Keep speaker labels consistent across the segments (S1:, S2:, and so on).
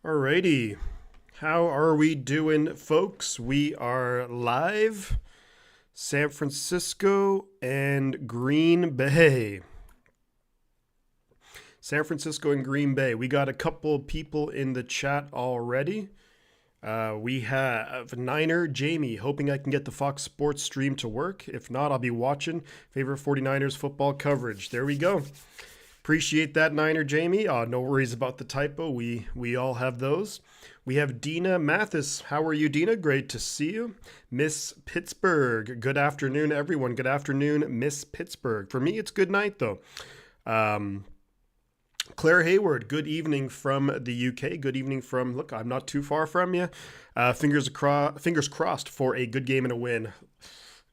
S1: Alrighty. How are we doing, folks? We are live. San Francisco and Green Bay. San Francisco and Green Bay. We got a couple people in the chat already. We have Niner Jamie, hoping I can get the Fox Sports stream to work. If not, I'll be watching favorite 49ers football coverage. There we go. Appreciate that, Niner Jamie. No worries about the typo. We all have those. We have Dina Mathis. How are you, Dina? Great to see you. Miss Pittsburgh. Good afternoon, everyone. Good afternoon, Miss Pittsburgh. For me, it's good night, though. Claire Hayward, good evening from the UK. Good evening from, look, I'm not too far from you. Fingers crossed for a good game and a win.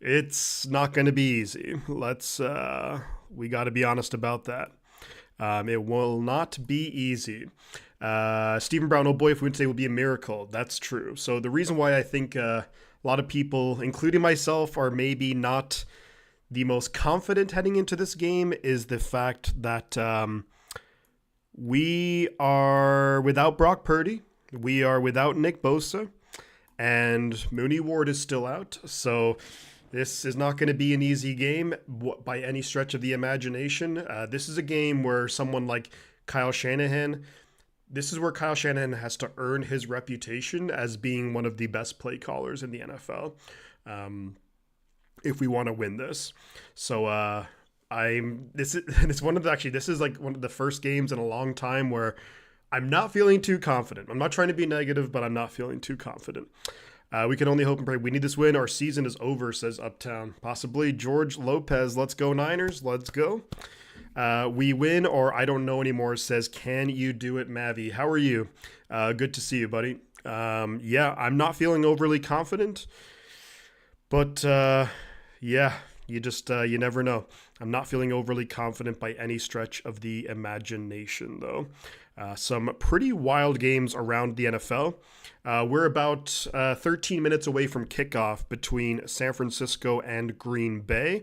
S1: It's not going to be easy. We got to be honest about that. It will not be easy. Stephen Brown, oh boy, if we would say it would be a miracle. That's true. So the reason why I think a lot of people, including myself, are maybe not the most confident heading into this game is the fact that we are without Brock Purdy. We are without Nick Bosa. And Mooney Ward is still out. So this is not going to be an easy game by any stretch of the imagination. This is a game where someone like Kyle Shanahan, this is where Kyle Shanahan has to earn his reputation as being one of the best play callers in the NFL if we want to win this. So this is like one of the first games in a long time where I'm not feeling too confident. I'm not trying to be negative, but I'm not feeling too confident. We can only hope and pray. We need this win. Our season is over, says Uptown. Possibly George Lopez. Let's go, Niners. Let's go. We win, or I don't know anymore, says, can you do it, Mavi? How are you? Good to see you, buddy. Yeah, I'm not feeling overly confident. But, yeah, you never know. I'm not feeling overly confident by any stretch of the imagination, though. Some pretty wild games around the NFL. We're about 13 minutes away from kickoff between San Francisco and Green Bay.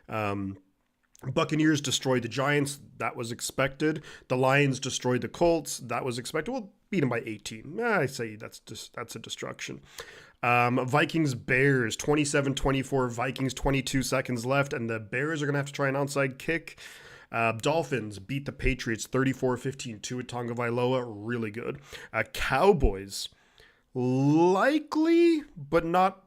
S1: Buccaneers destroyed the Giants. That was expected. The Lions destroyed the Colts. That was expected. We'll beat them by 18. I say that's a destruction. Vikings Bears 27-24. Vikings 22 seconds left, and the Bears are gonna have to try an onside kick. Dolphins beat the Patriots 34-15. Tua Tagovailoa, really good. Cowboys likely, but not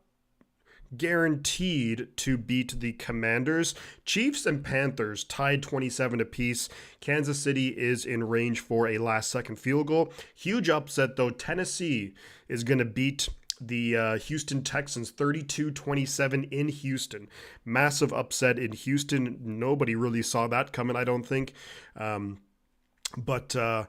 S1: guaranteed to beat the Commanders. Chiefs and Panthers tied 27 apiece. Kansas City is in range for a last-second field goal. Huge upset, though. Tennessee is going to beat the Houston Texans 32-27 in Houston. Massive upset in Houston. Nobody really saw that coming, I don't think. But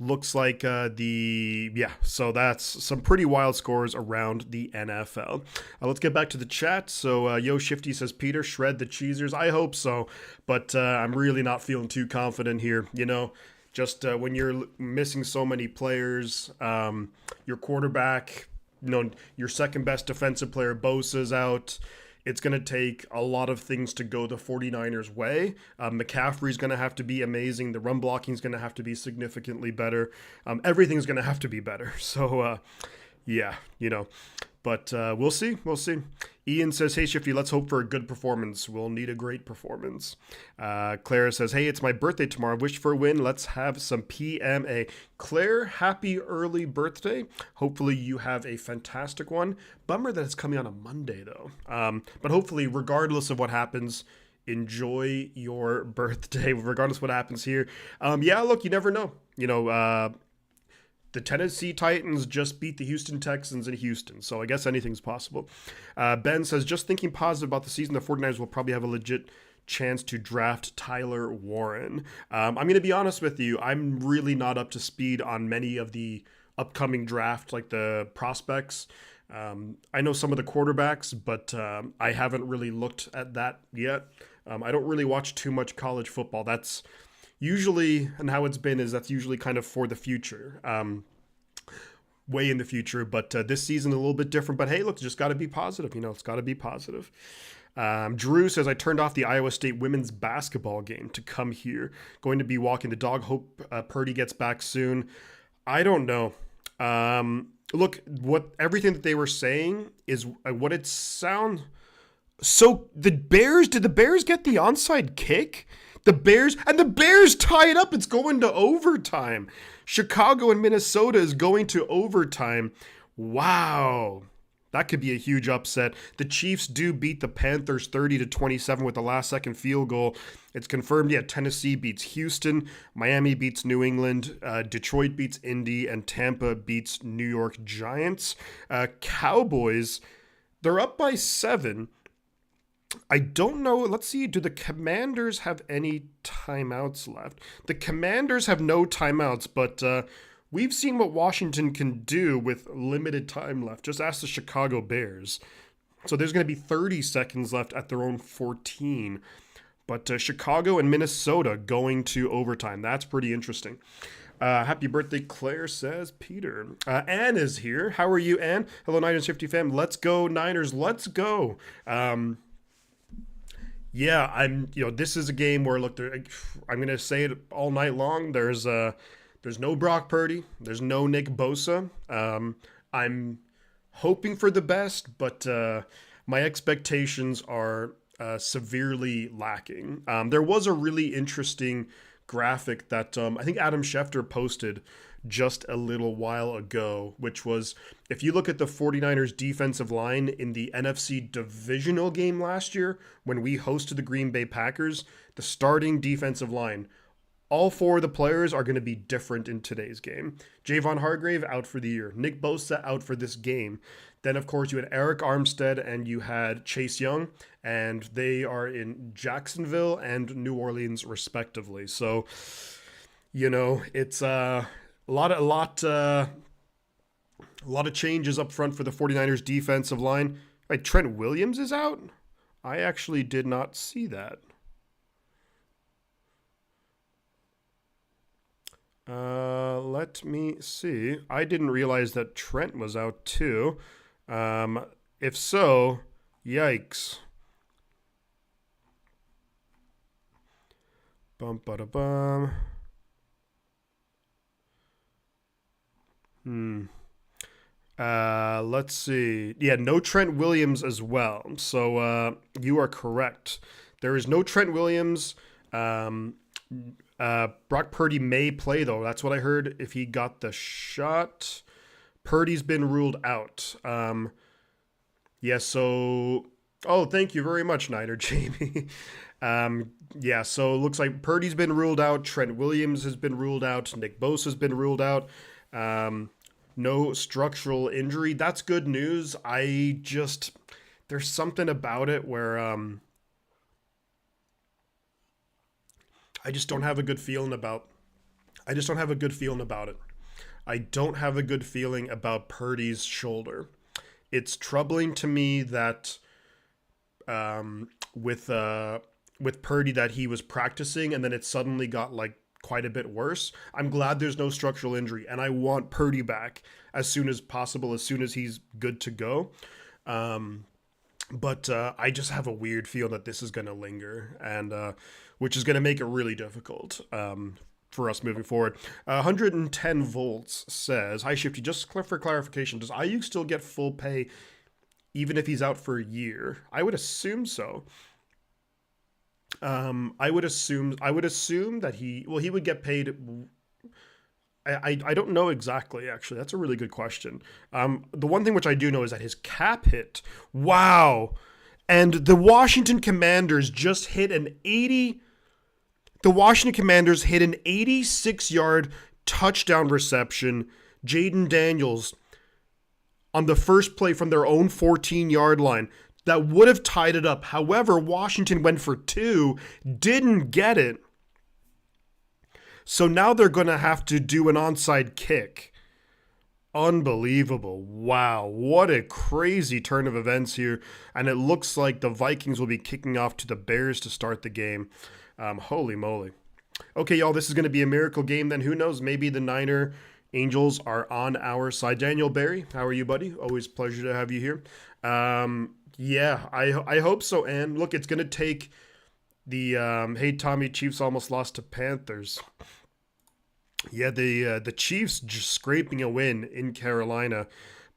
S1: looks like so that's some pretty wild scores around the NFL. Let's get back to the chat. So Yo Shifty says, Peter, shred the cheesers. I hope so, but I'm really not feeling too confident here. You know, just when you're missing so many players, your quarterback, your second best defensive player, Bosa's out. It's going to take a lot of things to go the 49ers' way. McCaffrey's going to have to be amazing. The run blocking is going to have to be significantly better. Everything's going to have to be better. So, yeah, But we'll see. We'll see. Ian says, hey, Shifty, let's hope for a good performance. We'll need a great performance. Clara says, hey, it's my birthday tomorrow. Wish for a win. Let's have some PMA. Claire, happy early birthday. Hopefully you have a fantastic one. Bummer that it's coming on a Monday, though. But hopefully, regardless of what happens, enjoy your birthday, regardless of what happens here. Yeah, look, you never know. The Tennessee Titans just beat the Houston Texans in Houston, so I guess anything's possible. Ben says, just thinking positive about the season, the 49ers will probably have a legit chance to draft Tyler Warren. I'm going to be honest with you. I'm really not up to speed on many of the upcoming draft, like the prospects. I know some of the quarterbacks, but I haven't really looked at that yet. I don't really watch too much college football. That's usually, and how it's been is that's usually kind of for the future, way in the future. But this season a little bit different. But hey, look, just got to be positive. It's got to be positive. Drew says, I turned off the Iowa State women's basketball game to come here. Going to be walking the dog. Hope Purdy gets back soon. I don't know. Look, what everything that they were saying is what it sounds. So did the Bears get the onside kick? The Bears tie it up. It's going to overtime. Chicago and Minnesota is going to overtime. Wow. That could be a huge upset. The Chiefs do beat the Panthers 30-27 with the last second field goal. It's confirmed, yeah, Tennessee beats Houston, Miami beats New England, Detroit beats Indy, and Tampa beats New York Giants. Cowboys, they're up by 7. I don't know. Let's see. Do the Commanders have any timeouts left? The Commanders have no timeouts, but we've seen what Washington can do with limited time left. Just ask the Chicago Bears. So there's going to be 30 seconds left at their own 14. But Chicago and Minnesota going to overtime. That's pretty interesting. Happy birthday, Claire, says Peter. Ann is here. How are you, Ann? Hello, Niners 50 fam. Let's go, Niners. Let's go. Yeah, this is a game where, look, I'm going to say it all night long. There's no Brock Purdy. There's no Nick Bosa. I'm hoping for the best, but my expectations are severely lacking. There was a really interesting graphic that I think Adam Schefter posted just a little while ago, which was, if you look at the 49ers defensive line in the NFC divisional game last year when we hosted the Green Bay Packers, the starting defensive line, all 4 of the players are going to be different in today's game. Javon Hargrave out for the year. Nick Bosa out for this game. Then, of course, you had Eric Armstead and you had Chase Young, and they are in Jacksonville and New Orleans, respectively. So, it's a lot of changes up front for the 49ers defensive line. Right, Trent Williams is out? I actually did not see that. Let me see. I didn't realize that Trent was out too. If so, yikes. Bum ba da bum. Let's see. Yeah, no Trent Williams as well. So you are correct. There is no Trent Williams. Brock Purdy may play, though. That's what I heard if he got the shot. Purdy's been ruled out. Yeah, so... Oh, thank you very much, Niner Jamie. Yeah, so it looks like Purdy's been ruled out. Trent Williams has been ruled out. Nick Bosa has been ruled out. No structural injury. That's good news. There's something about it where... I just don't have a good feeling about it. I don't have a good feeling about Purdy's shoulder. It's troubling to me that with Purdy that he was practicing and then it suddenly got quite a bit worse. I'm glad there's no structural injury, and I want Purdy back as soon as possible, as soon as he's good to go. But I just have a weird feel that this is going to linger, and which is going to make it really difficult for us moving forward. 110 volts says, "Hi Shifty, just for clarification, does Ayuk still get full pay even if he's out for a year?" I would assume so. I would assume that he would get paid. I don't know exactly, actually. That's a really good question. The one thing which I do know is that his cap hit. Wow. And the Washington Commanders just hit an 86-yard touchdown reception. Jaden Daniels on the first play from their own 14-yard line. That would have tied it up. However, Washington went for 2, didn't get it. So now they're going to have to do an onside kick. Unbelievable. Wow. What a crazy turn of events here. And it looks like the Vikings will be kicking off to the Bears to start the game. Holy moly. Okay, y'all, this is going to be a miracle game then. Who knows? Maybe the Niner Angels are on our side. Daniel Barry, how are you, buddy? Always a pleasure to have you here. Yeah, I hope so. And look, it's going to take the, hey, Tommy, Chiefs almost lost to Panthers. Yeah, the Chiefs just scraping a win in Carolina,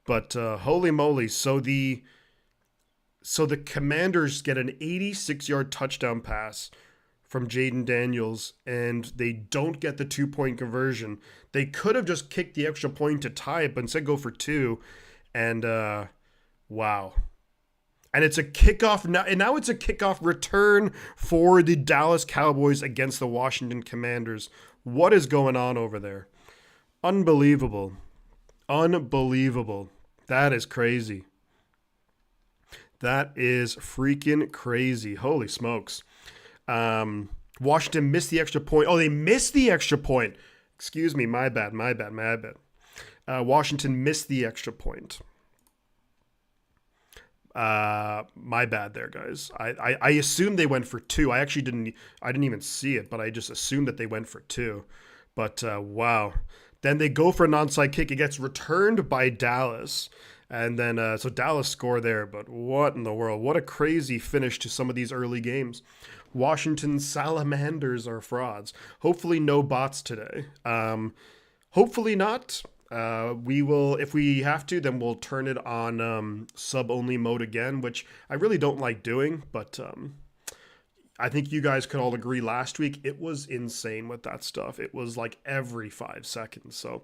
S1: but holy moly! So the Commanders get an 86-yard touchdown pass from Jaden Daniels, and they don't get the 2 point conversion. They could have just kicked the extra point to tie it, but instead go for two. And wow. And it's a kickoff now, and now it's a kickoff return for the Dallas Cowboys against the Washington Commanders. What is going on over there? Unbelievable. Unbelievable. That is crazy. That is freaking crazy. Holy smokes. Washington missed the extra point. Oh, they missed the extra point. Excuse me. My bad. Washington missed the extra point. My bad there, guys. I assumed they went for two. I didn't even see it, but I just assumed that they went for two. But wow. Then they go for an onside kick. It gets returned by Dallas. And then, so Dallas score there, but what in the world? What a crazy finish to some of these early games. Washington Salamanders are frauds. Hopefully no bots today. Hopefully not. We will, if we have to, then we'll turn it on sub-only mode again, which I really don't like doing, but I think you guys could all agree last week it was insane with that stuff. It was like every 5 seconds, so...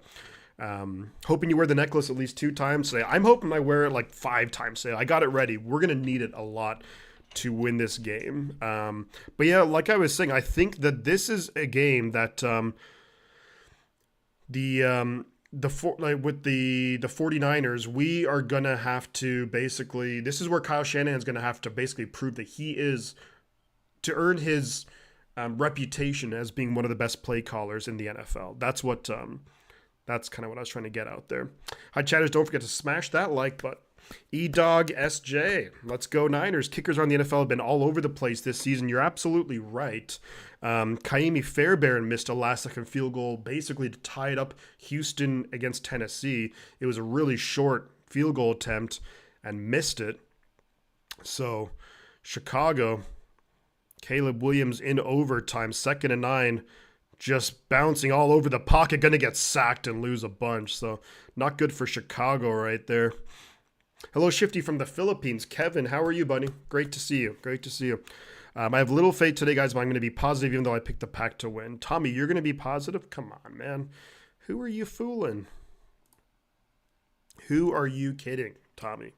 S1: hoping you wear the necklace at least 2 times today. I'm hoping I wear it like 5 times today. I got it ready. We're going to need it a lot to win this game. But yeah, like I was saying, I think that this is a game that with the 49ers, we are going to have to basically, this is where Kyle Shanahan's going to have to basically prove that he is, to earn his reputation as being one of the best play callers in the NFL. That's kind of what I was trying to get out there. Hi, chatters. Don't forget to smash that like button. E-Dog SJ. Let's go Niners. Kickers around the NFL have been all over the place this season. You're absolutely right. Kaimi Fairbairn missed a last-second field goal basically to tie it up Houston against Tennessee. It was a really short field goal attempt and missed it. So, Chicago, Caleb Williams in overtime, 2nd and 9. Just bouncing all over the pocket, going to get sacked and lose a bunch. So not good for Chicago right there. Hello, Shifty from the Philippines. Kevin, how are you, buddy? Great to see you. Great to see you. I have little faith today, guys, but I'm going to be positive even though I picked the pack to win. Tommy, you're going to be positive? Come on, man. Who are you fooling? Who are you kidding, Tommy?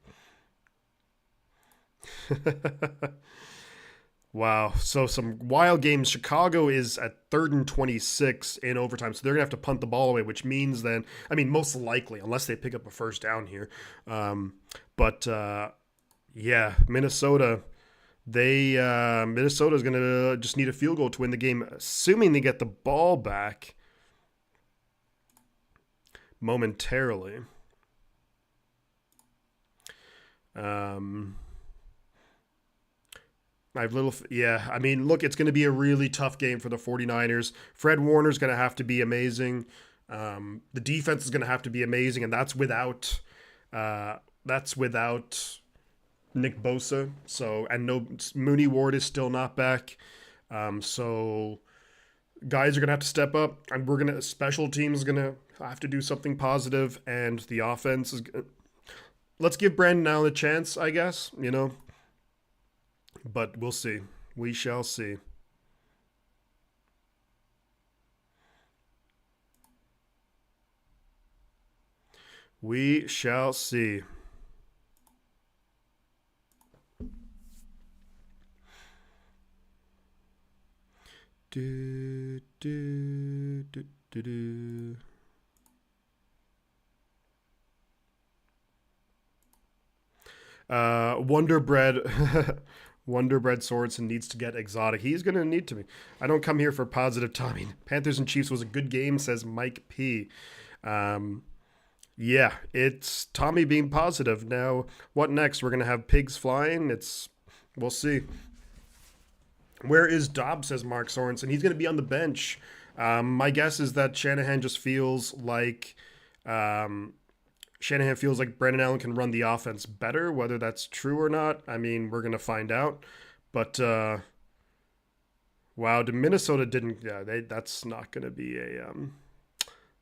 S1: Wow. So some wild games. Chicago is at 3rd and 26 in overtime. So they're going to have to punt the ball away, which means then, I mean, most likely, unless they pick up a first down here. Yeah, Minnesota, Minnesota's going to just need a field goal to win the game, assuming they get the ball back momentarily. I mean, look, it's going to be a really tough game for the 49ers. Fred Warner's going to have to be amazing. The defense is going to have to be amazing, and that's without Nick Bosa. So, and no, Mooney Ward is still not back. So guys are going to have to step up, and special teams is going to have to do something positive, and the offense is, let's give Brandon Allen a chance, I guess, But we'll see. We shall see. We shall see. Do, do, do, do, do. Wonder Bread Sorensen needs to get exotic. He's going to need to be. I don't come here for positive Tommy. Panthers and Chiefs was a good game, says Mike P. Yeah, it's Tommy being positive. Now, what next? We're going to have pigs flying? We'll see. Where is Dobbs, says Mark Sorensen. He's going to be on the bench. My guess is that Shanahan just feels like Brandon Allen can run the offense better. Whether that's true or not, I mean, we're going to find out. But, wow, Minnesota didn't, that's not going to be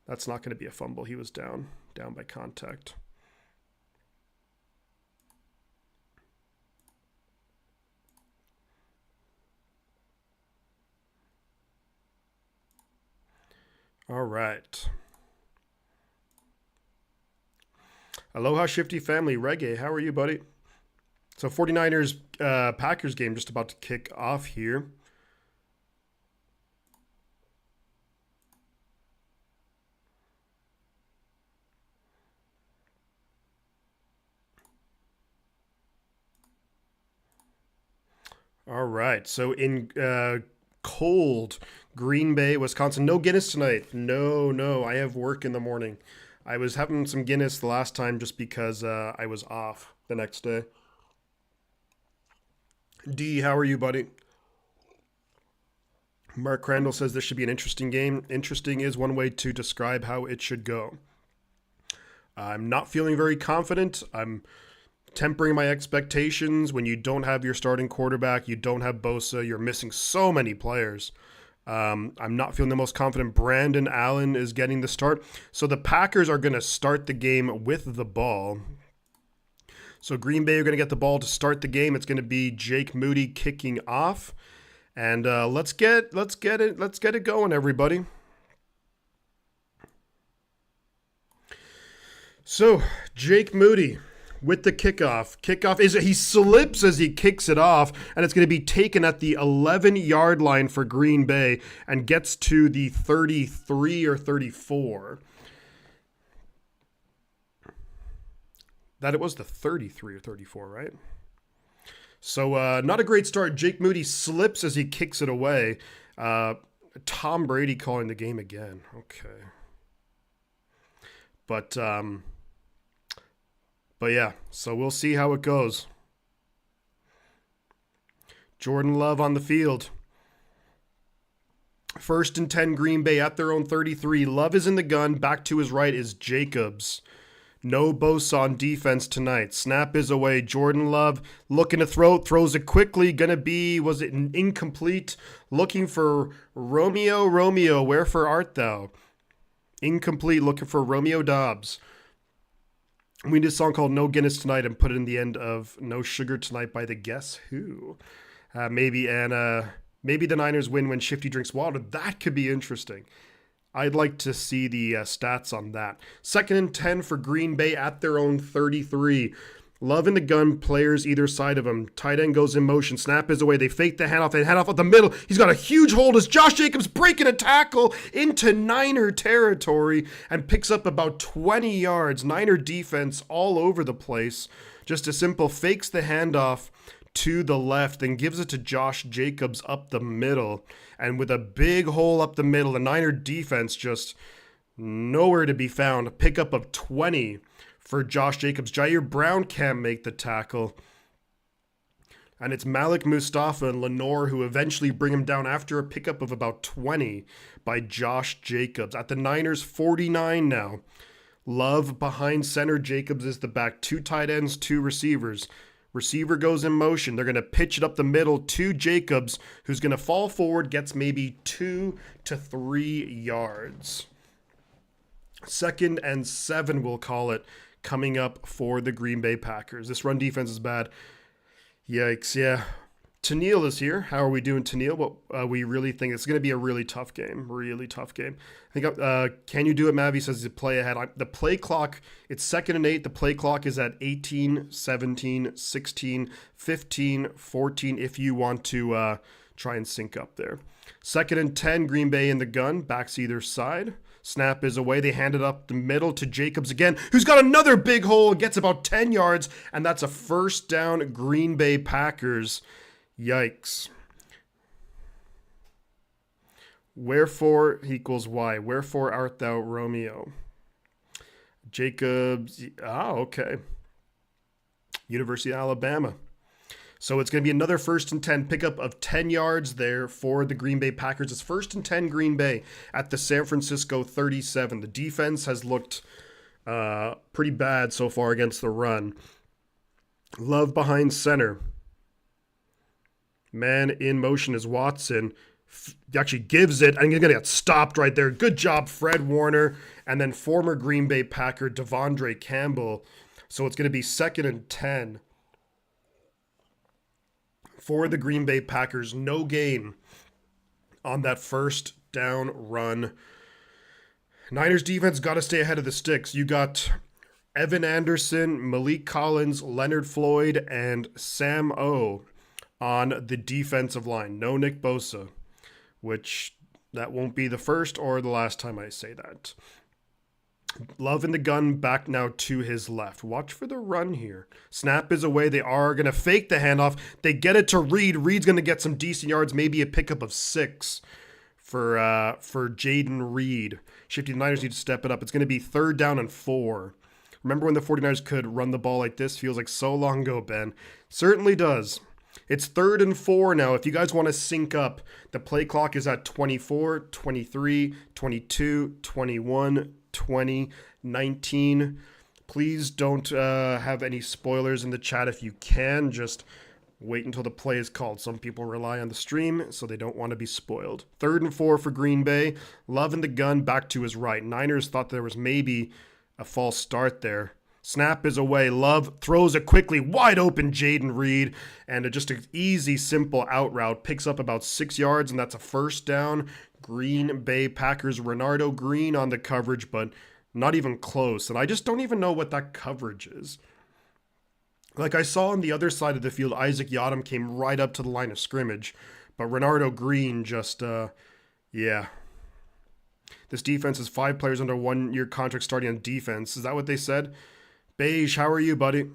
S1: That's not going to be a fumble. He was down by contact. All right. Aloha Shifty Family. Reggae, how are you, buddy? So 49ers Packers game just about to kick off here. All right. So in cold Green Bay, Wisconsin. No Guinness tonight. No. I have work in the morning. I was having some Guinness the last time just because I was off the next day. D, how are you, buddy? Mark Crandall says this should be an interesting game. Interesting is one way to describe how it should go. I'm not feeling very confident. I'm tempering my expectations. When you don't have your starting quarterback, you don't have Bosa, you're missing so many players. I'm not feeling the most confident. Brandon Allen is getting the start. So the Packers are going to start the game with the ball. So Green Bay are going to get the ball to start the game. It's going to be Jake Moody kicking off. And let's get it going, everybody. So Jake Moody with the kickoff. Kickoff is he slips as he kicks it off, and it's going to be taken at the 11-yard line for Green Bay and gets to the 33 or 34. That it was the 33 or 34, right? So not a great start. Jake Moody slips as he kicks it away. Tom Brady calling the game again. Okay. But yeah, so we'll see how it goes. Jordan Love on the field. 1st and 10 Green Bay at their own 33. Love is in the gun. Back to his right is Jacobs. No Bosa on defense tonight. Snap is away. Jordan Love looking to throw. Throws it quickly. Gonna be, was it an incomplete? Looking for Romeo. Romeo, wherefore art thou? Incomplete. Looking for Romeo Dobbs. We did a song called No Guinness Tonight and put it in the end of No Sugar Tonight by the Guess Who. Maybe the Niners win when Shifty drinks water. That could be interesting. I'd like to see the stats on that. 2nd and 10 for Green Bay at their own 33. Love in the gun, players either side of him. Tight end goes in motion. Snap is away. They fake the handoff. They hand off at the middle. He's got a huge hold as Josh Jacobs breaking a tackle into Niner territory and picks up about 20 yards. Niner defense all over the place. Just a simple fakes the handoff to the left, then gives it to Josh Jacobs up the middle. And with a big hole up the middle, the Niner defense just nowhere to be found. A pickup of 20 for Josh Jacobs. Jair Brown can't make the tackle. And it's Malik Mustafa and Lenore who eventually bring him down after a pickup of about 20 by Josh Jacobs. At the Niners 49 now. Love behind center. Jacobs is the back. 2 tight ends, 2 receivers. Receiver goes in motion. They're going to pitch it up the middle to Jacobs, who's going to fall forward, gets maybe 2 to 3 yards. 2nd and 7, we'll call it, coming up for the Green Bay Packers. This run defense is bad. Yikes, yeah. Tennille is here. How are we doing, Tennille? What we really think it's going to be a really tough game. Really tough game. I think, can you do it, Mavi says the play ahead. The play clock, it's 2nd and 8. The play clock is at 18, 17, 16, 15, 14 if you want to try and sync up there. 2nd and 10, Green Bay in the gun. Backs either side. Snap is away. They hand it up the middle to Jacobs again, who's got another big hole. Gets about 10 yards, and that's a 1st down Green Bay Packers. Yikes. Wherefore equals why? Wherefore art thou Romeo? Jacobs. Okay. University of Alabama. So it's going to be another 1st and 10 pickup of 10 yards there for the Green Bay Packers. It's 1st and 10 Green Bay at the San Francisco 37. The defense has looked pretty bad so far against the run. Love behind center. Man in motion is Watson. actually gives it, and you're going to get stopped right there. Good job, Fred Warner, and then former Green Bay Packer Devondre Campbell. So it's going to be 2nd and 10 for the Green Bay Packers. No gain on that first down run. Niners defense got to stay ahead of the sticks. You got Evan Anderson, Malik Collins, Leonard Floyd, and Sam O on the defensive line. No Nick Bosa, which that won't be the first or the last time I say that. Love in the gun back now to his left. Watch for the run here. Snap is away. They are going to fake the handoff. They get it to Reed. Reed's going to get some decent yards, maybe a pickup of 6 for Jaden Reed. Shifty, the Niners need to step it up. It's going to be 3rd down and 4. Remember when the 49ers could run the ball like this? Feels like so long ago, Ben. Certainly does. It's 3rd and 4 now. If you guys want to sync up, the play clock is at 24, 23, 22, 21, 20, 19. Please don't have any spoilers in the chat if you can. Just wait until the play is called. Some people rely on the stream, so they don't want to be spoiled. 3rd and 4 for Green Bay. Love in the gun back to his right. Niners thought there was maybe a false start there. Snap is away. Love throws it quickly. Wide open Jaden Reed. And just an easy, simple out route. Picks up about 6 yards, and that's a 1st down. Green Bay Packers. Renardo Green on the coverage, but not even close. And I just don't even know what that coverage is. Like I saw on the other side of the field, Isaac Yadam came right up to the line of scrimmage. But Renardo Green just, yeah. This defense is 5 players under 1-year contract starting on defense. Is that what they said? Beige, how are you, buddy?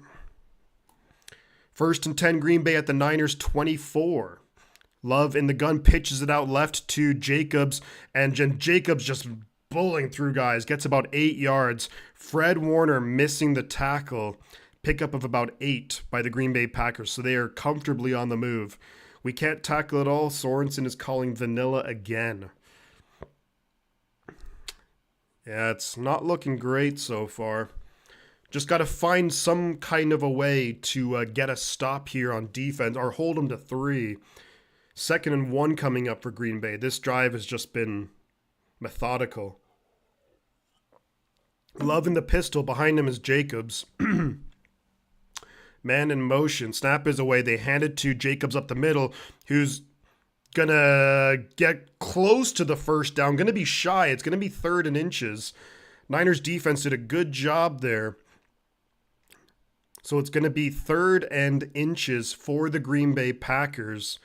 S1: 1st and 10, Green Bay at the Niners 24. Love in the gun, pitches it out left to Jacobs. And Jacobs just bullying through guys. Gets about 8 yards. Fred Warner missing the tackle. Pickup of about 8 by the Green Bay Packers. So they are comfortably on the move. We can't tackle it all. Sorensen is calling vanilla again. Yeah, it's not looking great so far. Just got to find some kind of a way to get a stop here on defense or hold them to 3. 2nd and 1 coming up for Green Bay. This drive has just been methodical. Love in the pistol. Behind him is Jacobs. Man in motion. Snap is away. They hand it to Jacobs up the middle, who's going to get close to the 1st down. Going to be shy. It's going to be 3rd and inches. Niners defense did a good job there. So it's going to be 3rd and inches for the Green Bay Packers.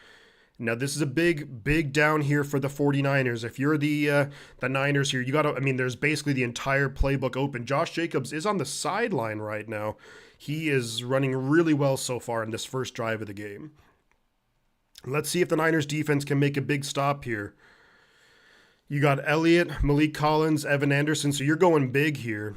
S1: Now, this is a big down here for the 49ers. If you're the Niners here, you got to, I mean, there's basically the entire playbook open. Josh Jacobs is on the sideline right now. He is running really well so far in this first drive of the game. Let's see if the Niners defense can make a big stop here. You got Elliott, Malik Collins, Evan Anderson, so you're going big here.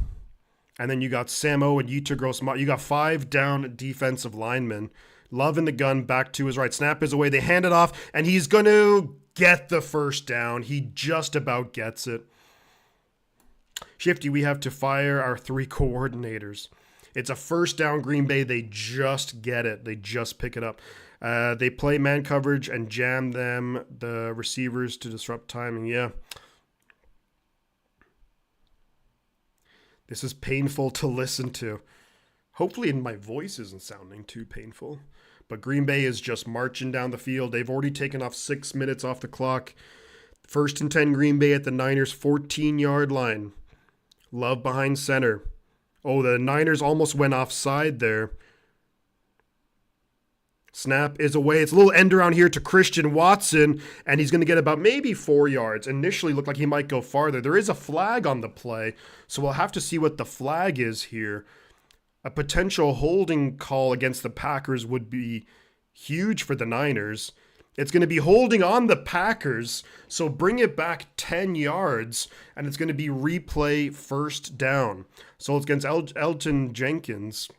S1: And then you got Samo and Yetur Gross-Matos. You got 5 down defensive linemen. Love in the gun back to his right. Snap is away. They hand it off, and he's going to get the 1st down. He just about gets it. Shifty, we have to fire our 3 coordinators. It's a 1st down Green Bay. They just get it. They just pick it up. They play man coverage and jam them, the receivers, to disrupt timing. Yeah. This is painful to listen to. Hopefully my voice isn't sounding too painful. But Green Bay is just marching down the field. They've already taken off 6 minutes off the clock. 1st and 10 Green Bay at the Niners 14-yard line. Love behind center. Oh, the Niners almost went offside there. Snap is away. It's a little end around here to Christian Watson, and he's going to get about maybe 4 yards. Initially looked like he might go farther. There is a flag on the play, so we'll have to see what the flag is here. A potential holding call against the Packers would be huge for the Niners. It's going to be holding on the Packers, so bring it back 10 yards, and it's going to be replay 1st down. So it's against Elton Jenkins.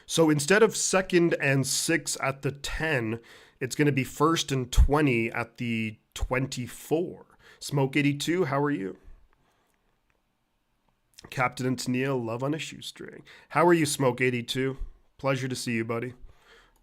S1: So instead of 2nd and 6 at the 10, it's going to be 1st and 20 at the 24. Smoke 82, how are you? Captain and Tennille, love on a shoestring. How are you, Smoke 82? Pleasure to see you, buddy.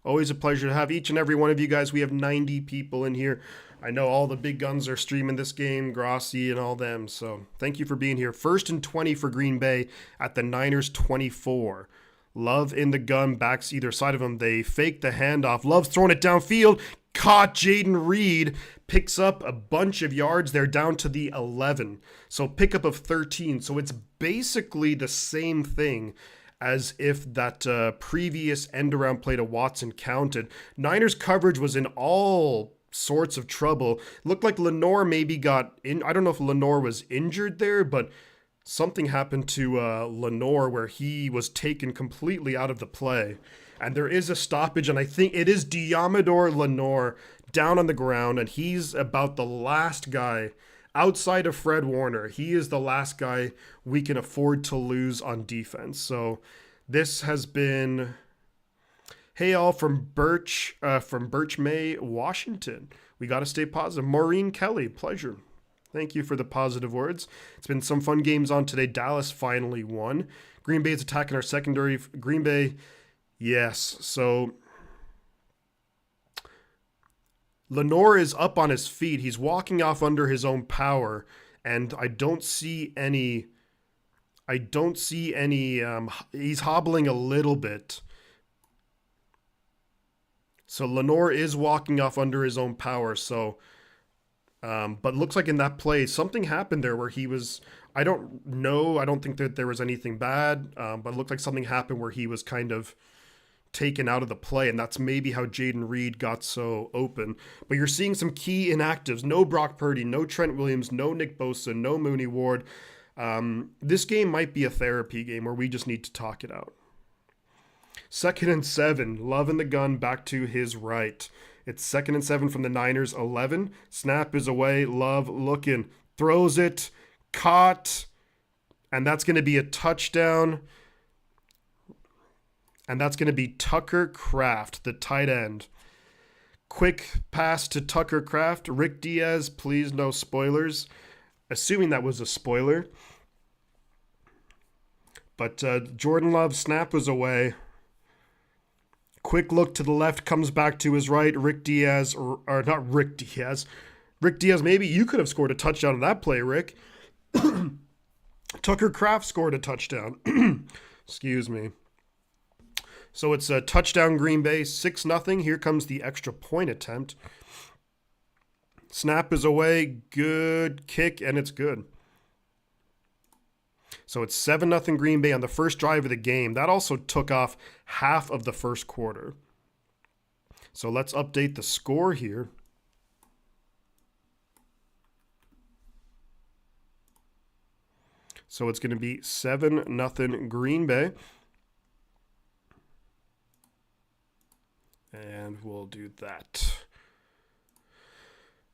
S1: Always a pleasure to have each and every one of you guys. We have 90 people in here. I know all the big guns are streaming this game, Grossi and all them. So thank you for being here. 1st and 20 for Green Bay at the Niners 24. Love in the gun, backs either side of him. They fake the handoff. Love's throwing it downfield. Caught Jaden Reed. Picks up a bunch of yards. They're down to the 11. So pickup of 13. So it's basically the same thing as if that previous end-around play to Watson counted. Niners coverage was in all sorts of trouble. Looked like Lenore maybe got in. I don't know if Lenore was injured there, but something happened to Lenore where he was taken completely out of the play. And there is a stoppage, and I think it is Diamador Lenore down on the ground, and he's about the last guy outside of Fred Warner. He is the last guy we can afford to lose on defense. So this has been, hey all, from Birch May, Washington. We got to stay positive. Maureen Kelly, pleasure. Thank you for the positive words. It's been some fun games on today. Dallas finally won. Green Bay is attacking our secondary. Green Bay, yes. So Lenore is up on his feet. He's walking off under his own power, and I don't see any. He's hobbling a little bit. So Lenore is walking off under his own power. So, but looks like in that play something happened there where he was. I don't know. I don't think that there was anything bad, but it looked like something happened where he was kind of taken out of the play, and that's maybe how Jaden Reed got so open. But you're seeing some key inactives. No Brock Purdy, no Trent Williams, no Nick Bosa, no Mooney Ward. This game might be a therapy game where we just need to talk it out. 2nd and 7. Love in the gun back to his right. It's 2nd and 7 from the Niners 11. Snap is away. Love looking. Throws it. Caught. And that's going to be a touchdown. And that's going to be Tucker Kraft, the tight end. Quick pass to Tucker Kraft. Rick Diaz, please no spoilers. Assuming that was a spoiler. But Jordan Love's snap was away. Quick look to the left, comes back to his right. Rick Diaz, or not Rick Diaz. Rick Diaz, maybe you could have scored a touchdown on that play, Rick. Tucker Kraft scored a touchdown. Excuse me. So it's a touchdown Green Bay, 6-0. Here comes the extra point attempt. Snap is away, good kick, and it's good. So it's 7-0 Green Bay on the first drive of the game. That also took off half of the first quarter. So let's update the score here. So it's going to be 7-0 Green Bay. And we'll do that.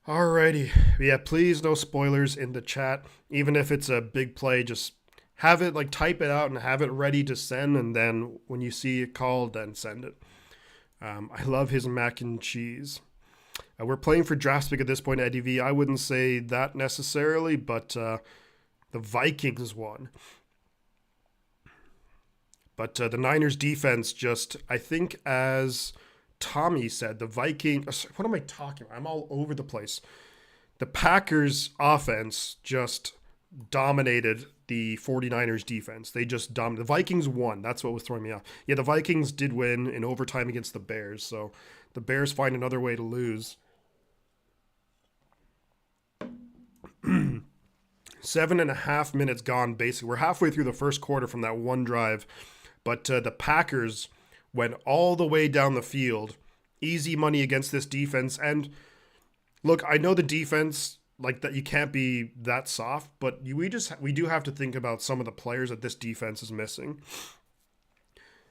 S1: Alrighty. Yeah, please no spoilers in the chat. Even if it's a big play, just have it, like, type it out and have it ready to send, and then when you see it called, then send it. I love his mac and cheese. We're playing for draft pick at this point, Eddie V. I wouldn't say that necessarily, but the Vikings won. But the Niners defense just, I think as Tommy said, the Vikings, what am I talking about? I'm all over the place. The Packers offense just dominated the 49ers defense. They just dominated. The Vikings won. That's what was throwing me off. Yeah, the Vikings did win in overtime against the Bears, so the Bears find another way to lose. 7.5 minutes gone, basically. We're halfway through the first quarter from that one drive, but the Packers went all the way down the field. Easy money against this defense. And look, I know the defense, like, that you can't be that soft, but we do have to think about some of the players that this defense is missing.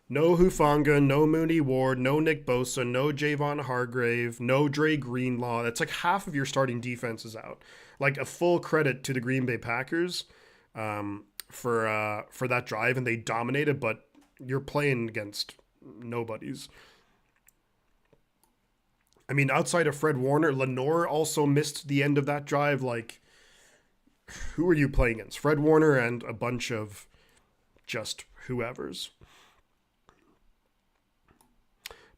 S1: No Hufanga, no Mooney Ward, no Nick Bosa, no Javon Hargrave, no Dre Greenlaw. That's like half of your starting defense is out. Like, a full credit to the Green Bay Packers for that drive, and they dominated, but you're playing against nobodies. I mean, outside of Fred Warner, Lenore also missed the end of that drive. Like, who are you playing against? Fred Warner and a bunch of just whoever's.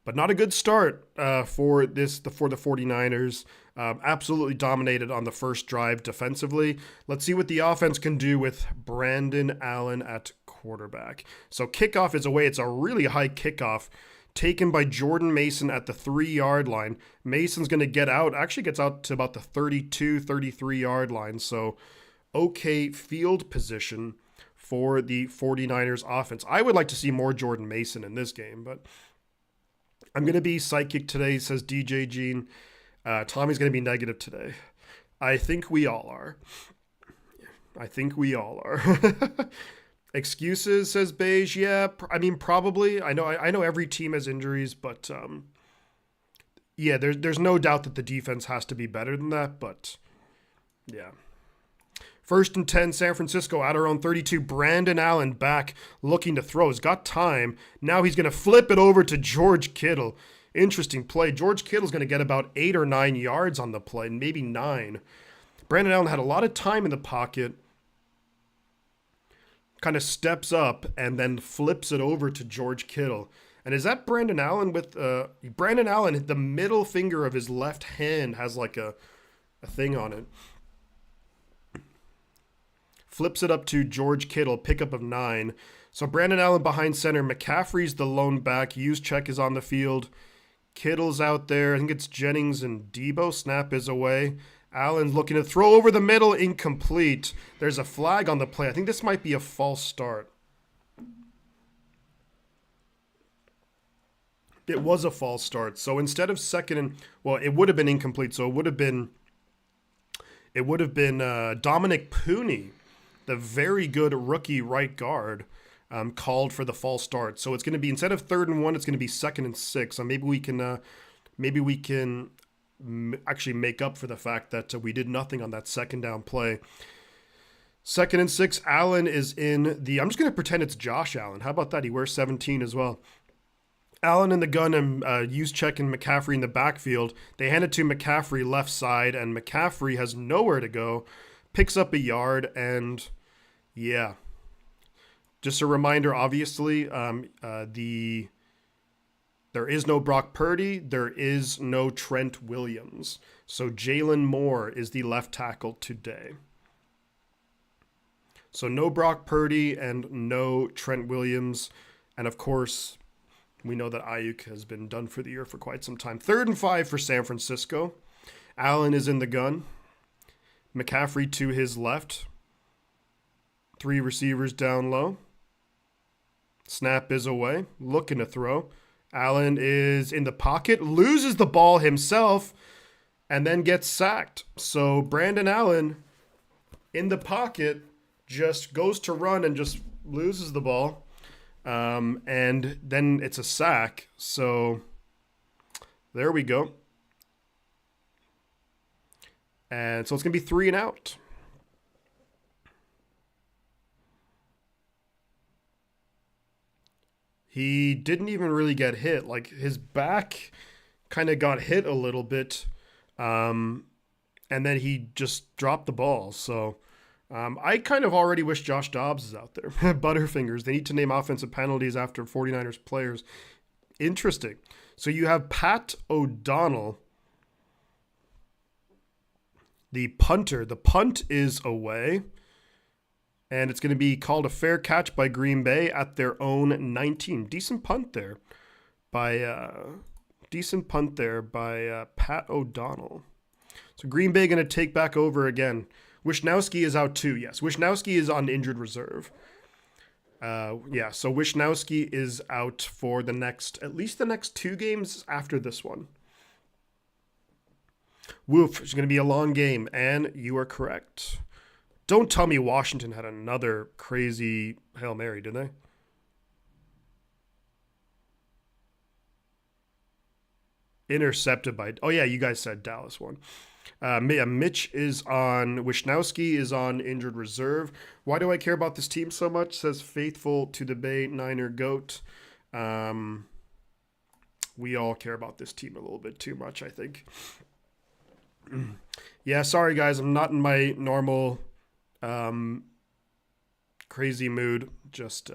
S1: but not a good start for the 49ers. Absolutely dominated on the first drive defensively. Let's see what the offense can do with Brandon Allen at quarterback. So kickoff is away. It's a really high kickoff taken by Jordan Mason at the 3-yard line. Mason's going to get out, actually gets out to about the 32, 33-yard line. So okay field position for the 49ers offense. I would like to see more Jordan Mason in this game, but I'm going to be psychic today, says DJ Gene. Tommy's going to be negative today. I think we all are. Excuses, says Beige. Yeah, I mean, probably. I know every team has injuries, but yeah, there's no doubt that the defense has to be better than that, but yeah. 1st and 10, San Francisco at our own 32. Brandon Allen back looking to throw. He's got time. Now he's going to flip it over to George Kittle. Interesting play. George Kittle's going to get about 8 or 9 yards on the play, maybe 9. Brandon Allen had a lot of time in the pocket. Kind of steps up and then flips it over to George Kittle. And is that Brandon Allen with Brandon Allen, the middle finger of his left hand has like a thing on it. Flips it up to George Kittle, pickup of 9. So Brandon Allen behind center. McCaffrey's the lone back. Juszczyk is on the field. Kittle's out there. I think it's Jennings and Debo. Snap is away. Allen's looking to throw over the middle. Incomplete. There's a flag on the play. I think this might be a false start. It was a false start. So instead of second and, well, it would have been incomplete. So it would have been Dominic Pooney, the very good rookie right guard, called for the false start. So it's going to be, instead of 3rd and 1, it's going to be 2nd and 6. So maybe we can actually make up for the fact that we did nothing on that 2nd down play. 2nd and 6, Allen is in the, I'm just going to pretend it's Josh Allen. How about that? He wears 17 as well. Allen in the gun and Juszczyk and McCaffrey in the backfield. They hand it to McCaffrey left side, and McCaffrey has nowhere to go. Picks up a yard, and yeah. Just a reminder, obviously, there is no Brock Purdy. There is no Trent Williams. So Jalen Moore is the left tackle today. So no Brock Purdy and no Trent Williams. And of course, we know that Ayuk has been done for the year for quite some time. 3rd and 5 for San Francisco. Allen is in the gun. McCaffrey to his left. 3 receivers down low. Snap is away. Looking to throw. Allen is in the pocket. Loses the ball himself. And then gets sacked. So Brandon Allen in the pocket just goes to run and just loses the ball. And then it's a sack. So there we go. And so it's going to be 3 and out. He didn't even really get hit. Like, his back kind of got hit a little bit. And then he just dropped the ball. So I kind of already wish Josh Dobbs is out there. Butterfingers. They need to name offensive penalties after 49ers players. Interesting. So you have Pat O'Donnell, the punter. The punt is away. And it's going to be called a fair catch by Green Bay at their own 19. Decent punt there by Pat O'Donnell. So Green Bay going to take back over again. Wishnowsky is out too. Yes, Wishnowsky is on injured reserve. So Wishnowsky is out for at least the next 2 games after this one. Woof, it's going to be a long game, and you are correct. Don't tell me Washington had another crazy Hail Mary, did they? Intercepted by... Oh, yeah, you guys said Dallas won. Mitch is on... Wishnowsky is on injured reserve. Why do I care about this team so much? Says Faithful to the Bay Niner Goat. We all care about this team a little bit too much, I think. Yeah, sorry, guys. I'm not in my normal... crazy mood. Just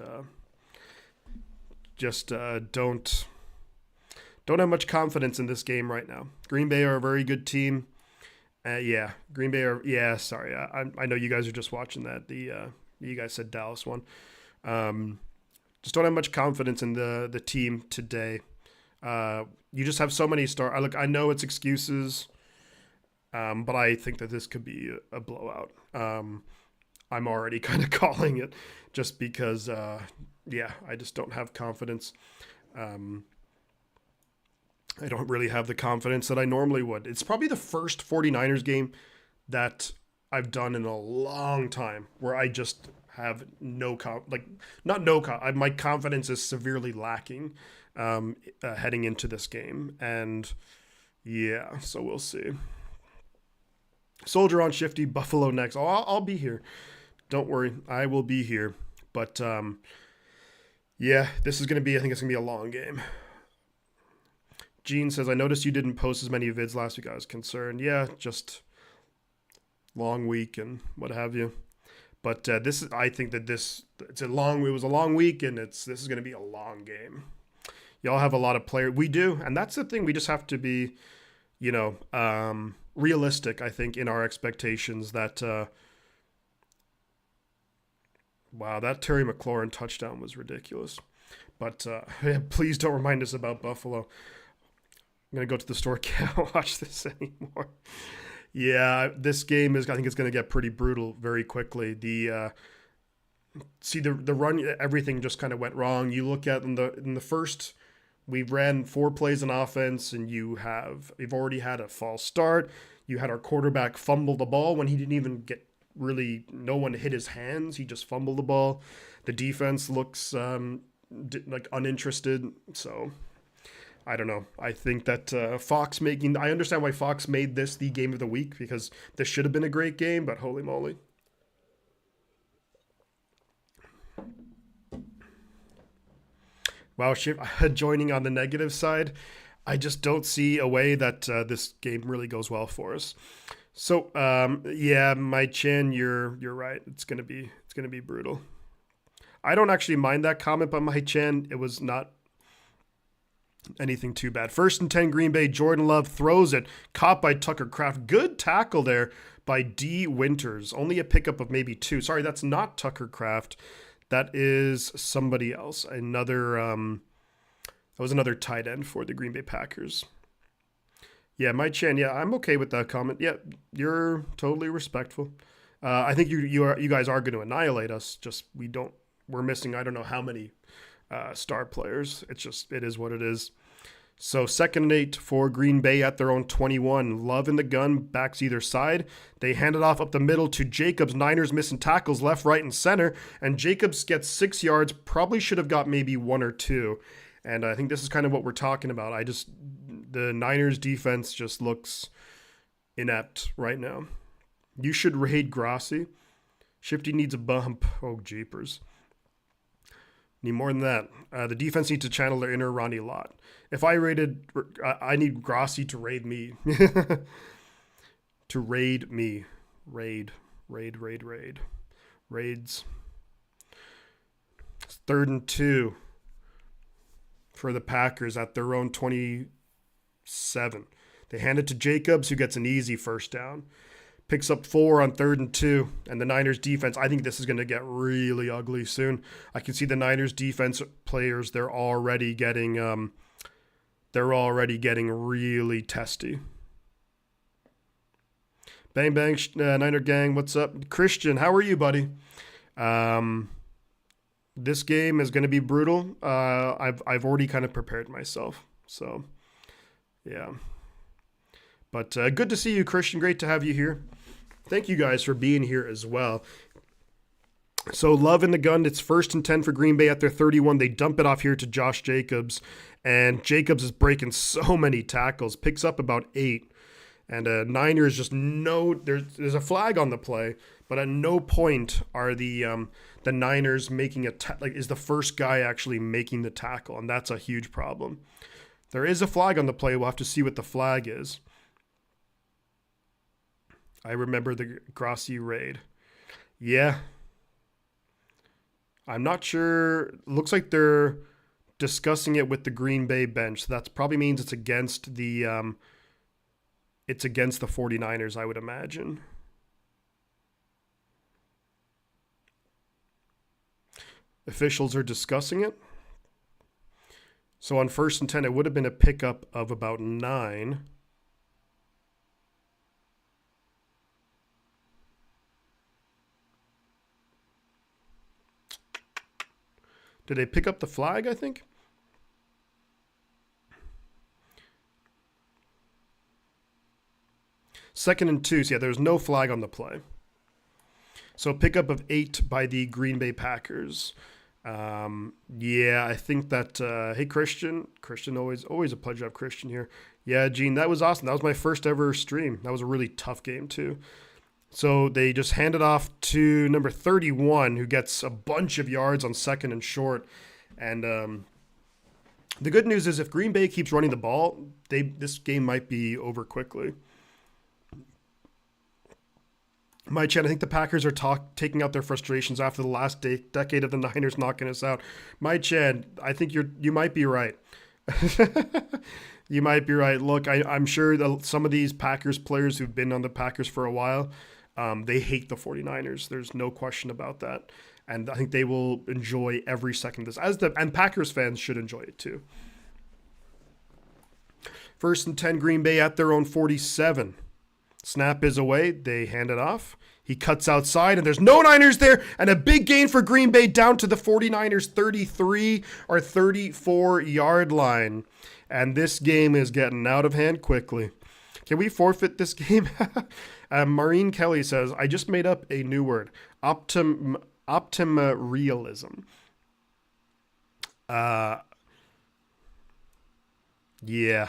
S1: don't Don't have much confidence in this game right now. Green Bay are a very good team. Green Bay are. Yeah, sorry. I know you guys are just watching that. You guys said Dallas won. Just don't have much confidence in the team today. You just have so many I know it's excuses, but I think that this could be a blowout. I'm already kind of calling it just because, I just don't have confidence. I don't really have the confidence that I normally would. It's probably the first 49ers game that I've done in a long time where I just have my confidence is severely lacking heading into this game. And yeah, so we'll see. Soldier on Shifty, Buffalo next. Oh, I'll be here. Don't worry, I will be here. But this is going to be, I think it's going to be a long game. Gene says, I noticed you didn't post as many vids last week. I was concerned. Yeah, just long week and what have you. But I think that it was a long week, and this is going to be a long game. Y'all have a lot of players. We do, and that's the thing. We just have to be, realistic, I think, in our expectations that, that Terry McLaurin touchdown was ridiculous. But please don't remind us about Buffalo. I'm going to go to the store. Can't watch this anymore. Yeah, this game I think it's going to get pretty brutal very quickly. The run, everything just kind of went wrong. You look at in the first, we ran 4 plays on offense, and you've already had a false start. You had our quarterback fumble the ball when he didn't even get no one hit his hands. He just fumbled the ball. The defense looks like uninterested. So I don't know. I think that I understand why Fox made this the game of the week, because this should have been a great game, but holy moly. Wow, joining on the negative side, I just don't see a way that this game really goes well for us. So, my chin, you're right. It's gonna be brutal. I don't actually mind that comment by my chin. It was not anything too bad. 1st and 10 Green Bay. Jordan Love throws it, caught by Tucker Kraft. Good tackle there by D. Winters. Only a pickup of maybe 2. Sorry, that's not Tucker Kraft. That is somebody else. That was another tight end for the Green Bay Packers. Yeah, my chin. Yeah, I'm okay with that comment. Yeah, you're totally respectful. I think you guys are going to annihilate us. Just we're missing, I don't know how many star players. It is what it is. So 2nd and 8 for Green Bay at their own 21. Love in the gun, backs either side. They hand it off up the middle to Jacobs. Niners missing tackles left, right, and center. And Jacobs gets 6 yards. Probably should have got maybe 1 or 2. And I think this is kind of what we're talking about. The Niners defense just looks inept right now. You should raid Grossi. Shifty needs a bump. Oh, jeepers. Need more than that. The defense needs to channel their inner Ronnie Lott. If I I need Grossi to raid me. To raid me. Raid. Raids. It's 3rd and 2 for the Packers at their own 27. They hand it to Jacobs, who gets an easy first down. Picks up 4 on 3rd and 2, and the Niners defense, I think this is going to get really ugly soon. I can see the Niners defense players, they're already getting really testy. Bang bang, Niner gang, what's up? Christian, how are you, buddy? This game is going to be brutal. I've already kind of prepared myself, so yeah. But good to see you, Christian. Great to have you here. Thank you guys for being here as well. So Love in the gun. It's 1st and 10 for Green Bay at their 31. They dump it off here to Josh Jacobs. And Jacobs is breaking so many tackles. Picks up about 8. And Niners just there's a flag on the play. But at no point are the Niners making is the first guy actually making the tackle. And that's a huge problem. There is a flag on the play. We'll have to see what the flag is. I remember the Grossi raid. Yeah. I'm not sure. Looks like they're discussing it with the Green Bay bench. That probably means it's against the 49ers, I would imagine. Officials are discussing it. So on 1st and 10, it would have been a pickup of about 9. Did they pick up the flag, I think? Second and 2. So yeah, there's no flag on the play. So pickup of 8 by the Green Bay Packers. Yeah, I think that, hey, Christian, always a pleasure to have Christian here. Yeah, Gene, that was awesome. That was my first ever stream. That was a really tough game too. So they just handed off to number 31, who gets a bunch of yards on 2nd and short. And the good news is if Green Bay keeps running the ball, this game might be over quickly. My Chad, I think the Packers are taking out their frustrations after the last decade of the Niners knocking us out. My Chad, I think you might be right. You might be right. Look, I'm sure that some of these Packers players who've been on the Packers for a while, they hate the 49ers. There's no question about that. And I think they will enjoy every second of this. And Packers fans should enjoy it too. 1st and 10, Green Bay at their own 47. Snap is away. They hand it off. He cuts outside, and there's no Niners there, and a big gain for Green Bay down to the 49ers 33 or 34-yard line. And this game is getting out of hand quickly. Can we forfeit this game? Maureen Kelly says, I just made up a new word, optimarealism. Yeah.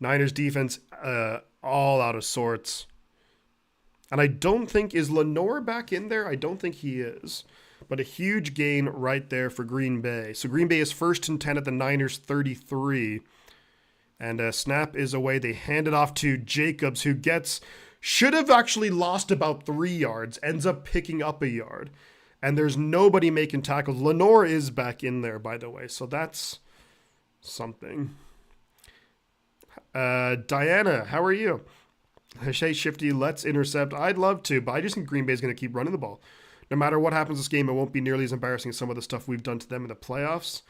S1: Niners defense all out of sorts. And I don't think, is Lenore back in there? I don't think he is. But a huge gain right there for Green Bay. So Green Bay is 1st and 10 at the Niners 33. And snap is away. They hand it off to Jacobs, who should have actually lost about 3 yards, ends up picking up a yard. And there's nobody making tackles. Lenore is back in there, by the way. So that's something. Diana, how are you? Hey, Shifty, let's intercept. I'd love to, but I just think Green Bay is going to keep running the ball. No matter what happens this game, it won't be nearly as embarrassing as some of the stuff we've done to them in the playoffs.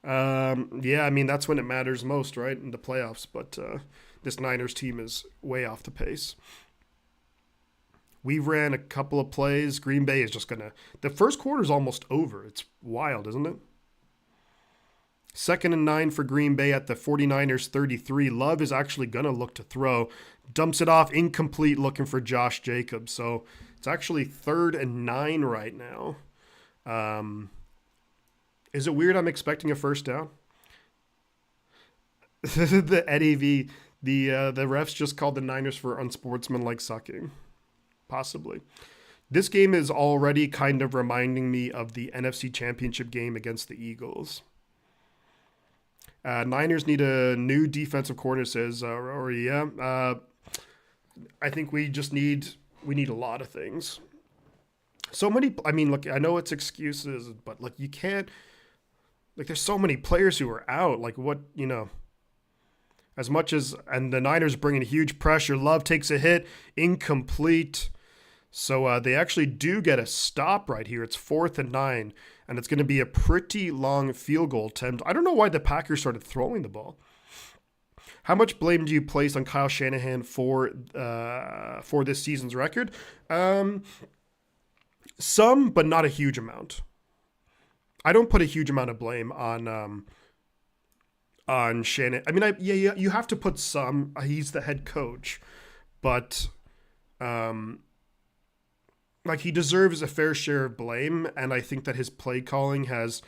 S1: Yeah, I mean, that's when it matters most, right, in the playoffs. But this Niners team is way off the pace. We ran a couple of plays. Green Bay is just going to... The first quarter is almost over. It's wild, isn't it? 2nd and 9 for Green Bay at the 49ers 33. Love is actually going to look to throw. Dumps it off, incomplete, looking for Josh Jacobs. So it's actually 3rd and 9 right now. Is it weird I'm expecting a first down? The Eddie V, the refs just called the Niners for unsportsmanlike sucking. Possibly. This game is already kind of reminding me of the NFC Championship game against the Eagles. Niners need a new defensive coordinator, says Rory. Yeah. I think we need a lot of things. So many, I mean, look, I know it's excuses, but like you can't, like there's so many players who are out. Like what, as much as, and the Niners bringing huge pressure. Love takes a hit, incomplete. So they actually do get a stop right here. It's 4th and 9, and it's going to be a pretty long field goal attempt. I don't know why the Packers started throwing the ball. How much blame do you place on Kyle Shanahan for this season's record? Some, but not a huge amount. I don't put a huge amount of blame on Shanahan. I mean, you have to put some. He's the head coach, but like he deserves a fair share of blame, and I think that his play calling has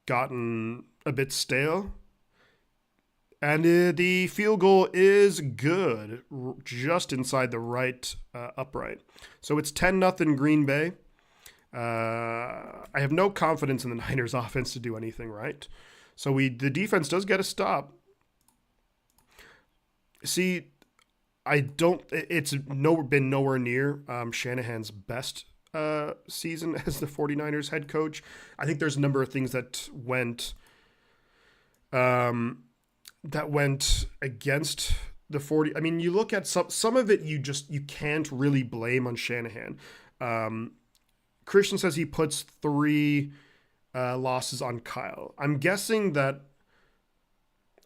S1: gotten a bit stale. And the field goal is good, just inside the right upright. So it's 10-0 Green Bay. I have no confidence in the Niners offense to do anything right. So the defense does get a stop. See, it's been nowhere near Shanahan's best season as the 49ers head coach. I think there's a number of things um, that went against the 40. I mean, you look at some of it, you can't really blame on Shanahan. Um, Christian says he puts three losses on Kyle. I'm guessing that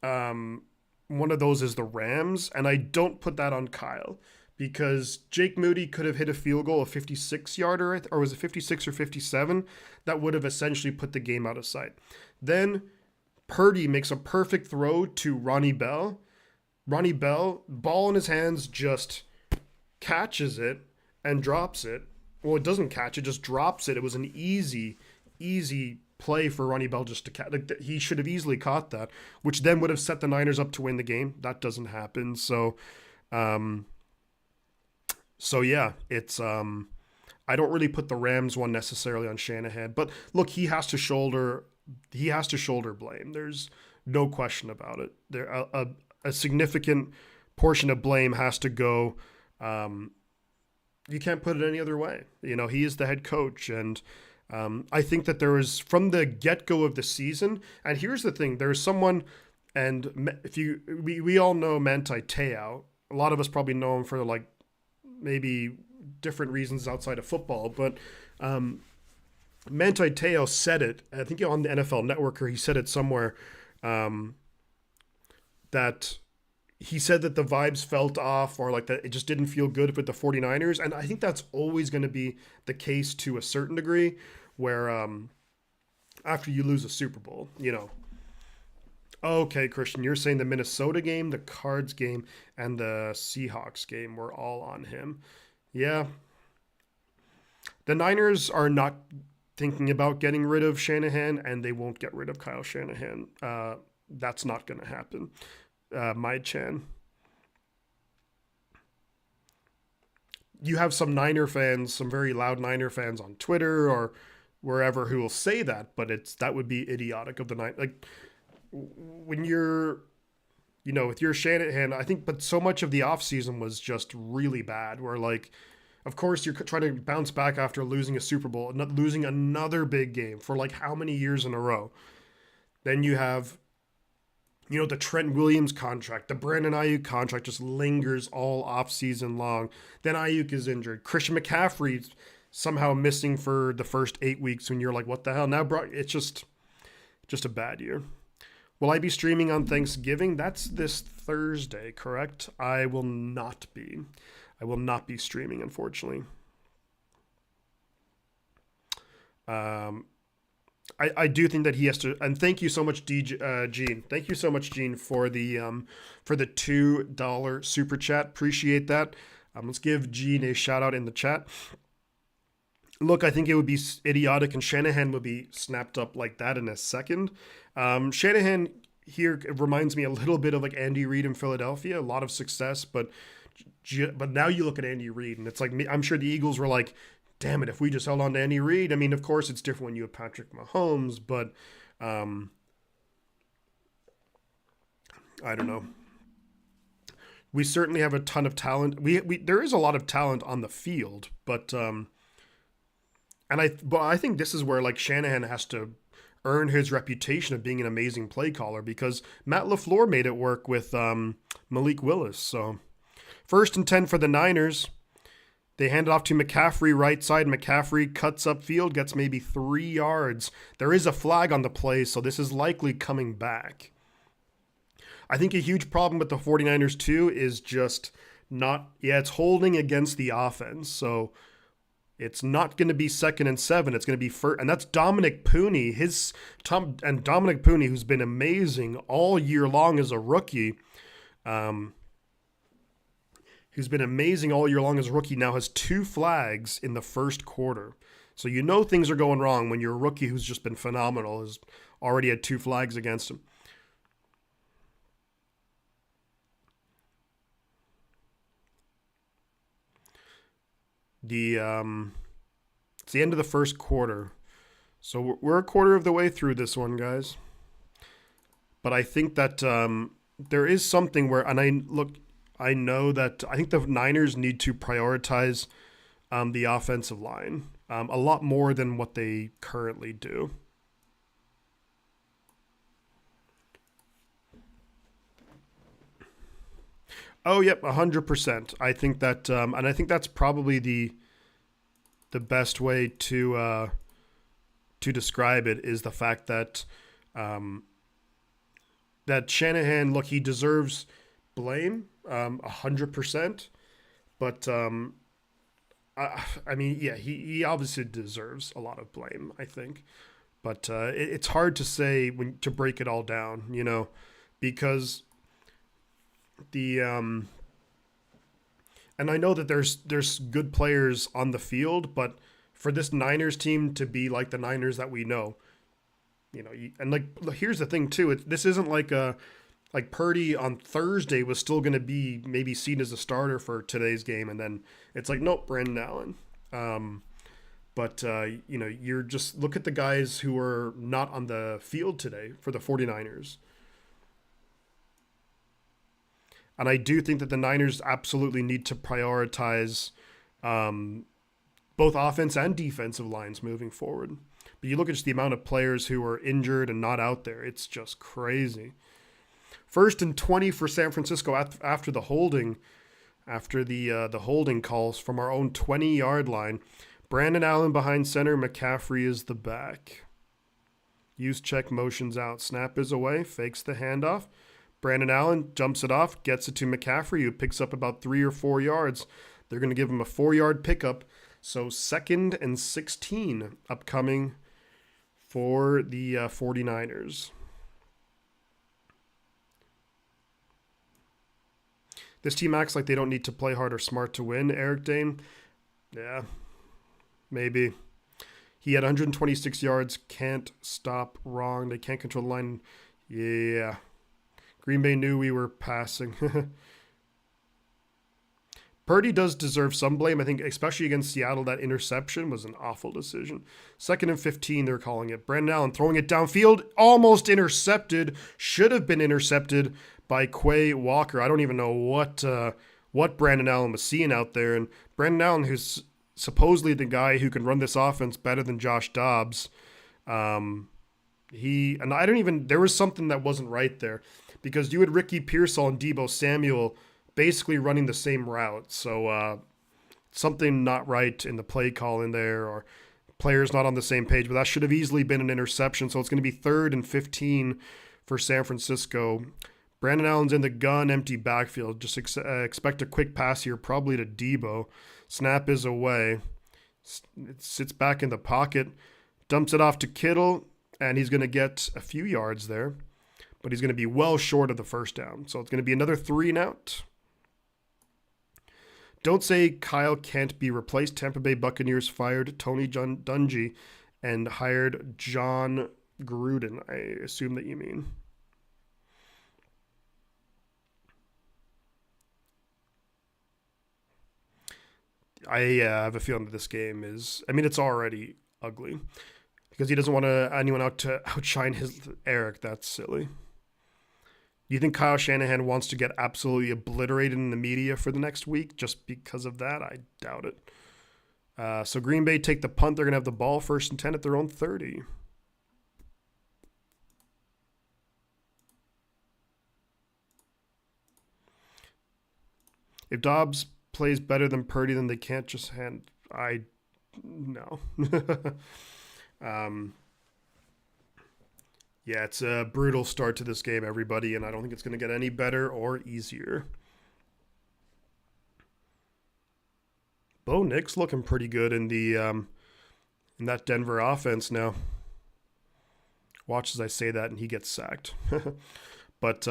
S1: one of those is the Rams, and I don't put that on Kyle because Jake Moody could have hit a field goal, a 56-yarder, or was it 56 or 57? That would have essentially put the game out of sight. Then Purdy makes a perfect throw to Ronnie Bell. Ronnie Bell, ball in his hands, just catches it and drops it. Well, it doesn't catch it, just drops it. It was an easy play for Ronnie Bell just to catch. Like, he should have easily caught that, which then would have set the Niners up to win the game. That doesn't happen. So yeah, it's I don't really put the Rams one necessarily on Shanahan, but look, he has to shoulder blame. There's no question about it. There a significant portion of blame has to go. You can't put it any other way. You know, he is the head coach, and I think that there was from the get-go of the season. And here's the thing: there's someone, and we all know Manti Te'o. A lot of us probably know him for like maybe different reasons outside of football, but Manti Te'o said it. I think on the NFL Network, or he said it somewhere. That he said that the vibes felt off, or like that it just didn't feel good with the 49ers. And I think that's always going to be the case to a certain degree, where after you lose a Super Bowl, you know, okay, Christian, you're saying the Minnesota game, the Cards game, and the Seahawks game were all on him. Yeah. The Niners are not thinking about getting rid of Shanahan, and they won't get rid of Kyle Shanahan. That's not going to happen. My Chan. You have some Niner fans, some very loud Niner fans on Twitter or wherever who will say that, but that would be idiotic of the Niners. Like, when you're, you know, with your Shanahan, I think, but so much of the offseason was just really bad, where like, of course, you're trying to bounce back after losing a Super Bowl, not losing another big game for like how many years in a row. Then you have, you know, the Trent Williams contract, the Brandon Ayuk contract just lingers all offseason long. Then Ayuk is injured. Christian McCaffrey's somehow missing for the first 8 weeks when you're like, what the hell? Now, bro, it's just a bad year. Will I be streaming on Thanksgiving? That's this Thursday, correct? I will not be. I will not be streaming, unfortunately. I do think that he has to, and thank you so much, Gene. Thank you so much, Gene, for the $2 super chat. Appreciate that. Let's give Gene a shout out in the chat. Look, I think it would be idiotic, and Shanahan would be snapped up like that in a second. Shanahan here, it reminds me a little bit of like Andy Reid in Philadelphia. A lot of success, but now you look at Andy Reid, and it's like, I'm sure the Eagles were like, damn it, if we just held on to Andy Reid. I mean, of course, it's different when you have Patrick Mahomes, but I don't know. We certainly have a ton of talent. There is a lot of talent on the field, but I think this is where like Shanahan has to earn his reputation of being an amazing play caller, because Matt LaFleur made it work with Malik Willis. So 1st and 10 for the Niners. They hand it off to McCaffrey, right side. McCaffrey cuts up field, gets maybe 3 yards. There is a flag on the play, so this is likely coming back. I think a huge problem with the 49ers too is just it's holding against the offense. So it's not going to be 2nd and 7. It's going to be first, and that's Dominic Pooney. Dominic Pooney, who's been amazing all year long as a rookie, now has 2 flags in the first quarter. So you know things are going wrong when your rookie, who's just been phenomenal, has already had 2 flags against him. It's the end of the first quarter. So we're a quarter of the way through this one, guys. But I think that there is something where, and I know that I think the Niners need to prioritize the offensive line a lot more than what they currently do. Oh, yep, 100%. I think that, and I think that's probably the best way to describe it is the fact that that Shanahan, look, he deserves blame, 100%. But I mean, yeah, he obviously deserves a lot of blame, I think. But it's hard to say when to break it all down, because the and I know that there's good players on the field, but for this Niners team to be like the Niners that we know, and like here's the thing too, this isn't like Purdy on Thursday was still going to be maybe seen as a starter for today's game, and then it's like nope, Brandon Allen. But you're just look at the guys who are not on the field today for the 49ers. And I do think that the Niners absolutely need to prioritize both offense and defensive lines moving forward. But you look at just the amount of players who are injured and not out there, it's just crazy. 1st and 20 for San Francisco after the holding, after the holding calls from our own 20-yard line. Brandon Allen behind center, McCaffrey is the back. Use check motions out. Snap is away, fakes the handoff. Brandon Allen jumps it off, gets it to McCaffrey, who picks up about 3 or 4 yards. They're going to give him a 4-yard pickup. So 2nd and 16 upcoming for the 49ers. This team acts like they don't need to play hard or smart to win, Eric Dane. Yeah, maybe. He had 126 yards, can't stop wrong. They can't control the line. Yeah. Green Bay knew we were passing. Purdy does deserve some blame. I think especially against Seattle, that interception was an awful decision. 2nd and 15, they're calling it. Brandon Allen throwing it downfield, almost intercepted. Should have been intercepted by Quay Walker. I don't even know what Brandon Allen was seeing out there. And Brandon Allen, who's supposedly the guy who can run this offense better than Josh Dobbs, there was something that wasn't right there. Because you had Ricky Pearsall and Deebo Samuel basically running the same route. So something not right in the play call in there, or players not on the same page. But that should have easily been an interception. So it's going to be 3rd and 15 for San Francisco. Brandon Allen's in the gun, empty backfield. Just expect a quick pass here, probably to Deebo. Snap is away. It sits back in the pocket. Dumps it off to Kittle, and he's going to get a few yards there. But he's going to be well short of the first down. So it's going to be another 3 and out. Don't say Kyle can't be replaced. Tampa Bay Buccaneers fired Tony Dungy and hired John Gruden. I assume that you mean. I have a feeling that this game is, it's already ugly. Because he doesn't want anyone out to outshine Eric. That's silly. You think Kyle Shanahan wants to get absolutely obliterated in the media for the next week just because of that? I doubt it. So Green Bay take the punt. They're going to have the ball 1st and 10 at their own 30. If Dobbs plays better than Purdy, then they can't just hand. No. Yeah, it's a brutal start to this game, everybody, and I don't think it's going to get any better or easier. Bo Nick's looking pretty good in that Denver offense now. Watch as I say that, and he gets sacked. But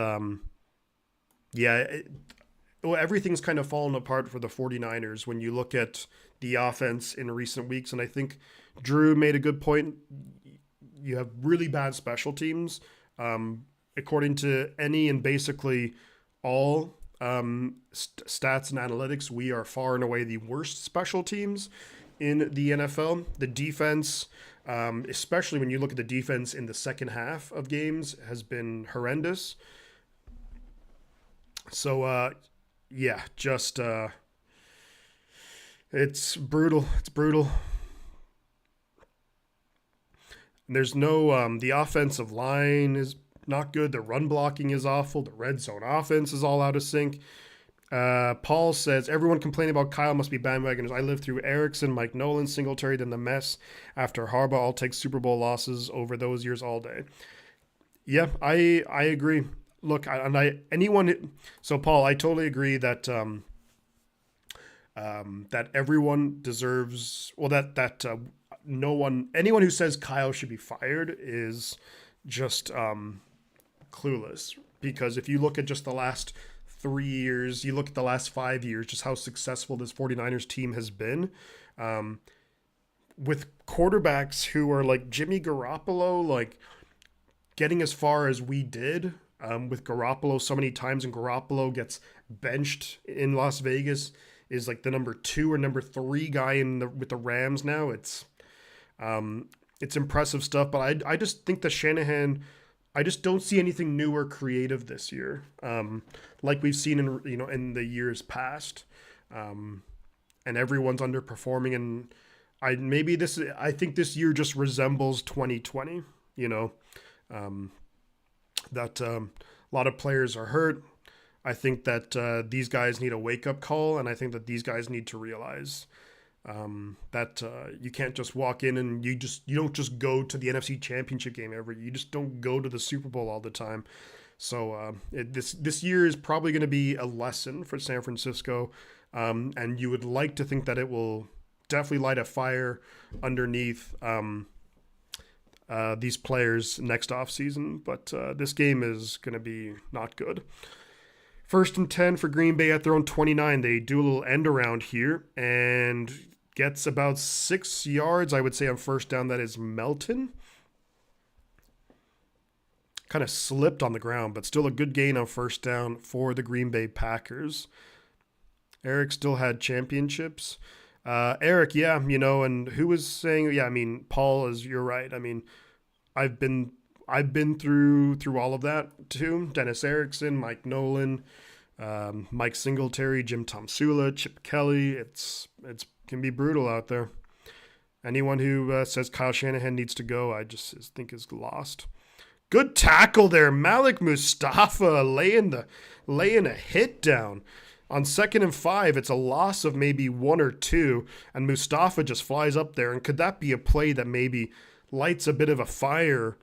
S1: everything's kind of fallen apart for the 49ers when you look at the offense in recent weeks, and I think Drew made a good point. You have really bad special teams. According to any and basically all stats and analytics, we are far and away the worst special teams in the NFL. The defense, especially when you look at the defense in the second half of games, has been horrendous. So, It's brutal. It's brutal. There's no the offensive line is not good. The run blocking is awful. The red zone offense is all out of sync. Paul says everyone complaining about Kyle must be bandwagoners. I lived through Erickson, Mike Nolan, Singletary, then the mess after Harbaugh. I'll take Super Bowl losses over those years all day. Yeah, I agree. Look, so Paul, I totally agree that that everyone deserves. Well, that no one, anyone who says Kyle should be fired is just clueless. Because if you look at just the last 3 years, you look at the last 5 years, just how successful this 49ers team has been, with quarterbacks who are like Jimmy Garoppolo, like getting as far as we did, with Garoppolo so many times, and Garoppolo gets benched in Las Vegas, is like the number 2 or number 3 guy with the Rams now. It's impressive stuff, but I just think that Shanahan, I just don't see anything new or creative this year, like we've seen in the years past, and everyone's underperforming. And I think this year just resembles 2020. That a lot of players are hurt. I think that these guys need a wake up call, and I think that these guys need to realize that you can't just walk in and you don't just go to the NFC Championship game every. You just don't go to the Super Bowl all the time. So this year is probably going to be a lesson for San Francisco, and you would like to think that it will definitely light a fire underneath these players next offseason. But this game is going to be not good. 1st and 10 for Green Bay at their own 29. They do a little end around here and gets about 6 yards, I would say, on first down. That is Melton. Kind of slipped on the ground, but still a good gain on first down for the Green Bay Packers. Eric still had championships. Eric, yeah, and who was saying, yeah, I mean, Paul, you're right. I mean, I've been through all of that too. Dennis Erickson, Mike Nolan, Mike Singletary, Jim Tomsula, Chip Kelly. It's can be brutal out there. Anyone who says Kyle Shanahan needs to go, I just think is lost. Good tackle there, Malik Mustafa laying a hit down. On 2nd and 5, it's a loss of maybe 1 or 2, and Mustafa just flies up there. And could that be a play that maybe lights a bit of a fire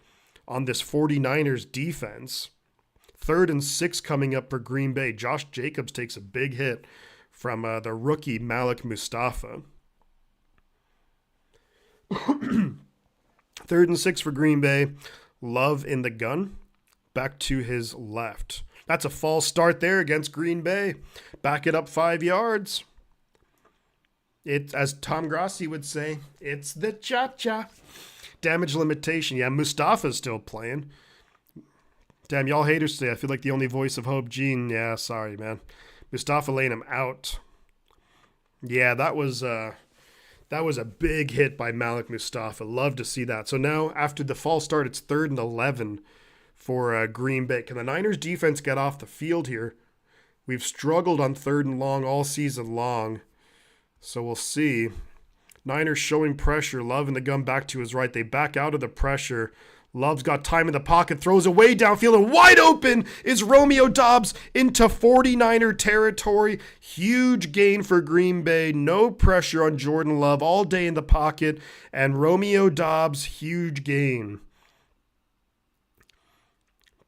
S1: on this 49ers defense? 3rd and 6 coming up for Green Bay. Josh Jacobs takes a big hit from the rookie Malik Mustafa. 3rd and 6 for Green Bay. Love in the gun. Back to his left. That's a false start there against Green Bay. Back it up 5 yards. It's, as Tom Grossi would say, it's the cha-cha. Damage limitation. Yeah, Mustafa's still playing. Damn, y'all haters today. I feel like the only voice of hope. Gene, yeah, sorry, man. Mustafa laying him out. Yeah, that was a big hit by Malik Mustafa. Love to see that. So now, after the false start, it's 3rd and 11 for Green Bay. Can the Niners defense get off the field here? We've struggled on 3rd and long all season long. So we'll see. Niners showing pressure. Love in the gun back to his right. They back out of the pressure. Love's got time in the pocket. Throws away downfield. And wide open is Romeo Doubs into 49er territory. Huge gain for Green Bay. No pressure on Jordan Love all day in the pocket. And Romeo Doubs, huge gain.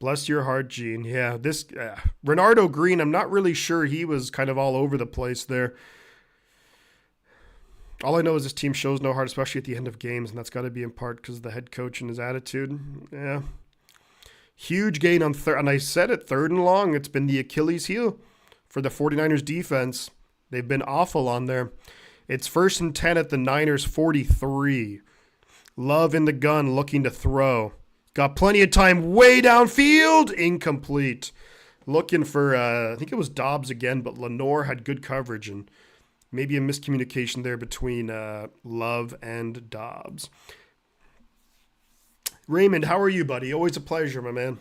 S1: Bless your heart, Gene. Yeah, this Renardo Green, I'm not really sure. He was kind of all over the place there. All I know is this team shows no heart, especially at the end of games, and that's got to be in part because of the head coach and his attitude. Yeah. Huge gain on third, and I said it, 3rd and long. It's been the Achilles heel for the 49ers defense. They've been awful on there. It's 1st and 10 at the Niners 43. Love in the gun, looking to throw. Got plenty of time way downfield. Incomplete. Looking for, I think it was Dobbs again, but Lenore had good coverage, and maybe a miscommunication there between Love and Dobbs. Raymond, how are you, buddy? Always a pleasure, my man.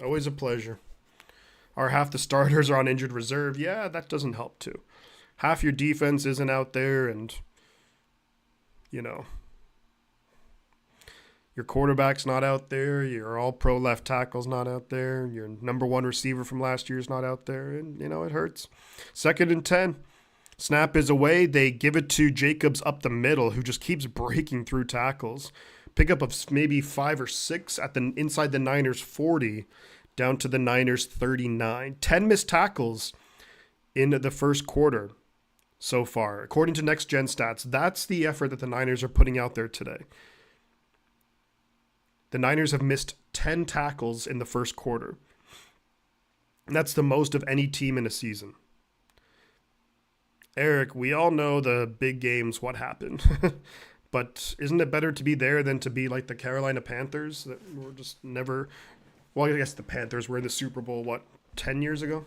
S1: Always a pleasure. Half the starters are on injured reserve. Yeah, that doesn't help too. half your defense isn't out there, and, you know, your quarterback's not out there, your all-pro left tackle's not out there, your number one receiver from last year's not out there, and, you know, it hurts. 2nd and 10. Snap is away. They give it to Jacobs up the middle, who just keeps breaking through tackles. Pickup of maybe 5 or 6 at the inside the Niners 40, down to the Niners 39. 10 missed tackles in the first quarter so far. According to Next Gen Stats, that's the effort that the Niners are putting out there today. The Niners have missed 10 tackles in the first quarter. And that's the most of any team in a season. Eric, we all know the big games, what happened. But isn't it better to be there than to be like the Carolina Panthers that were just never... Well, I guess the Panthers were in the Super Bowl, 10 years ago?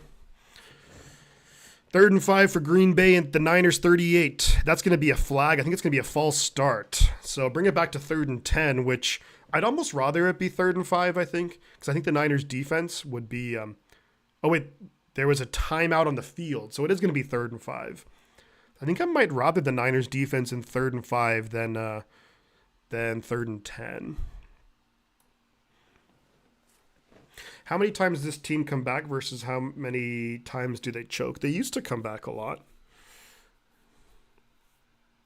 S1: 3rd and 5 for Green Bay and the Niners 38. That's going to be a flag. I think it's going to be a false start. So bring it back to 3rd and 10, which I'd almost rather it be 3rd and 5, I think. Because I think the Niners defense would be... there was a timeout on the field. So it is going to be 3rd and 5. I think I might rather the Niners defense in 3rd and 5 than 3rd and 10. How many times does this team come back versus how many times do they choke? They used to come back a lot.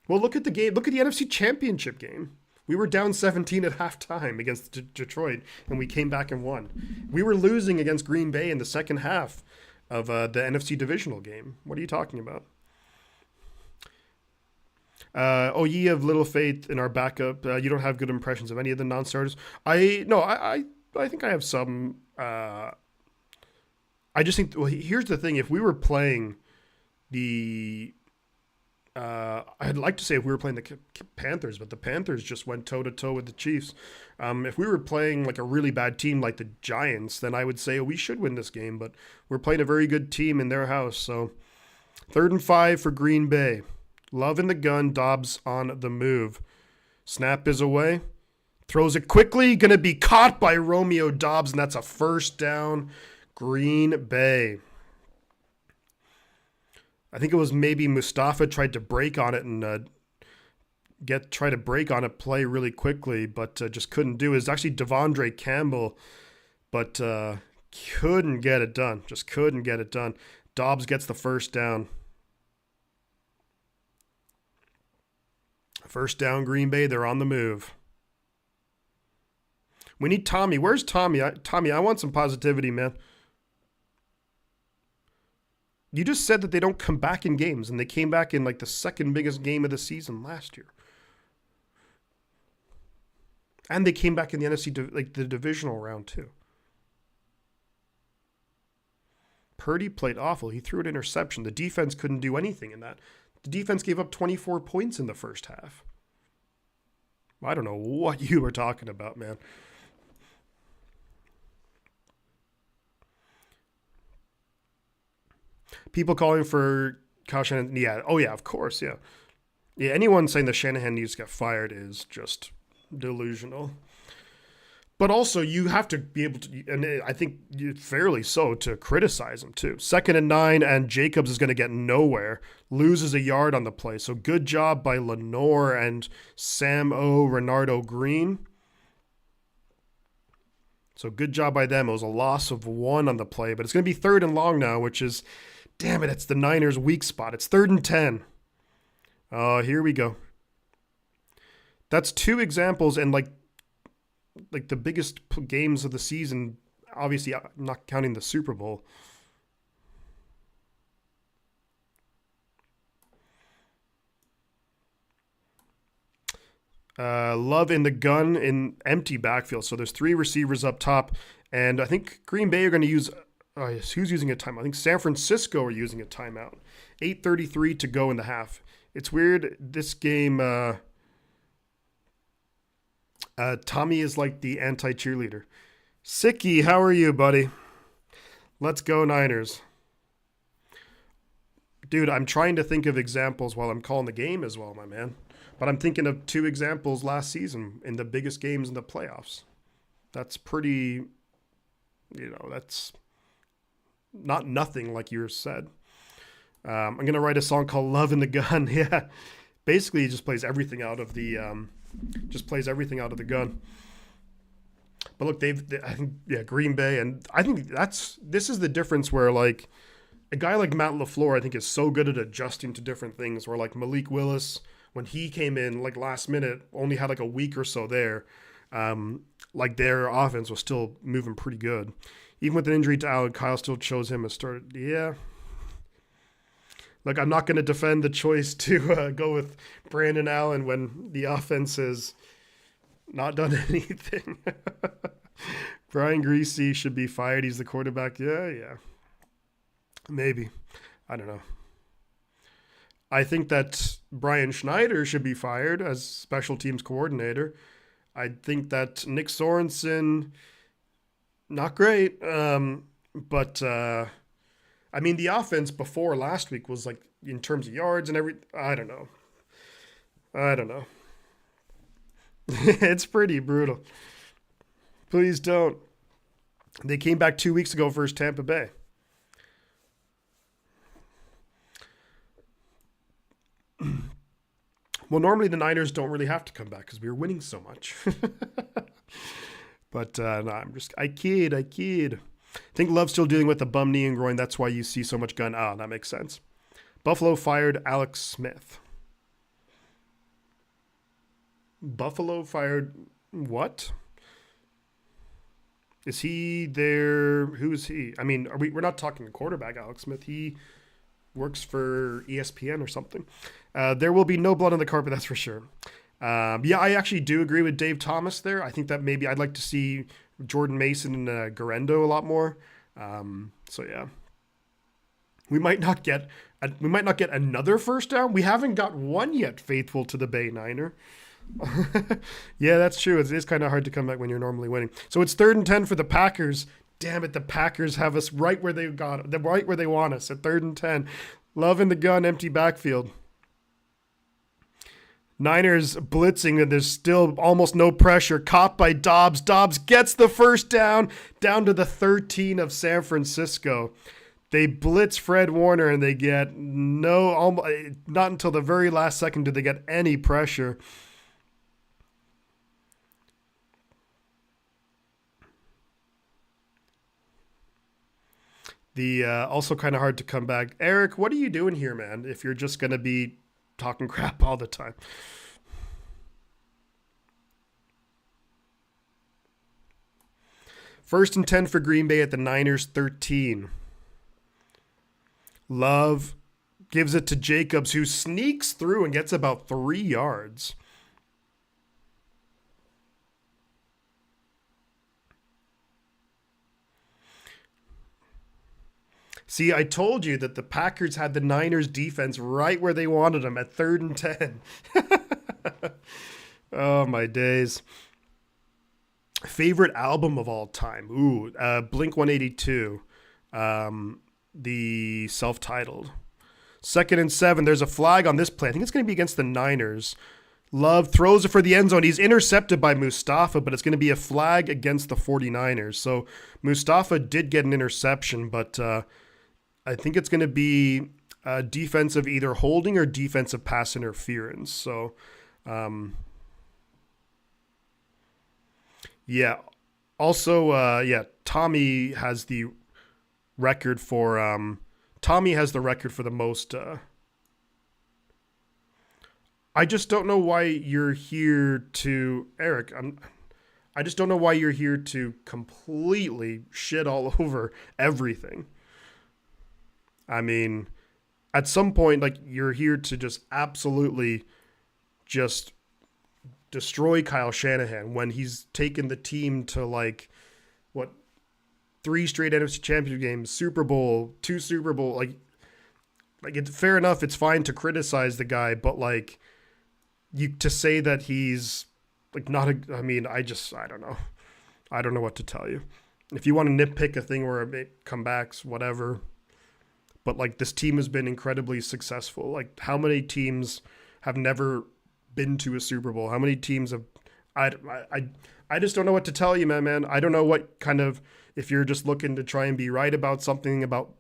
S1: Well, look at the game. Look at the NFC Championship game. We were down 17 at halftime against Detroit, and we came back and won. We were losing against Green Bay in the second half of the NFC Divisional game. What are you talking about? Ye have little faith in our backup. You don't have good impressions of any of the non-starters. I think I have some. I just think. Well, here's the thing: if we were playing the, I'd like to say if we were playing the Panthers, but the Panthers just went toe to toe with the Chiefs. If we were playing like a really bad team like the Giants, then I would say we should win this game. But we're playing a very good team in their house. So 3rd and 5 for Green Bay. Love in the gun, Dobbs on the move. Snap is away. Throws it quickly. Going to be caught by Romeo Dobbs, and that's a first down. Green Bay. I think it was maybe Mustafa tried to break on it and try to break on it, play really quickly, but just couldn't do it. It's actually Devondre Campbell, but couldn't get it done. Just couldn't get it done. Dobbs gets the first down. First down, Green Bay. They're on the move. We need Tommy. Where's Tommy? Tommy, I want some positivity, man. You just said that they don't come back in games, and they came back in like the second biggest game of the season last year. And they came back in the NFC, the divisional round too. Purdy played awful. He threw an interception. The defense couldn't do anything in that. The defense gave up 24 points in the first half. I don't know what you were talking about, man. People calling for Kyle Shanahan. Yeah. Oh, yeah, of course. Yeah. Yeah. Anyone saying that Shanahan needs to get fired is just delusional. But also, you have to be able to, and I think fairly so, to criticize him too. 2nd and 9, and Jacobs is going to get nowhere. Loses a yard on the play. So good job by Lenore and Sam O. Renardo Green. So good job by them. It was a loss of 1 on the play, but it's going to be 3rd and long now, which is, damn it, it's the Niners' weak spot. It's 3rd and 10. Here we go. That's 2 examples, and like the biggest games of the season, obviously not counting the Super Bowl. Love in the gun in empty backfield. So there's 3 receivers up top, and I think Green Bay are going to use, who's using a timeout? I think San Francisco are using a timeout. 8:33 to go in the half. It's weird. This game, Tommy is like the anti-cheerleader. Sicky, how are you, buddy? Let's go Niners. Dude, I'm trying to think of examples while I'm calling the game as well, my man. But I'm thinking of 2 examples last season in the biggest games in the playoffs. That's pretty, that's not nothing like you said. I'm going to write a song called Love in the Gun. Yeah. Basically, he just plays everything out of the gun. But look, I think, yeah, Green Bay, and I think this is the difference where, like, a guy like Matt LaFleur, I think, is so good at adjusting to different things, where, like, Malik Willis, when he came in, like, last minute, only had, like, a week or so there, like, their offense was still moving pretty good. Even with an injury to Allen, Kyle still chose him as starter. Yeah. Like, I'm not going to defend the choice to go with Brandon Allen when the offense has not done anything. Brian Greasy should be fired. He's the quarterback. Yeah. Maybe. I don't know. I think that Brian Schneider should be fired as special teams coordinator. I think that Nick Sorensen, not great. But I mean, the offense before last week was, like, in terms of yards and everything. I don't know. It's pretty brutal. Please don't. They came back 2 weeks ago versus Tampa Bay. Well, normally the Niners don't really have to come back because we were winning so much. But no, I kid. I think Love's still dealing with a bum knee and groin. That's why you see so much gun. That makes sense. Buffalo fired Alex Smith. Buffalo fired what? Is he there? Who is he? I mean, we're not talking quarterback Alex Smith. He works for ESPN or something. There will be no blood on the carpet, that's for sure. Yeah, I actually do agree with Dave Thomas there. I think that maybe I'd like to see Jordan Mason and Garendo a lot more. So yeah, we might not get another first down. We haven't got one yet. Faithful to the Bay Niner. Yeah, that's true. It is kind of hard to come back when you're normally winning. So it's 3rd and 10 for the Packers. Damn it, the Packers have us right where they right where they want us at 3rd and 10. Love in the gun, empty backfield. Niners blitzing, and there's still almost no pressure. Caught by Dobbs. Dobbs gets the first down to the 13 of San Francisco. They blitz Fred Warner, and they get not until the very last second do they get any pressure. Also kind of hard to come back. Eric, what are you doing here, man, if you're just going to be talking crap all the time? First and 10 for Green Bay at the Niners 13. Love gives it to Jacobs, who sneaks through and gets about 3 yards. See, I told you that the Packers had the Niners defense right where they wanted them at 3rd and 10. Oh, my days. Favorite album of all time? Ooh, Blink-182. The self-titled. 2nd and 7. There's a flag on this play. I think it's going to be against the Niners. Love throws it for the end zone. He's intercepted by Mustafa, but it's going to be a flag against the 49ers. So Mustafa did get an interception, but I think it's going to be defensive either holding or defensive pass interference. So, yeah. Also, Tommy has the record for the most. I just don't know why you're here to, Eric. I just don't know why you're here to completely shit all over everything. I mean, at some point, like, you're here to just absolutely just destroy Kyle Shanahan when he's taken the team to, like, 3 straight NFC Championship games, Super Bowl, 2 Super Bowl. Like it's fair enough. It's fine to criticize the guy, but, like, to say that he's, like, not a, I mean, I don't know. I don't know what to tell you. If you want to nitpick a thing where it comebacks, whatever. But, like, this team has been incredibly successful. Like, how many teams have never been to a Super Bowl? How many teams have... I just don't know what to tell you, man. I don't know what kind of... If you're just looking to try and be right about something about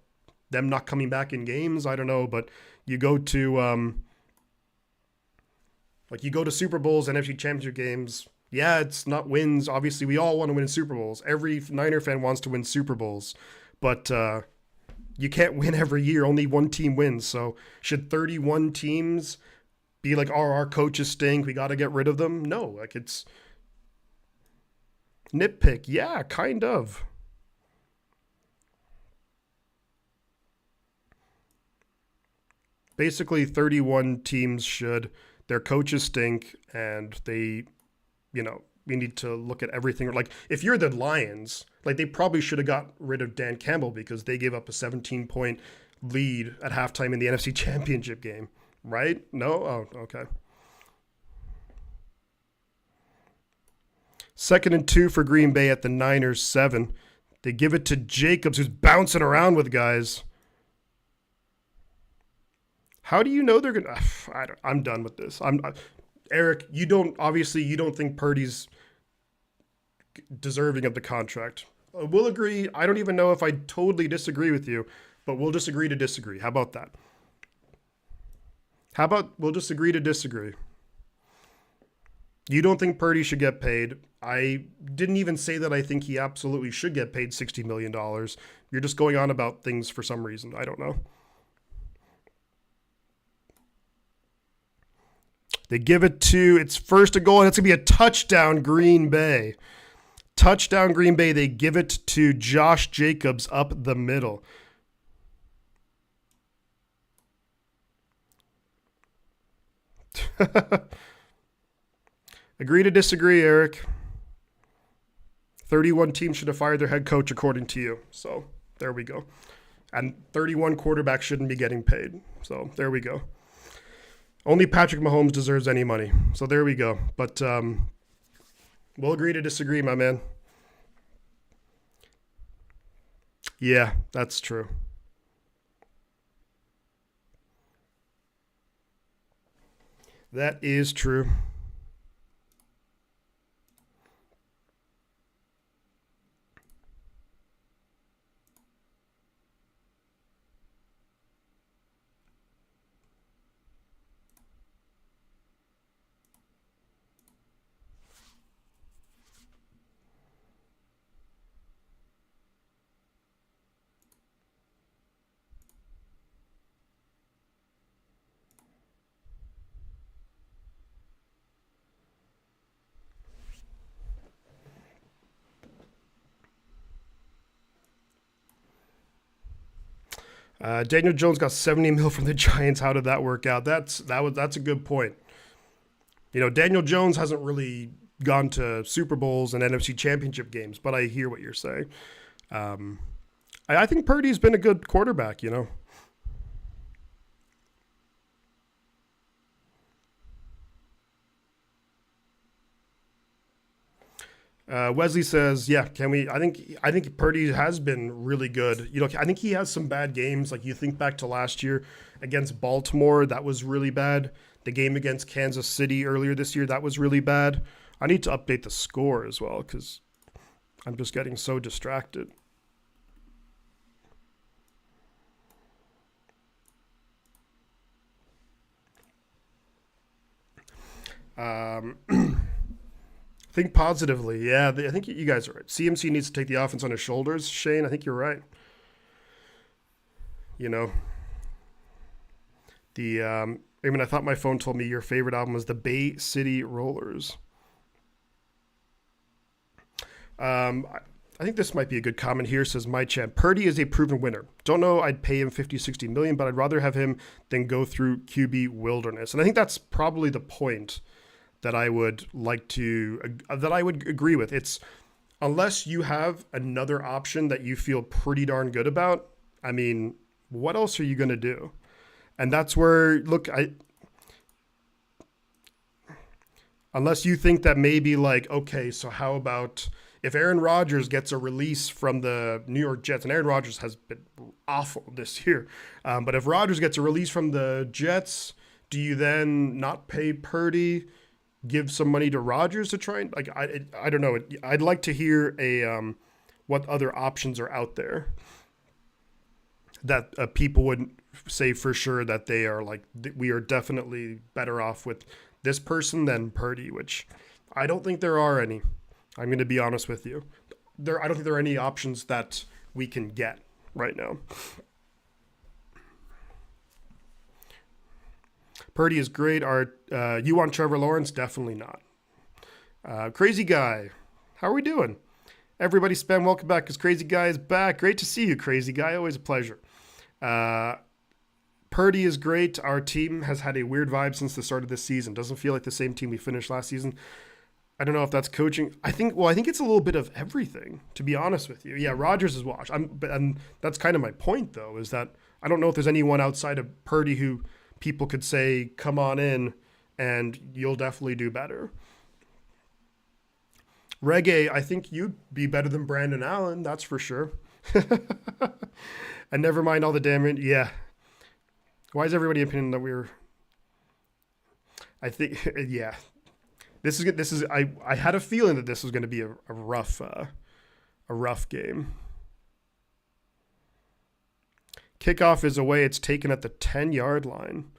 S1: them not coming back in games. I don't know, but you go to you go to Super Bowls and NFC Championship games. Yeah, it's not wins. Obviously, we all want to win Super Bowls. Every Niner fan wants to win Super Bowls, but you can't win every year. Only one team wins. So should 31 teams be like, oh, our coaches stink, we got to get rid of them? No, like it's nitpick. Yeah, kind of. Basically, 31 teams should. Their coaches stink, and they, we need to look at everything. Like, if you're the Lions, like, they probably should have got rid of Dan Campbell because they gave up a 17-point lead at halftime in the NFC Championship game, right? No? Oh, okay. 2nd and 2 for Green Bay at the Niners 7. They give it to Jacobs, who's bouncing around with guys. How do you know they're gonna? I'm done with this. Eric. You don't think Purdy's deserving of the contract. We'll agree. I don't even know if I totally disagree with you, but we'll just agree to disagree. How about that? How about we'll just agree to disagree? You don't think Purdy should get paid. I didn't even say that I think he absolutely should get paid $60 million. You're just going on about things for some reason. I don't know. They give it to, it's first and goal, and it's going to be a touchdown, Green Bay. Touchdown, Green Bay. They give it to Josh Jacobs up the middle. Agree to disagree, Eric. 31 teams should have fired their head coach according to you. So there we go. And 31 quarterbacks shouldn't be getting paid. So there we go. Only Patrick Mahomes deserves any money. So there we go. But we'll agree to disagree, my man. Yeah, that's true. That is true. Daniel Jones got $70 million from the Giants. How did that work out? That's a good point. Daniel Jones hasn't really gone to Super Bowls and NFC Championship games, but I hear what you're saying. I think Purdy's been a good quarterback. Wesley says, "Yeah, can we? I think Purdy has been really good. I think he has some bad games. Like, you think back to last year against Baltimore, that was really bad. The game against Kansas City earlier this year, that was really bad. I need to update the score as well because I'm just getting so distracted." Think positively. Yeah, I think you guys are right. CMC needs to take the offense on his shoulders. Shane, I think you're right. I thought my phone told me your favorite album was the Bay City Rollers. I think this might be a good comment here. Says my champ, Purdy is a proven winner. Don't know I'd pay him 50, 60 million, but I'd rather have him than go through QB wilderness. And I think that's probably the point that I would agree with. It's unless you have another option that you feel pretty darn good about. I mean, what else are you going to do? And that's where, look, unless you think that maybe like, okay, so how about if Aaron Rodgers gets a release from the New York Jets, and Aaron Rodgers has been awful this year, but if Rodgers gets a release from the Jets, do you then not pay Purdy? Give some money to Rodgers to try and I don't know. I'd like to hear what other options are out there. that people would say for sure that they are like, we are definitely better off with this person than Purdy, which I don't think there are any. I'm going to be honest with you. I don't think there are any options that we can get right now. Purdy is great. You want Trevor Lawrence? Definitely not. Crazy Guy, how are we doing? Everybody spam, welcome back because Crazy Guy is back. Great to see you, Crazy Guy. Always a pleasure. Purdy is great. Our team has had a weird vibe since the start of this season. Doesn't feel like the same team we finished last season. I don't know if that's coaching. I think it's a little bit of everything, to be honest with you. Yeah, Rodgers is washed. And that's kind of my point, though, is that I don't know if there's anyone outside of Purdy who people could say, come on in and you'll definitely do better. Reggae, I think you'd be better than Brandon Allen, that's for sure. And never mind all the damage. Yeah. Why is everybody opinion that we're... I think, yeah. This is. I had a feeling that this was going to be a rough game. Kickoff is away. It's taken at the 10-yard line.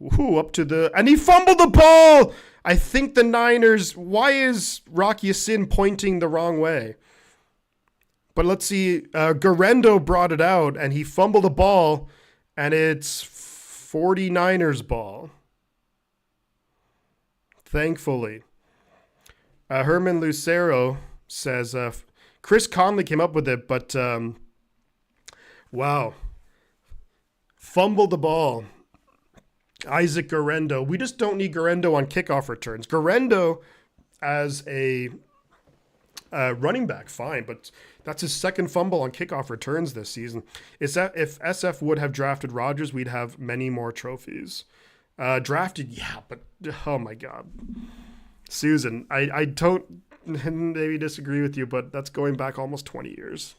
S1: Ooh, and he fumbled the ball. I think the Niners. Why is Rocky Sin pointing the wrong way? But let's see. Garendo brought it out, and he fumbled the ball, and it's 49ers ball. Thankfully. Herman Lucero says, Chris Conley came up with it, but wow. Fumbled the ball. Isaac Garendo. We just don't need Garendo on kickoff returns. Garendo as a running back, fine, but that's his second fumble on kickoff returns this season. If SF would have drafted Rodgers, we'd have many more trophies. Drafted, yeah, but oh my God. Susan, I don't maybe disagree with you, but that's going back almost 20 years.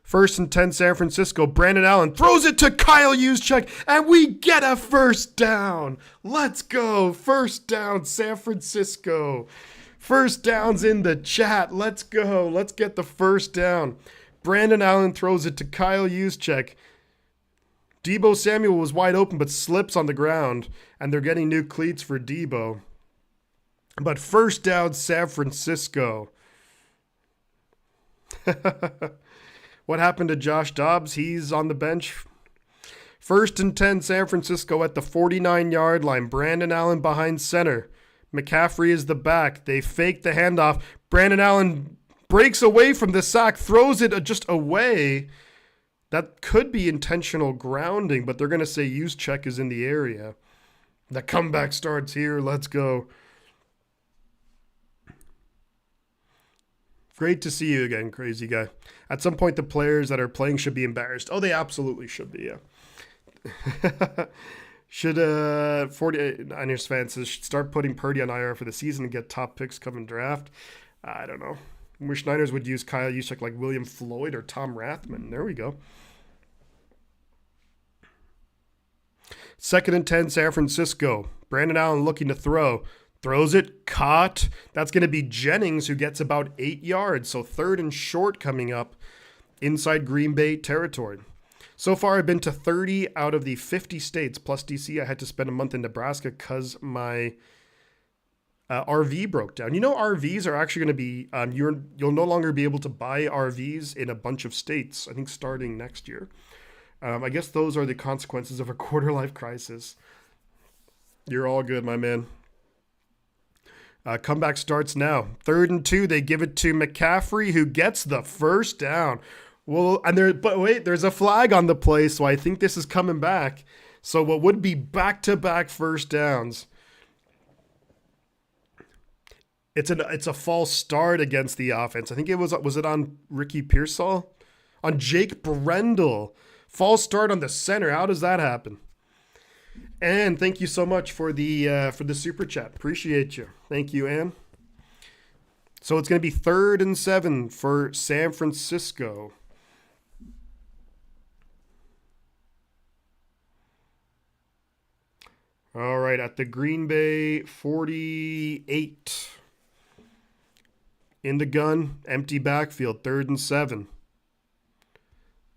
S1: 1st and 10 San Francisco. Brandon Allen throws it to Kyle Juszczyk, and we get a first down. Let's go. First down, San Francisco. First down's in the chat. Let's go. Let's get the first down. Brandon Allen throws it to Kyle Juszczyk. Deebo Samuel was wide open but slips on the ground, and they're getting new cleats for Deebo. But first down, San Francisco. What happened to Josh Dobbs? He's on the bench. 1st and 10, San Francisco at the 49-yard line. Brandon Allen behind center. McCaffrey is the back. They fake the handoff. Brandon Allen breaks away from the sack, throws it just away. That could be intentional grounding, but they're going to say Juszczyk is in the area. The comeback starts here. Let's go. Great to see you again, Crazy Guy. At some point, the players that are playing should be embarrassed. Oh, they absolutely should be, yeah. Should 49ers fans should start putting Purdy on IR for the season and get top picks coming draft? I don't know. I wish Niners would use Kyle Juszczyk like William Floyd or Tom Rathman. There we go. 2nd and 10, San Francisco. Brandon Allen looking to throw. Throws it, caught. That's going to be Jennings, who gets about 8 yards. So 3rd and short coming up inside Green Bay territory. So far, I've been to 30 out of the 50 states, plus DC. I had to spend a month in Nebraska because my RV broke down. You know, RVs are actually going to be, you'll no longer be able to buy RVs in a bunch of states, I think starting next year. I guess those are the consequences of a quarter-life crisis. You're all good, my man. Comeback starts now. 3rd and 2, they give it to McCaffrey, who gets the first down. Well, but wait, there's a flag on the play, so I think this is coming back. So what would be back-to-back first downs? It's a false start against the offense. I think it was it on Ricky Pearsall? On Jake Brendel. False start on the center. How does that happen? And thank you so much for the super chat. Appreciate you. Thank you, Ann. So it's going to be 3rd and 7 for San Francisco. All right, at the Green Bay 48. In the gun, empty backfield, 3rd and 7.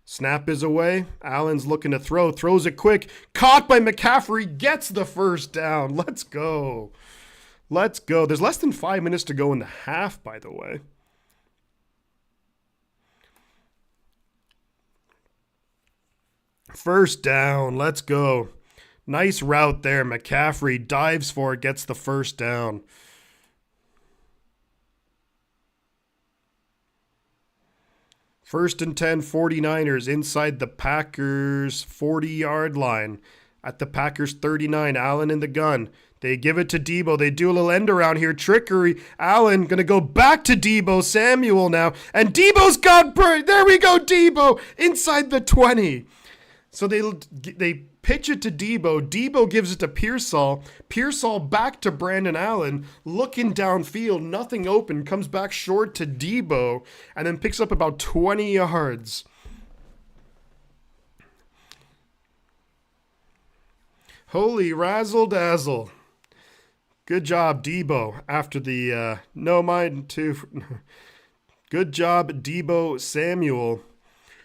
S1: Snap is away. Allen's looking to throw. Throws it quick. Caught by McCaffrey. Gets the first down. Let's go. Let's go. There's less than 5 minutes to go in the half, by the way. First down. Let's go. Nice route there. McCaffrey dives for it. Gets the first down. First and 10, 49ers inside the Packers 40-yard line. At the Packers 39, Allen in the gun. They give it to Debo. They do a little end around here. Trickery. Allen going to go back to Debo Samuel now. And Debo's got burned. There we go, Debo. Inside the 20. So they pitch it to Debo. Debo gives it to Pearsall. Pearsall back to Brandon Allen. Looking downfield. Nothing open. Comes back short to Debo. And then picks up about 20 yards. Holy razzle dazzle. Good job, Debo. After the Good job, Debo Samuel.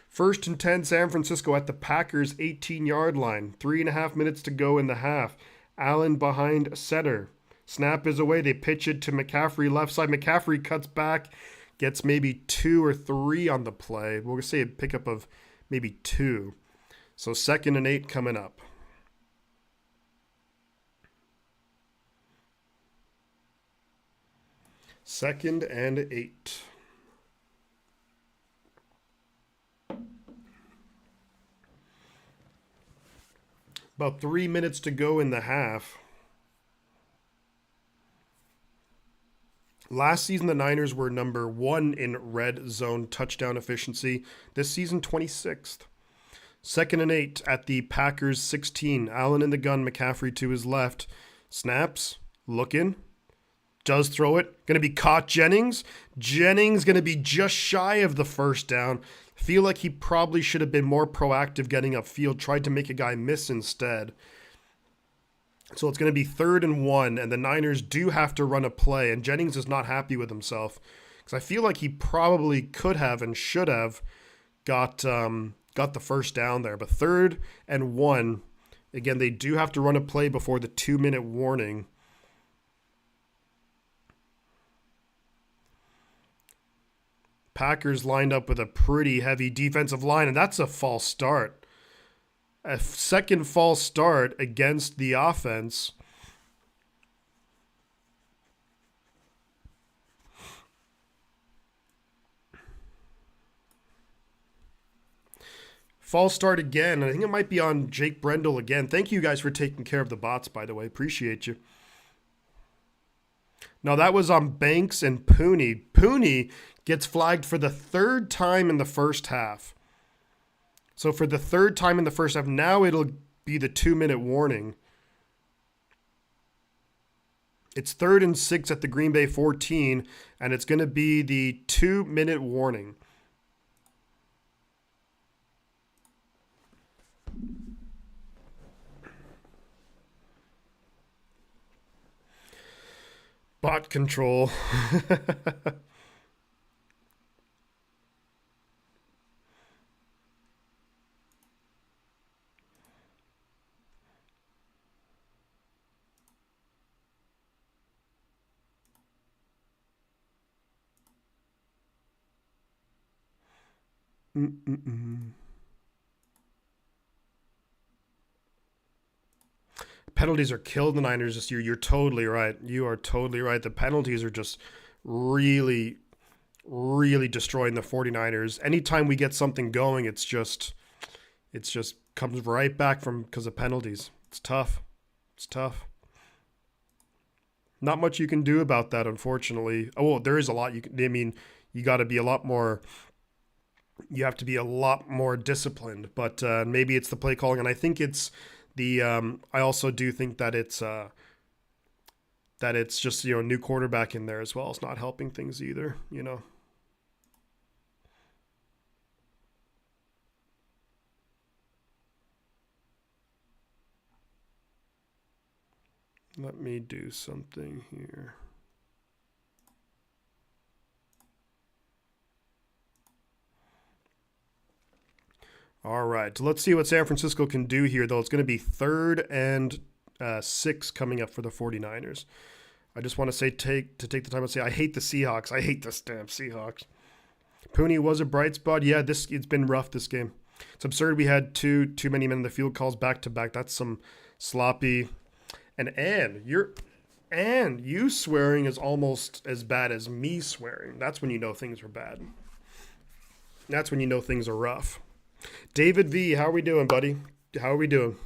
S1: First and 10, San Francisco at the Packers 18-yard line. 3.5 minutes to go in the half. Allen behind center. Snap is away. They pitch it to McCaffrey left side. McCaffrey cuts back, gets maybe 2 or 3 on the play. We'll say a pickup of maybe 2. So 2nd and 8 coming up. Second and 8. About 3 minutes to go in the half. Last season, the Niners were number 1 in red zone touchdown efficiency. This season, 26th. 2nd and 8 at the Packers 16. Allen in the gun, McCaffrey to his left. Snaps, looking. Does throw it. Going to be caught Jennings. Jennings going to be just shy of the first down. Feel like he probably should have been more proactive getting upfield. Tried to make a guy miss instead. So it's going to be 3rd and 1, and the Niners do have to run a play, and Jennings is not happy with himself. Because I feel like he probably could have and should have got the first down there. But 3rd and 1, again, they do have to run a play before the 2-minute warning. Packers lined up with a pretty heavy defensive line, and that's a false start. A second false start against the offense. False start again. I think it might be on Jake Brendel again. Thank you guys for taking care of the bots, by the way. Appreciate you. No, that was on Banks and Pooney. Pooney gets flagged for the 3rd time in the first half. So for the 3rd time in the first half, now it'll be the 2-minute warning. It's 3rd and 6 at the Green Bay 14, and it's going to be the 2-minute warning. Bot control. Penalties are killing the Niners this year. You're totally right. You are totally right. The penalties are just really, really destroying the 49ers. Anytime we get something going, it's just comes right back from because of penalties. It's tough. It's tough. Not much you can do about that, unfortunately. Oh, well, there is a lot you can. I mean, you got to be a lot more. You have to be a lot more disciplined, but maybe it's the play calling, and I think it's the. I also do think that it's just a new quarterback in there as well. It's not helping things either. Let me do something here. All right, let's see what San Francisco can do here, though. It's going to be 3rd and 6 coming up for the 49ers. I just want to say take the time to say I hate the Seahawks. I hate this damn Seahawks. Pooney was a bright spot. Yeah, it's been rough this game. It's absurd we had too many men in the field calls back to back. That's some sloppy. And you swearing is almost as bad as me swearing. That's when you know things are bad. That's when you know things are rough. David V, how are we doing, buddy? How are we doing?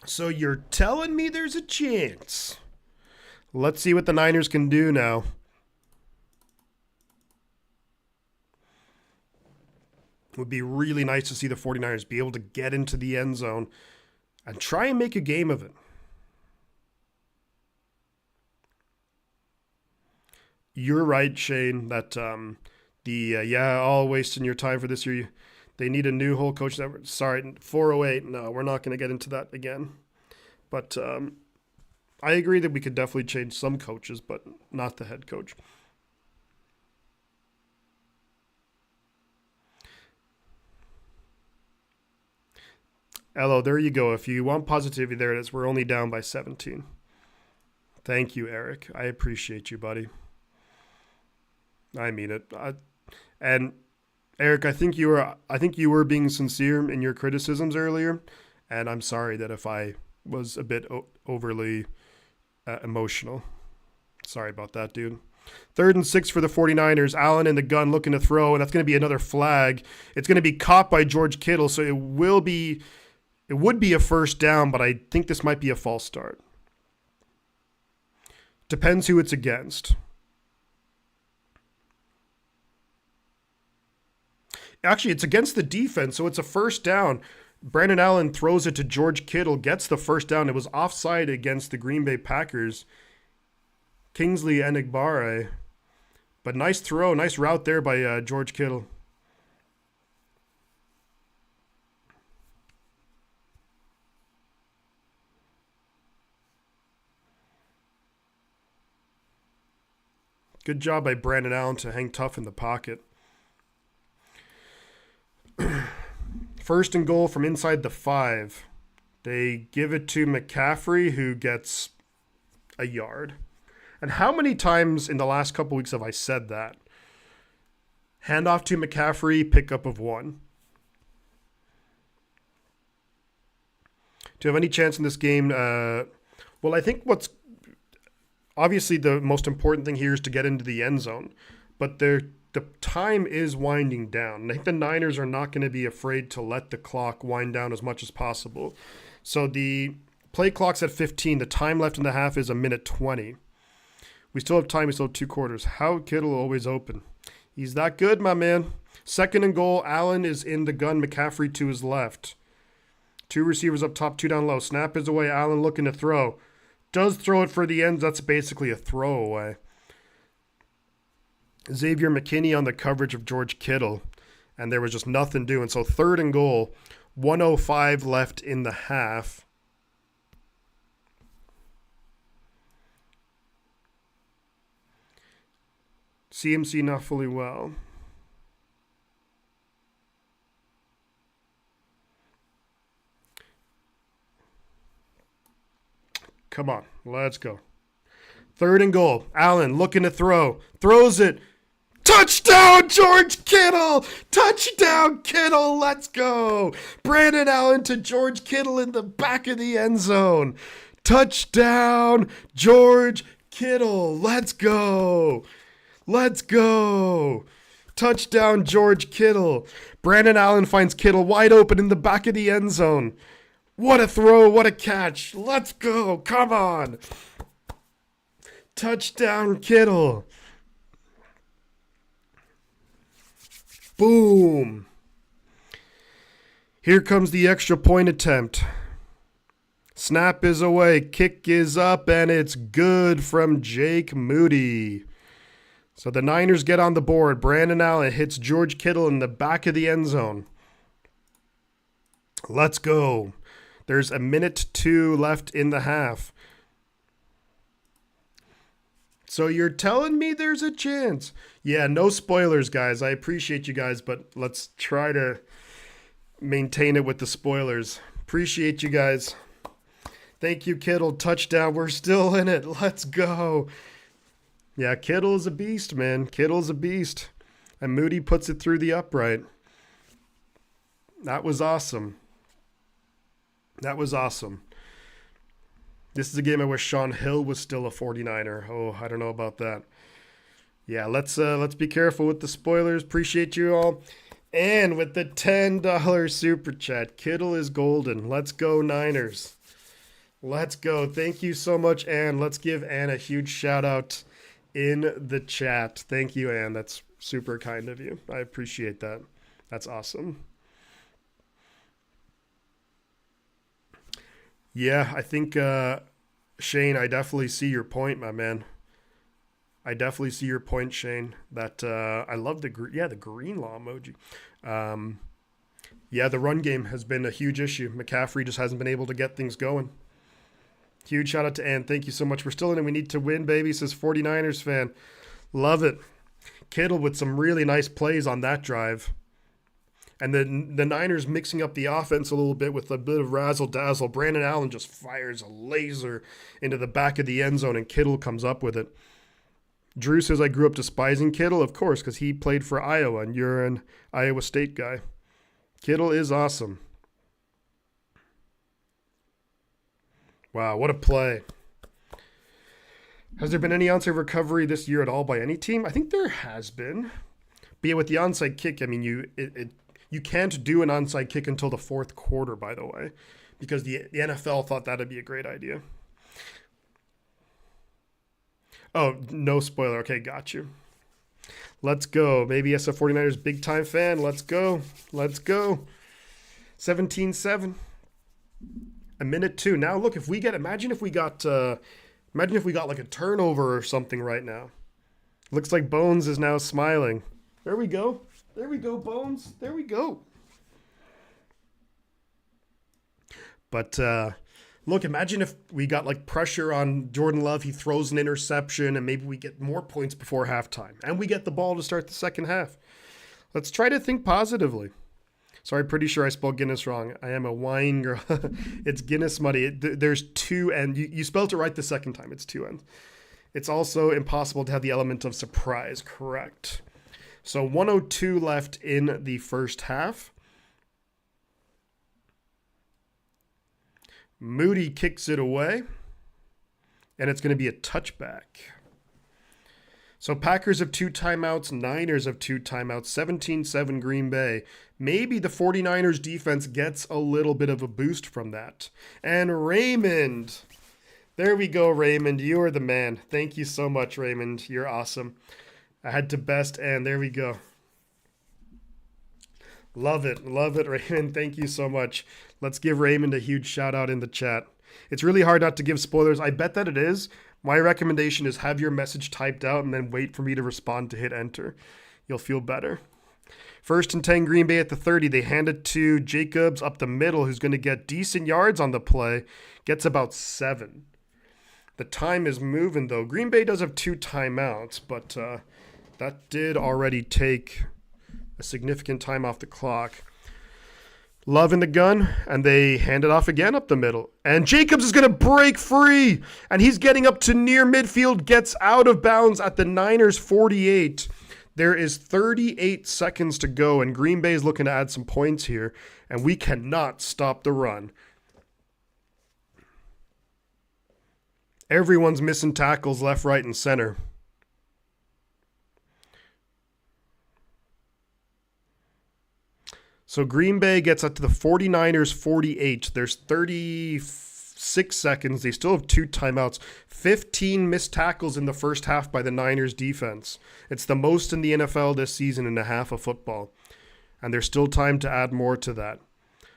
S1: So you're telling me there's a chance. Let's see what the Niners can do now. It would be really nice to see the 49ers be able to get into the end zone and try and make a game of it. You're right, Shane, that all wasting your time for this year. They need a new whole coach. Sorry, 408. No, we're not going to get into that again. But I agree that we could definitely change some coaches, but not the head coach. Hello, there you go. If you want positivity, there it is. We're only down by 17. Thank you, Eric. I appreciate you, buddy. I mean it. And Eric, I think you were being sincere in your criticisms earlier, and I'm sorry that if I was a bit overly emotional. Sorry about that, dude. 3rd and 6 for the 49ers. Allen in the gun looking to throw, and that's going to be another flag. It's going to be caught by George Kittle, so it would be a first down, but I think this might be a false start. Depends who it's against. Actually, it's against the defense, so it's a first down. Brandon Allen throws it to George Kittle, gets the first down. It was offside against the Green Bay Packers. Kingsley Enagbare. But nice throw, nice route there by George Kittle. Good job by Brandon Allen to hang tough in the pocket. 1st and goal from inside the 5. They give it to McCaffrey, who gets a yard. And how many times in the last couple weeks have I said that? Handoff to McCaffrey, pickup of 1. Do you have any chance in this game? Well, I think what's obviously the most important thing here is to get into the end zone. But the time is winding down. I think the Niners are not going to be afraid to let the clock wind down as much as possible. So the play clock's at 15. The time left in the half is 1:20. We still have time. We still have 2 quarters. How Kittle always open. He's that good, my man. 2nd and goal. Allen is in the gun. McCaffrey to his left. 2 receivers up top, 2 down low. Snap is away. Allen looking to throw. Does throw it for the ends. That's basically a throwaway. Xavier McKinney on the coverage of George Kittle, and there was just nothing doing. So 3rd and goal, 1:05 left in the half. CMC not fully well. Come on, let's go. 3rd and goal. Allen looking to throw. Throws it. Touchdown, George Kittle! Touchdown, Kittle! Let's go! Brandon Allen to George Kittle in the back of the end zone. Touchdown, George Kittle! Let's go! Let's go! Touchdown, George Kittle! Brandon Allen finds Kittle wide open in the back of the end zone. What a throw! What a catch! Let's go! Come on! Touchdown, Kittle! Boom. Here comes the extra point attempt. Snap is away. Kick is up, and it's good from Jake Moody. So the Niners get on the board. Brandon Allen hits George Kittle in the back of the end zone. Let's go. There's 1:02 left in the half. So you're telling me there's a chance? Yeah, no spoilers, guys. I appreciate you guys, but let's try to maintain it with the spoilers. Appreciate you guys. Thank you, Kittle. Touchdown. We're still in it. Let's go. Yeah, Kittle is a beast, man. Kittle's a beast. And Moody puts it through the upright. That was awesome. That was awesome. This is a game I wish Sean Hill was still a 49er. Oh, I don't know about that. Yeah, let's be careful with the spoilers. Appreciate you all. And with the $10 super chat, Kittle is golden. Let's go, Niners. Let's go. Thank you so much, Ann. Let's give Ann a huge shout out in the chat. Thank you, Ann. That's super kind of you. I appreciate that. That's awesome. Yeah, I think, Shane, I definitely see your point, my man. I definitely see your point, Shane. That I love the green law emoji. Yeah, the run game has been a huge issue. McCaffrey just hasn't been able to get things going. Huge shout out to Ann. Thank you so much. We're still in it. We need to win, baby, says 49ers fan. Love it. Kittle with some really nice plays on that drive. And then the Niners mixing up the offense a little bit with a bit of razzle-dazzle. Brandon Allen just fires a laser into the back of the end zone, and Kittle comes up with it. Drew says, I grew up despising Kittle. Of course, because he played for Iowa, and you're an Iowa State guy. Kittle is awesome. Wow, what a play. Has there been any onside recovery this year at all by any team? I think there has been. But yeah, with the onside kick, I mean, you can't do an onside kick until the fourth quarter, by the way, because the NFL thought that'd be a great idea. Oh, no spoiler. Okay, got you. Let's go. Maybe SF 49ers big time fan. Let's go. Let's go. 17-7. A minute 2. Now look, imagine if we got like a turnover or something right now. Looks like Bones is now smiling. There we go. There we go, Bones. There we go. But look, imagine if we got like pressure on Jordan Love. He throws an interception and maybe we get more points before halftime. And we get the ball to start the second half. Let's try to think positively. Sorry, pretty sure I spelled Guinness wrong. I am a wine girl. It's Guinness Muddy. There's two N's. You spelled it right the second time. It's two N's. It's also impossible to have the element of surprise. Correct. So 102 left in the first half. Moody kicks it away. And it's going to be a touchback. So Packers have 2 timeouts. Niners have 2 timeouts. 17-7 Green Bay. Maybe the 49ers defense gets a little bit of a boost from that. And Raymond. There we go, Raymond. You are the man. Thank you so much, Raymond. You're awesome. I had to best, and there we go. Love it, Raymond. Thank you so much. Let's give Raymond a huge shout out in the chat. It's really hard not to give spoilers. I bet that it is. My recommendation is have your message typed out and then wait for me to respond to hit enter. You'll feel better. 1st and 10 Green Bay at the 30. They hand it to Jacobs up the middle, who's going to get decent yards on the play. Gets about 7. The time is moving, though. Green Bay does have 2 timeouts, but that did already take a significant time off the clock. Love in the gun, and they hand it off again up the middle. And Jacobs is going to break free, and he's getting up to near midfield, gets out of bounds at the Niners 48. There is 38 seconds to go, and Green Bay is looking to add some points here, and we cannot stop the run. Everyone's missing tackles left, right, and center. So Green Bay gets up to the 49ers 48. There's 36 seconds. They still have 2 timeouts. 15 missed tackles in the first half by the Niners defense. It's the most in the NFL this season in a half of football. And there's still time to add more to that.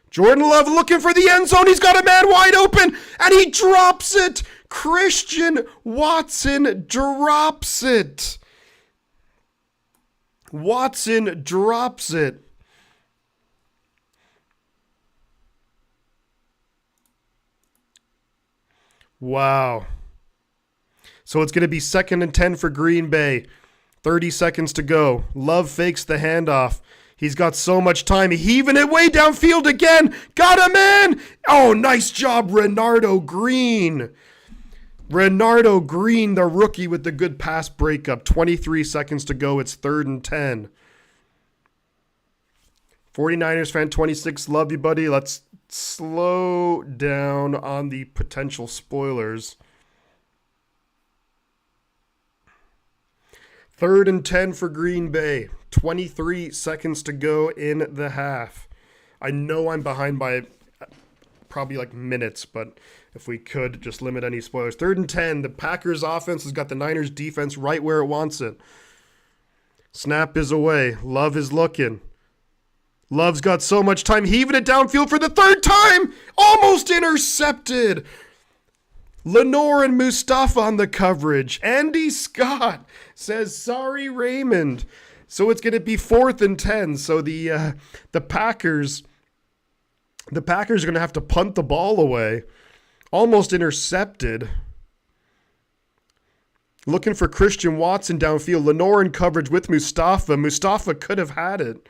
S1: Jordan Love looking for the end zone. He's got a man wide open, and he drops it. Christian Watson drops it. Watson drops it. Wow. So it's going to be 2nd and 10 for Green Bay. 30 seconds to go. Love fakes the handoff. He's got so much time. Heaving it way downfield again. Got him in. Oh, nice job, Renardo Green. Renardo Green, the rookie with the good pass breakup. 23 seconds to go. It's 3rd and 10. 49ers fan 26. Love you, buddy. Let's slow down on the potential spoilers. 3rd and 10 for Green Bay. 23 seconds to go in the half. I know I'm behind by probably like minutes, but if we could just limit any spoilers. 3rd and 10. The Packers offense has got the Niners defense right where it wants it. Snap is away. Love is looking. Love's got so much time. Heaving it downfield for the 3rd time. Almost intercepted. Lenore and Mustafa on the coverage. Andy Scott says, sorry, Raymond. So it's going to be 4th and 10. So the Packers are going to have to punt the ball away. Almost intercepted. Looking for Christian Watson downfield. Lenore in coverage with Mustafa. Mustafa could have had it.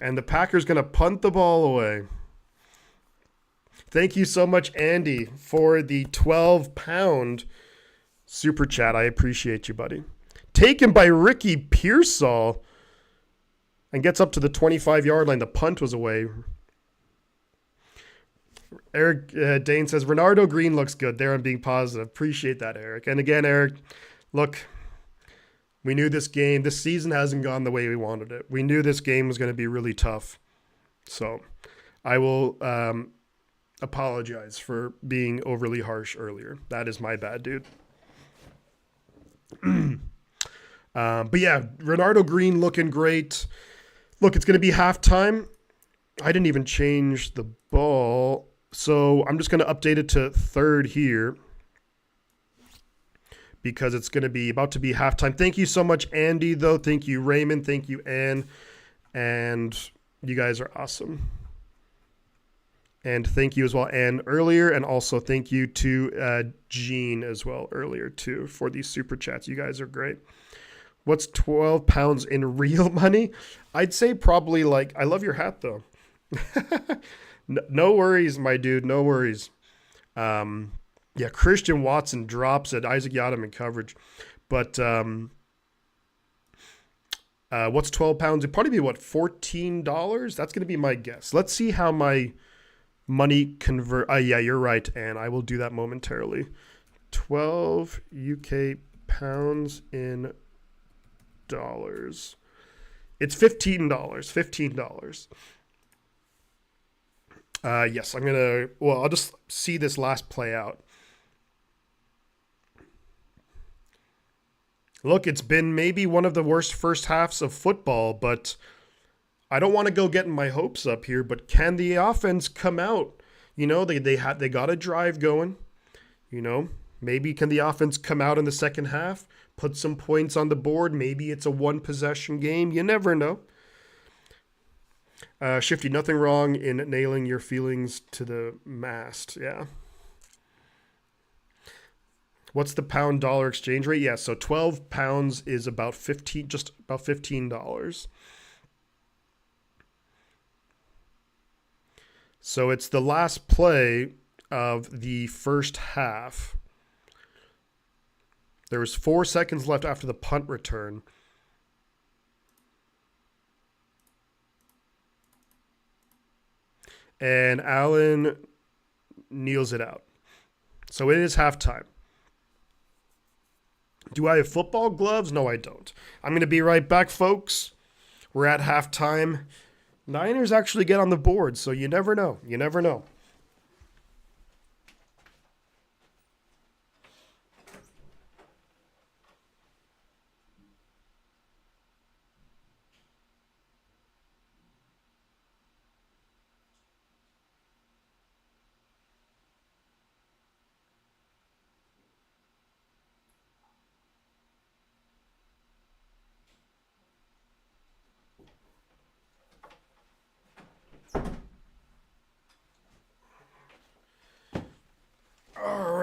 S1: And the Packers going to punt the ball away. Thank you so much, Andy, for the 12-pound super chat. I appreciate you, buddy. Taken by Ricky Pearsall and gets up to the 25-yard line. The punt was away. Eric Dane says, Renardo Green looks good. There I'm being positive. Appreciate that, Eric. And again, Eric, look, we knew this season hasn't gone the way we wanted it. We knew this game was going to be really tough. So I will apologize for being overly harsh earlier. That is my bad, dude. But yeah, Renardo Green looking great. Look, it's going to be halftime. I didn't even change the ball. So I'm just going to update it to 3rd here because it's going to be about to be halftime. Thank you so much, Andy, though. Thank you, Raymond. Thank you, Ann. And you guys are awesome. And thank you as well, Ann, earlier. And also thank you to Gene as well earlier, too, for these super chats. You guys are great. What's 12 pounds in real money? I'd say probably like, I love your hat, though. No worries, my dude. No worries. Yeah, Christian Watson drops it. Isaac Yiadom in coverage. But what's 12 pounds? It'd probably be, what, $14? That's going to be my guess. Let's see how my money convert. Yeah, you're right, and I will do that momentarily. 12 UK pounds in dollars. It's $15. $15. Yes, I'll just see this last play out. Look, it's been maybe one of the worst first halves of football, but I don't want to go getting my hopes up here, but can the offense come out? You know, they got a drive going. You know, maybe can the offense come out in the second half, put some points on the board? Maybe it's a one-possession game. You never know. Shifty, nothing wrong in nailing your feelings to the mast. Yeah. What's the pound-dollar exchange rate? Yeah, so 12 pounds is about $15. So it's the last play of the first half. There was 4 seconds left after the punt return. And Allen kneels it out. So it is halftime. Do I have football gloves? No, I don't. I'm going to be right back, folks. We're at halftime. Niners actually get on the board, so you never know. You never know.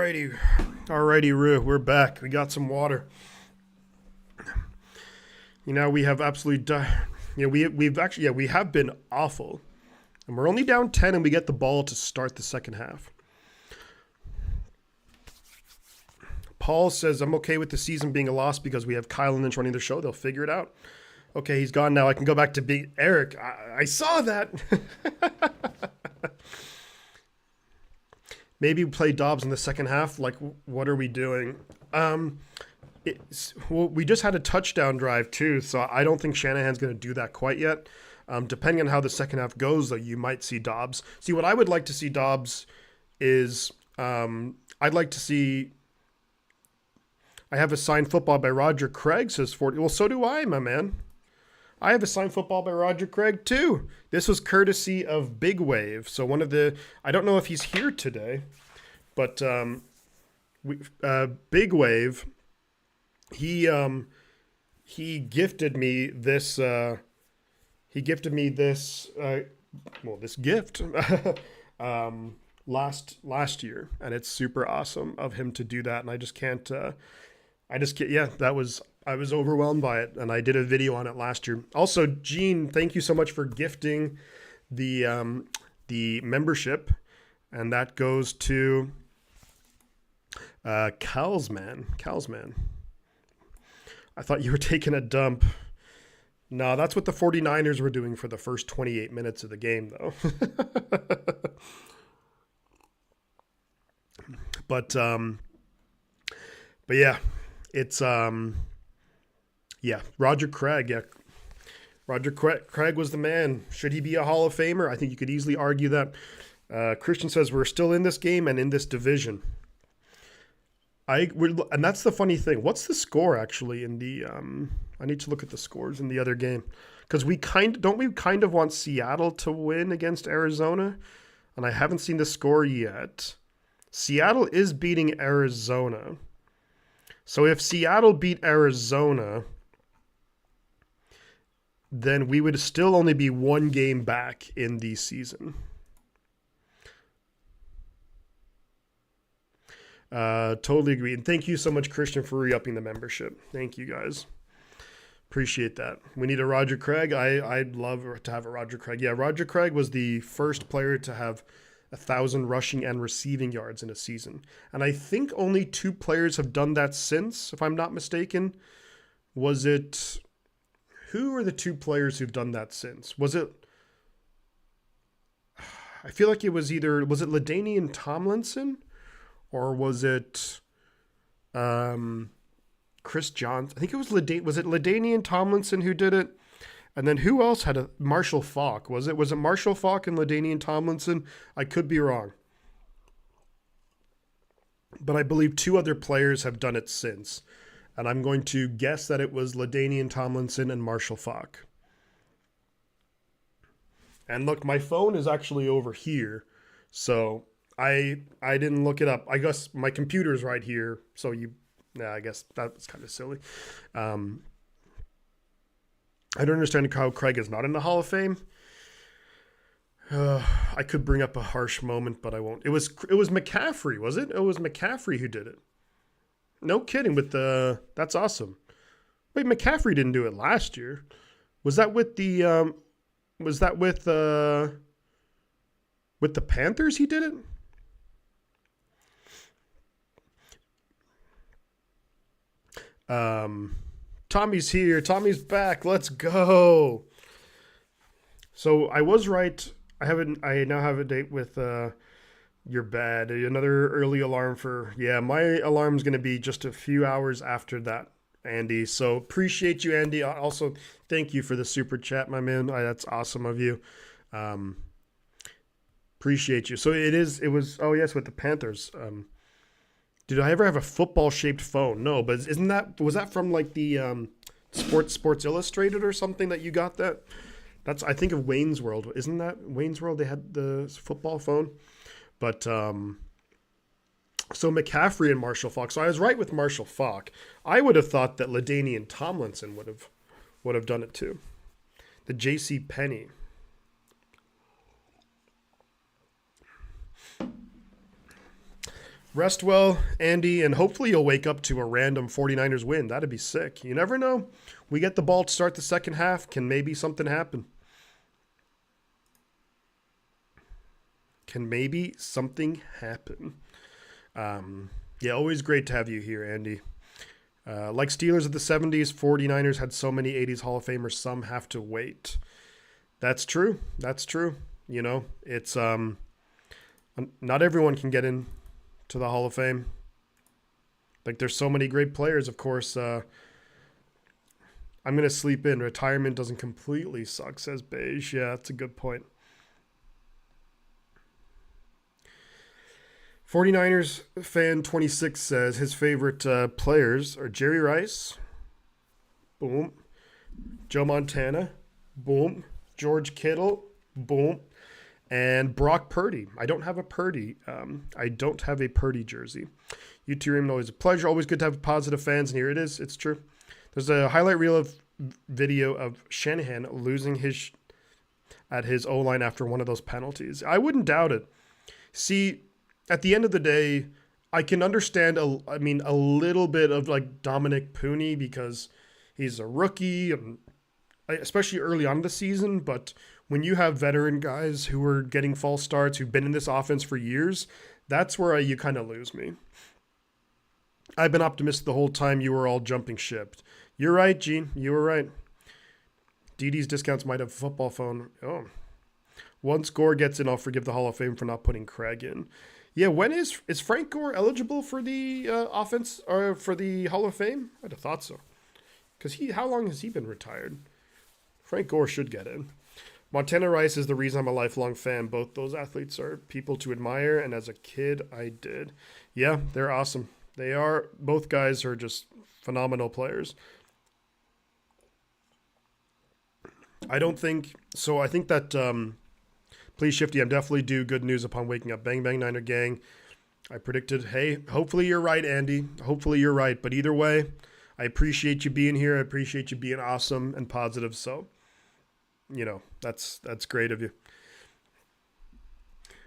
S1: Alrighty, Rue, we're back. We got some water. We have absolutely we have been awful. And we're only down 10 and we get the ball to start the second half. Paul says, I'm okay with the season being a loss because we have Kyle and Lynch running the show. They'll figure it out. Okay, he's gone now. I can go back to beat Eric. I saw that. Maybe play Dobbs in the second half. Like, what are we doing? We just had a touchdown drive too, so I don't think Shanahan's going to do that quite yet. Depending on how the second half goes, though, you might see Dobbs. See, what I would like to see Dobbs is I'd like to see. I have a signed football by Roger Craig, says 40. Well, so do I, my man. I have a signed football by Roger Craig, too. This was courtesy of Big Wave. So I don't know if he's here today, but Big Wave, he gifted me this, this gift last year, and it's super awesome of him to do that. And I was overwhelmed by it, and I did a video on it last year. Also, Gene, thank you so much for gifting the membership, and that goes to Calsman. I thought you were taking a dump. No, that's what the 49ers were doing for the first 28 minutes of the game, though. But yeah, it's Roger Craig. Yeah, Roger Craig was the man. Should he be a Hall of Famer? I think you could easily argue that. Christian says we're still in this game and in this division. And that's the funny thing. What's the score actually in the? I need to look at the scores in the other game because we kind of want Seattle to win against Arizona, and I haven't seen the score yet. Seattle is beating Arizona. So if Seattle beat Arizona, then we would still only be one game back in the season. Totally agree. And thank you so much, Christian, for re-upping the membership. Thank you, guys. Appreciate that. We need a Roger Craig. I'd love to have a Roger Craig. Yeah, Roger Craig was the first player to have 1,000 rushing and receiving yards in a season. And I think only 2 players have done that since, if I'm not mistaken. Who are the 2 players who've done that since? I feel like it was it LaDainian Tomlinson? Or was it Chris Johnson? I think it was LaDainian Tomlinson who did it? And then who else had Marshall Faulk? Was it Marshall Faulk and LaDainian Tomlinson? I could be wrong. But I believe 2 other players have done it since. And I'm going to guess that it was LaDainian Tomlinson and Marshall Faulk. And look, my phone is actually over here. So I didn't look it up. I guess my computer's right here. So I guess that was kind of silly. I don't understand how Craig is not in the Hall of Fame. I could bring up a harsh moment, but I won't. It was McCaffrey, was it? It was McCaffrey who did it. No kidding. That's awesome. Wait, McCaffrey didn't do it last year. Was that with the Panthers? He did it. Tommy's here. Tommy's back. Let's go. So I was right. I now have a date with your bad. Another early alarm my alarm's going to be just a few hours after that, Andy. So appreciate you, Andy. Also, thank you for the super chat, my man. That's awesome of you. Appreciate you. So with the Panthers. Did I ever have a football-shaped phone? No, but was that from like the Sports Illustrated or something that you got that? I think of Wayne's World. Isn't that Wayne's World? They had the football phone. But so McCaffrey and Marshall Faulk. So I was right with Marshall Faulk. I would have thought that LaDainian Tomlinson would have done it too. The J.C. Penney. Rest well, Andy, and hopefully you'll wake up to a random 49ers win. That'd be sick. You never know. We get the ball to start the second half. Can maybe something happen? Can maybe something happen? Yeah, always great to have you here, Andy. Like Steelers of the 70s, 49ers had so many 80s Hall of Famers, some have to wait. That's true. That's true. You know, it's not everyone can get in to the Hall of Fame. Like there's so many great players, of course. I'm going to sleep in. Retirement doesn't completely suck, says Beige. Yeah, that's a good point. 49ers fan 26 says his favorite players are Jerry Rice, boom, Joe Montana, boom, George Kittle, boom, and Brock Purdy. I don't have a Purdy. I don't have a Purdy jersey. You two are always a pleasure. Always good to have positive fans, and here it is. It's true. There's a highlight reel of video of Shanahan losing at his O-line after one of those penalties. I wouldn't doubt it. See, at the end of the day, I can understand, a little bit of like Dominic Pooney because he's a rookie, and especially early on in the season. But when you have veteran guys who are getting false starts, who've been in this offense for years, that's where you kind of lose me. I've been optimistic the whole time you were all jumping ship. You're right, Gene. You were right. DD's discounts might have a football phone. Oh. Once Gore gets in, I'll forgive the Hall of Fame for not putting Craig in. Yeah, when is Frank Gore eligible for the offense or for the Hall of Fame? I'd have thought so. Because how long has he been retired? Frank Gore should get in. Montana Rice is the reason I'm a lifelong fan. Both those athletes are people to admire, and as a kid, I did. Yeah, they're awesome. They are. Both guys are just phenomenal players. I don't think so. I think that please Shifty, I'm definitely due good news upon waking up. Bang Bang Niner Gang. I predicted, hey, hopefully you're right, Andy. Hopefully you're right. But either way, I appreciate you being here. I appreciate you being awesome and positive. So, you know, that's great of you.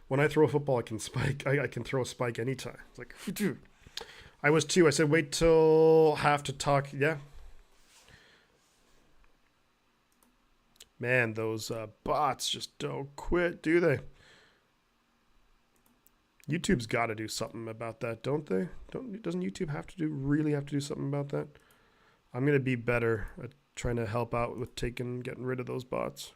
S1: When I throw a football, I can spike. I can throw a spike anytime. It's like, dude. I was too. I said, wait till half to talk. Yeah. Man, those bots just don't quit, do they? YouTube's got to do something about that, don't they? Doesn't YouTube really have to do something about that? I'm gonna be better at trying to help out with getting rid of those bots.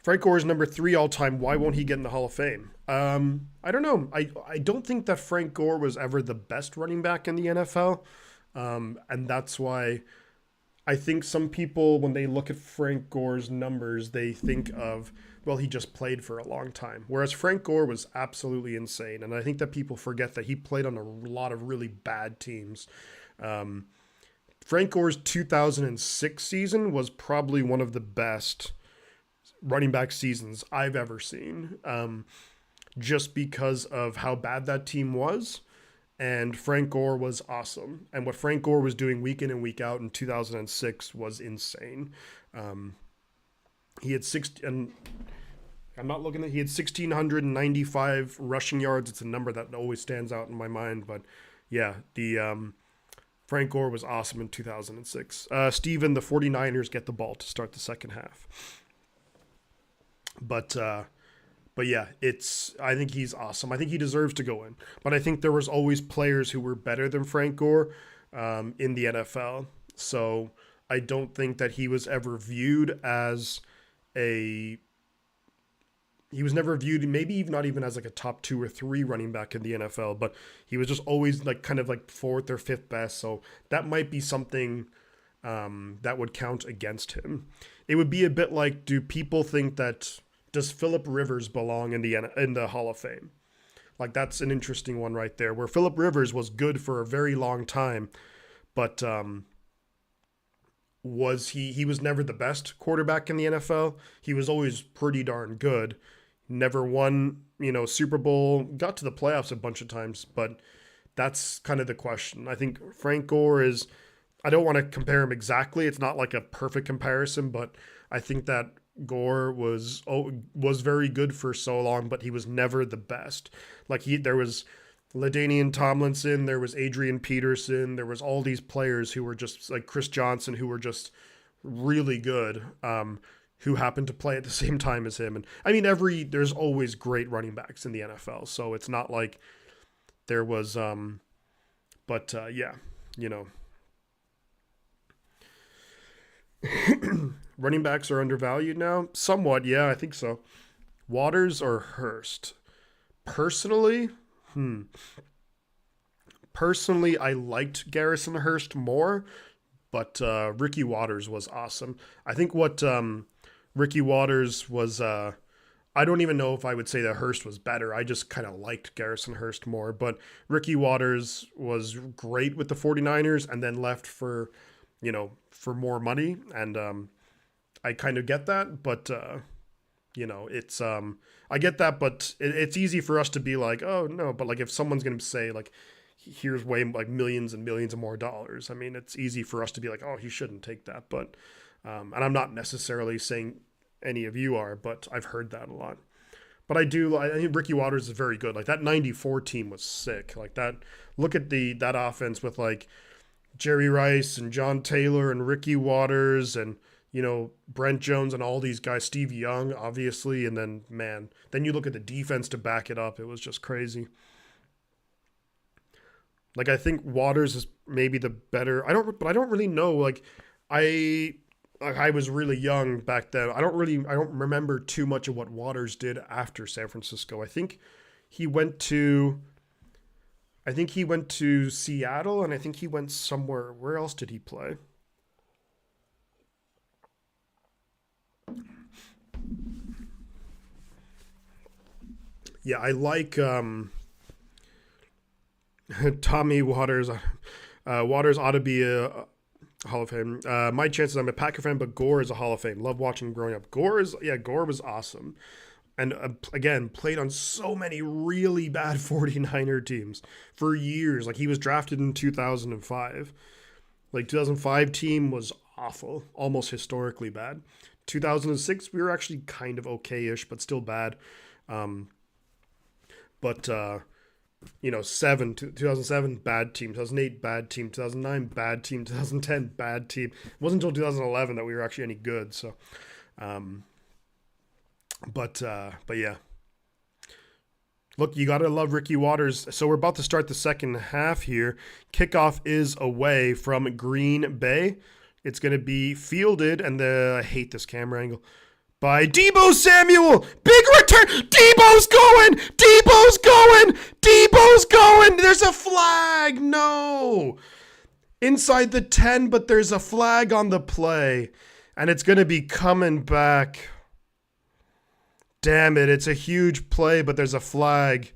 S1: Frank Gore is number 3 all time. Why won't he get in the Hall of Fame? I don't know. I don't think that Frank Gore was ever the best running back in the NFL. And that's why I think some people, when they look at Frank Gore's numbers, they think of, well, he just played for a long time. Whereas Frank Gore was absolutely insane. And I think that people forget that he played on a lot of really bad teams. Frank Gore's 2006 season was probably one of the best running back seasons I've ever seen, just because of how bad that team was. And Frank Gore was awesome. And what Frank Gore was doing week in and week out in 2006 was insane. He had he had 1,695 rushing yards. It's a number that always stands out in my mind. But yeah, Frank Gore was awesome in 2006. Steven, the 49ers get the ball to start the second half. But yeah, I think he's awesome. I think he deserves to go in. But I think there was always players who were better than Frank Gore in the NFL. So I don't think that he was ever viewed as he was never viewed, maybe even not even as like a top 2 or 3 running back in the NFL, but he was just always like kind of like 4th or 5th best. So that might be something that would count against him. It would be a bit like, do people think that, does Phillip Rivers belong in the Hall of Fame? Like, that's an interesting one right there, where Phillip Rivers was good for a very long time, but he was never the best quarterback in the NFL. He was always pretty darn good. Never won, Super Bowl, got to the playoffs a bunch of times, but that's kind of the question. I think Frank Gore is, I don't want to compare him exactly. It's not like a perfect comparison, but I think that Gore was very good for so long, but he was never the best. Like there was LaDainian Tomlinson, there was Adrian Peterson, there was all these players who were just like Chris Johnson, who were just really good, who happened to play at the same time as him. And I mean, there's always great running backs in the NFL, so it's not like there was, yeah, you know. Running backs are undervalued now? Somewhat, yeah, I think so. Waters or Hurst? Personally, Personally, I liked Garrison Hurst more, but Ricky Waters was awesome. I think what Ricky Waters was, I don't even know if I would say that Hurst was better. I just kind of liked Garrison Hurst more, but Ricky Waters was great with the 49ers and then left for, for more money. And I kind of get that, but it's I get that, but it's easy for us to be like, oh no, but like if someone's gonna say like, here's way like millions and millions of more dollars, I mean, it's easy for us to be like, oh, he shouldn't take that. But and I'm not necessarily saying any of you are, but I've heard that a lot. But I think Ricky Waters is very good. Like that 94 team was sick. Like that, look at that offense with like Jerry Rice and John Taylor and Ricky Waters and Brent Jones and all these guys, Steve Young, obviously. And then, then you look at the defense to back it up. It was just crazy. Like, I think Waters is maybe the better. But I don't really know. Like, I was really young back then. I don't remember too much of what Waters did after San Francisco. I think he went to Seattle, and I think he went somewhere. Where else did he play? Yeah, I like Tommy Waters. Waters ought to be a Hall of Fame. My chances, I'm a Packer fan, but Gore is a Hall of Fame. Love watching him growing up. Gore was awesome. And again, played on so many really bad 49er teams for years. Like he was drafted in 2005. Like 2005 team was awful, almost historically bad. 2006, we were actually kind of okay-ish, but still bad. 2007, bad team. 2008, bad team. 2009, bad team. 2010, bad team. It wasn't until 2011 that we were actually any good. So, but yeah. Look, you got to love Ricky Waters. So we're about to start the second half here. Kickoff is away from Green Bay. It's going to be fielded, and I hate this camera angle, by Deebo Samuel. Big return. Deebo's going. Deebo's going. Deebo's going. There's a flag. No. Inside the 10, but there's a flag on the play, and it's going to be coming back. Damn it. It's a huge play, but there's a flag.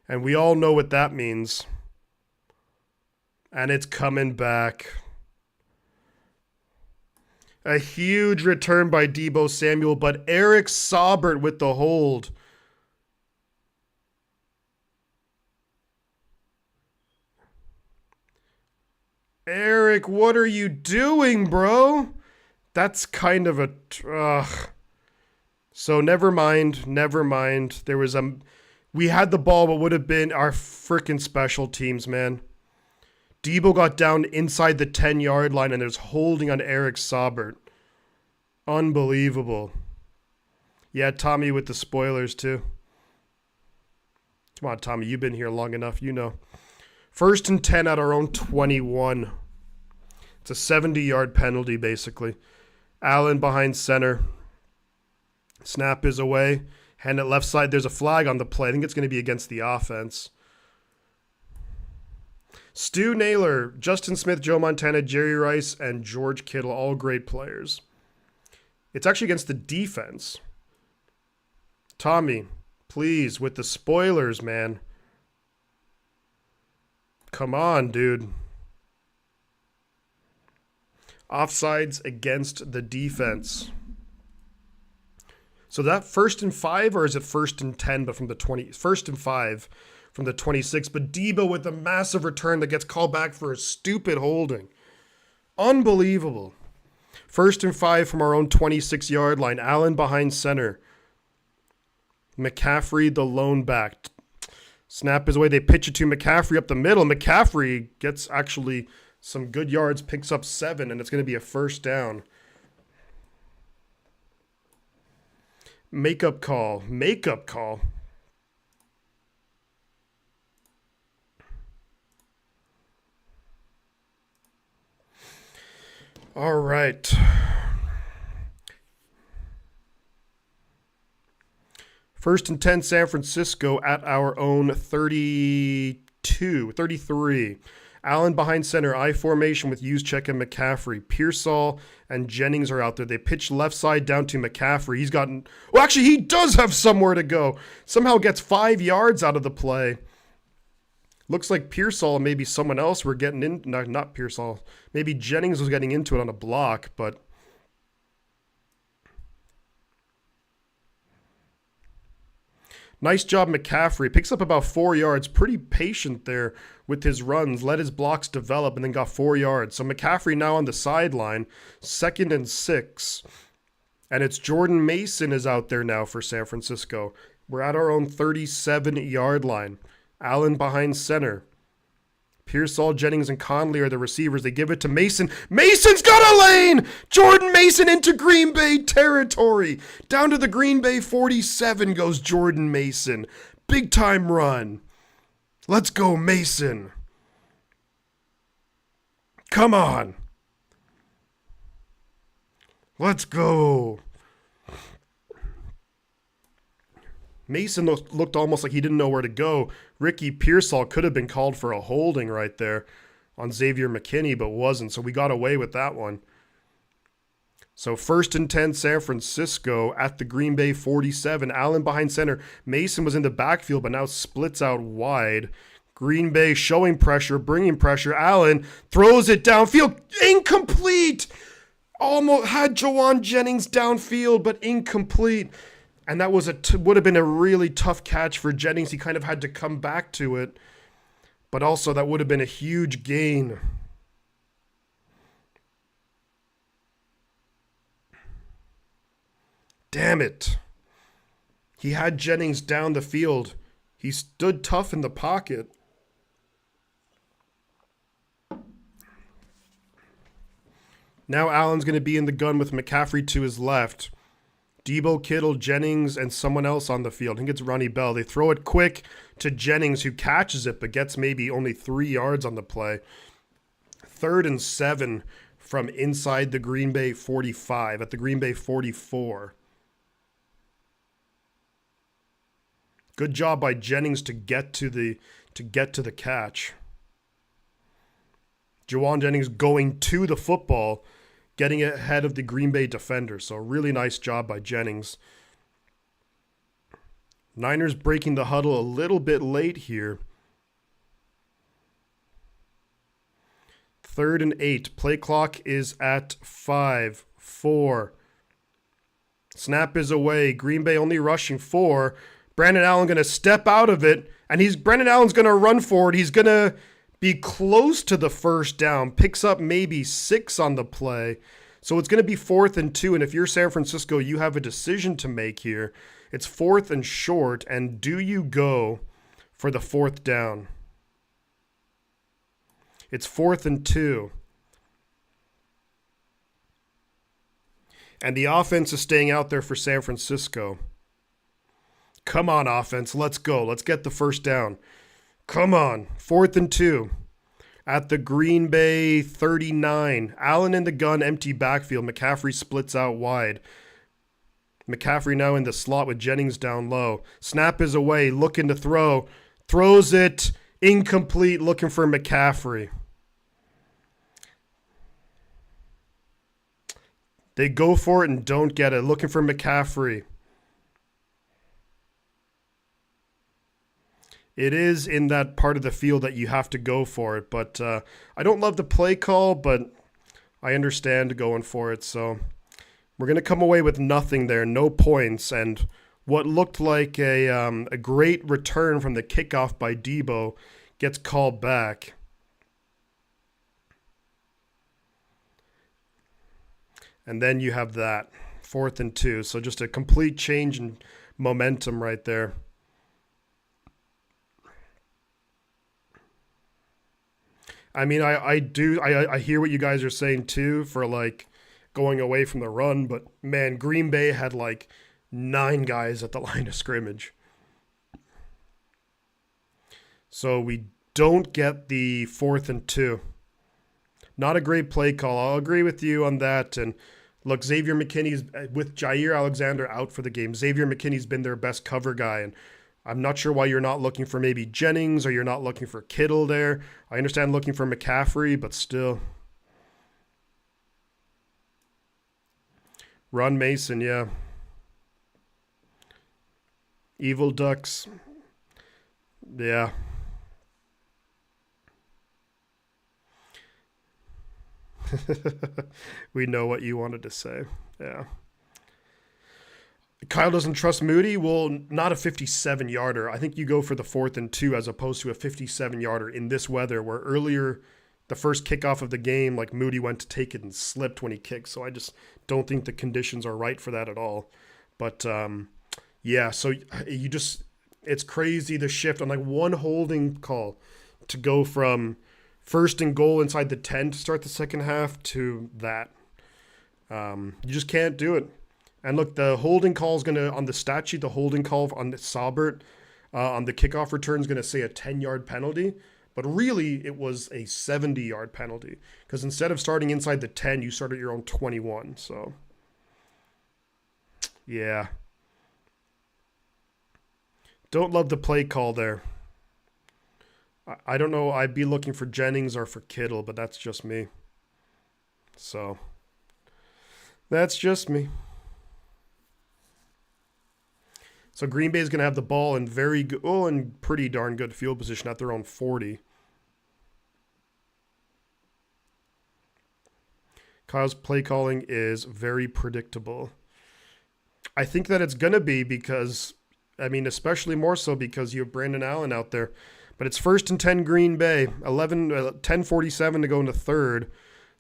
S1: And we all know what that means. And it's coming back. A huge return by Deebo Samuel, but Eric Saubert with the hold. Eric, what are you doing, bro? That's kind of a... So never mind. There was we had the ball, but would have been our freaking special teams, man. Deebo got down inside the 10-yard line, and there's holding on Eric Saubert. Unbelievable. Yeah, Tommy with the spoilers, too. Come on, Tommy, you've been here long enough, you know. 1st and 10 at our own 21. It's a 70-yard penalty, basically. Allen behind center. Snap is away. Hand it left side. There's a flag on the play. I think it's going to be against the offense. Stu Naylor, Justin Smith, Joe Montana, Jerry Rice, and George Kittle, all great players. It's actually against the defense. Tommy, please, with the spoilers, man. Come on, dude. Offsides against the defense. So that 1st and 5, or is it 1st and 10, but from the 20? 1st and 5. from the 26, but Debo with a massive return that gets called back for a stupid holding. Unbelievable. 1st and 5 from our own 26-yard line. Allen behind center. McCaffrey, the lone back. Snap is away. They pitch it to McCaffrey up the middle. McCaffrey gets actually some good yards, picks up 7, and it's going to be a first down. Makeup call. All right. First and 10, San Francisco at our own 33. Allen behind center, I formation with Juszczyk and McCaffrey. Pearsall and Jennings are out there. They pitch left side down to McCaffrey. He's gotten... Well, actually, he does have somewhere to go. Somehow gets 5 yards out of the play. Looks like Pearsall and maybe someone else were getting in... No, not Pearsall. Maybe Jennings was getting into it on a block, but... Nice job, McCaffrey. Picks up about 4 yards. Pretty patient there with his runs. Let his blocks develop and then got 4 yards. So McCaffrey now on the sideline. 2nd and 6. And it's Jordan Mason is out there now for San Francisco. We're at our own 37-yard line. Allen behind center. Pearsall, Jennings, and Conley are the receivers. They give it to Mason. Mason's got a lane! Jordan Mason into Green Bay territory. Down to the Green Bay 47 goes Jordan Mason. Big time run. Let's go, Mason. Come on. Let's go. Mason looked almost like he didn't know where to go. Ricky Pearsall could have been called for a holding right there on Xavier McKinney, but wasn't, so we got away with that one. So 1st and 10, San Francisco at the Green Bay 47. Allen behind center. Mason was in the backfield, but now splits out wide. Green Bay showing pressure, bringing pressure. Allen throws it downfield. Incomplete! Almost had Jawan Jennings downfield, but incomplete. And that was would have been a really tough catch for Jennings. He kind of had to come back to it. But also that would have been a huge gain. Damn it. He had Jennings down the field. He stood tough in the pocket. Now Allen's going to be in the gun with McCaffrey to his left. Debo, Kittle, Jennings, and someone else on the field. I think it's Ronnie Bell. They throw it quick to Jennings, who catches it, but gets maybe only 3 yards on the play. 3rd and 7 from inside the Green Bay 45 at the Green Bay 44. Good job by Jennings to get to the catch. Jawan Jennings going to the football, getting ahead of the Green Bay defender. So really nice job by Jennings. Niners breaking the huddle a little bit late here. 3rd and 8. Play clock is at 5, 4. Snap is away. Green Bay only rushing 4. Brandon Allen going to step out of it, and Brandon Allen's going to run forward. He's going to be close to the first down, picks up maybe 6 on the play. So it's going to be 4th and 2, and if you're San Francisco, you have a decision to make here. It's 4th and short, and do you go for the 4th down? It's 4th and 2. And the offense is staying out there for San Francisco. Come on, offense, let's go. Let's get the first down. Come on, 4th and 2 at the Green Bay 39. Allen in the gun, empty backfield. McCaffrey splits out wide. McCaffrey now in the slot with Jennings down low. Snap is away, looking to throw. Throws it, incomplete, looking for McCaffrey. They go for it and don't get it, looking for McCaffrey. It is in that part of the field that you have to go for it. But I don't love the play call, but I understand going for it. So we're going to come away with nothing there, no points. And what looked like a great return from the kickoff by Debo gets called back. And then you have that 4th and 2. So just a complete change in momentum right there. I mean, I hear what you guys are saying too for like going away from the run, but man, Green Bay had like 9 guys at the line of scrimmage. So we don't get the 4th and 2. Not a great play call. I'll agree with you on that. And look, Xavier McKinney's with Jair Alexander out for the game. Xavier McKinney's been their best cover guy, and I'm not sure why you're not looking for maybe Jennings or you're not looking for Kittle there. I understand looking for McCaffrey, but still. Run Mason, yeah. Evil Ducks. Yeah. We know what you wanted to say. Yeah. Kyle doesn't trust Moody. Well, not a 57-yarder. I think you go for the 4th and 2 as opposed to a 57-yarder in this weather, where earlier the first kickoff of the game, like Moody went to take it and slipped when he kicked. So I just don't think the conditions are right for that at all. But yeah, so you just, it's crazy the shift on like one holding call to go from 1st and goal inside the 10 to start the second half to that. You just can't do it. And look, the holding call is going to, on the stat sheet, the holding call on the Saubert on the kickoff return is going to say a 10-yard penalty. But really, it was a 70-yard penalty. Because instead of starting inside the 10, you started your own 21. So, yeah. Don't love the play call there. I don't know. I'd be looking for Jennings or for Kittle, but that's just me. So, that's just me. So Green Bay is going to have the ball in very good, and pretty darn good field position at their own 40. Kyle's play calling is very predictable. I think that it's going to be because, I mean, especially more so because you have Brandon Allen out there. But it's 1st and 10 Green Bay, 10:47 to go into third.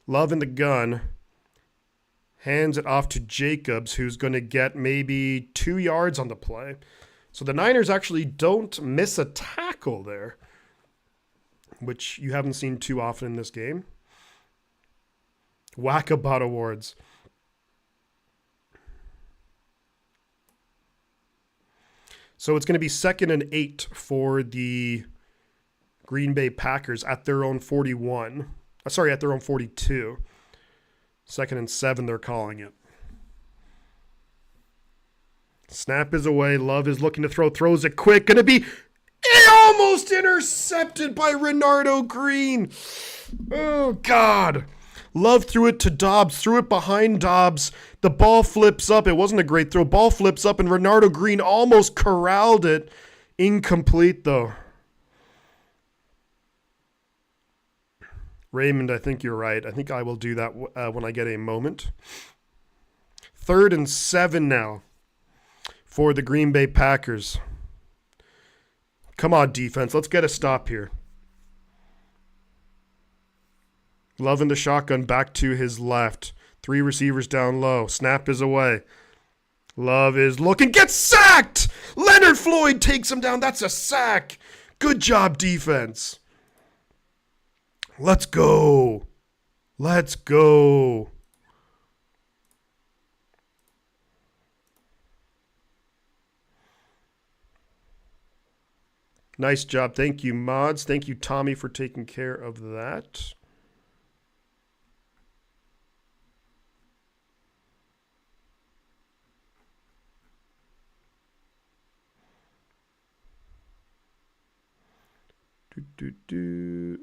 S1: Love in the gun. Hands it off to Jacobs, who's going to get maybe 2 yards on the play. So the Niners actually don't miss a tackle there, which you haven't seen too often in this game. Whack-a-bot awards. So it's going to be 2nd and 8 for the Green Bay Packers at their own 41. At their own 42. 2nd and 7, they're calling it. Snap is away. Love is looking to throw. Throws it quick. Going to be almost intercepted by Renardo Green. Oh, God. Love threw it to Dobbs. Threw it behind Dobbs. The ball flips up. It wasn't a great throw. Ball flips up, and Renardo Green almost corralled it. Incomplete, though. Raymond, I think you're right. I think I will do that when I get a moment. 3rd and 7 now for the Green Bay Packers. Come on, defense. Let's get a stop here. Love in the shotgun back to his left. 3 receivers down low. Snap is away. Love is looking. Gets sacked! Leonard Floyd takes him down. That's a sack. Good job, defense. Let's go. Let's go. Nice job. Thank you, mods. Thank you, Tommy, for taking care of that. Do.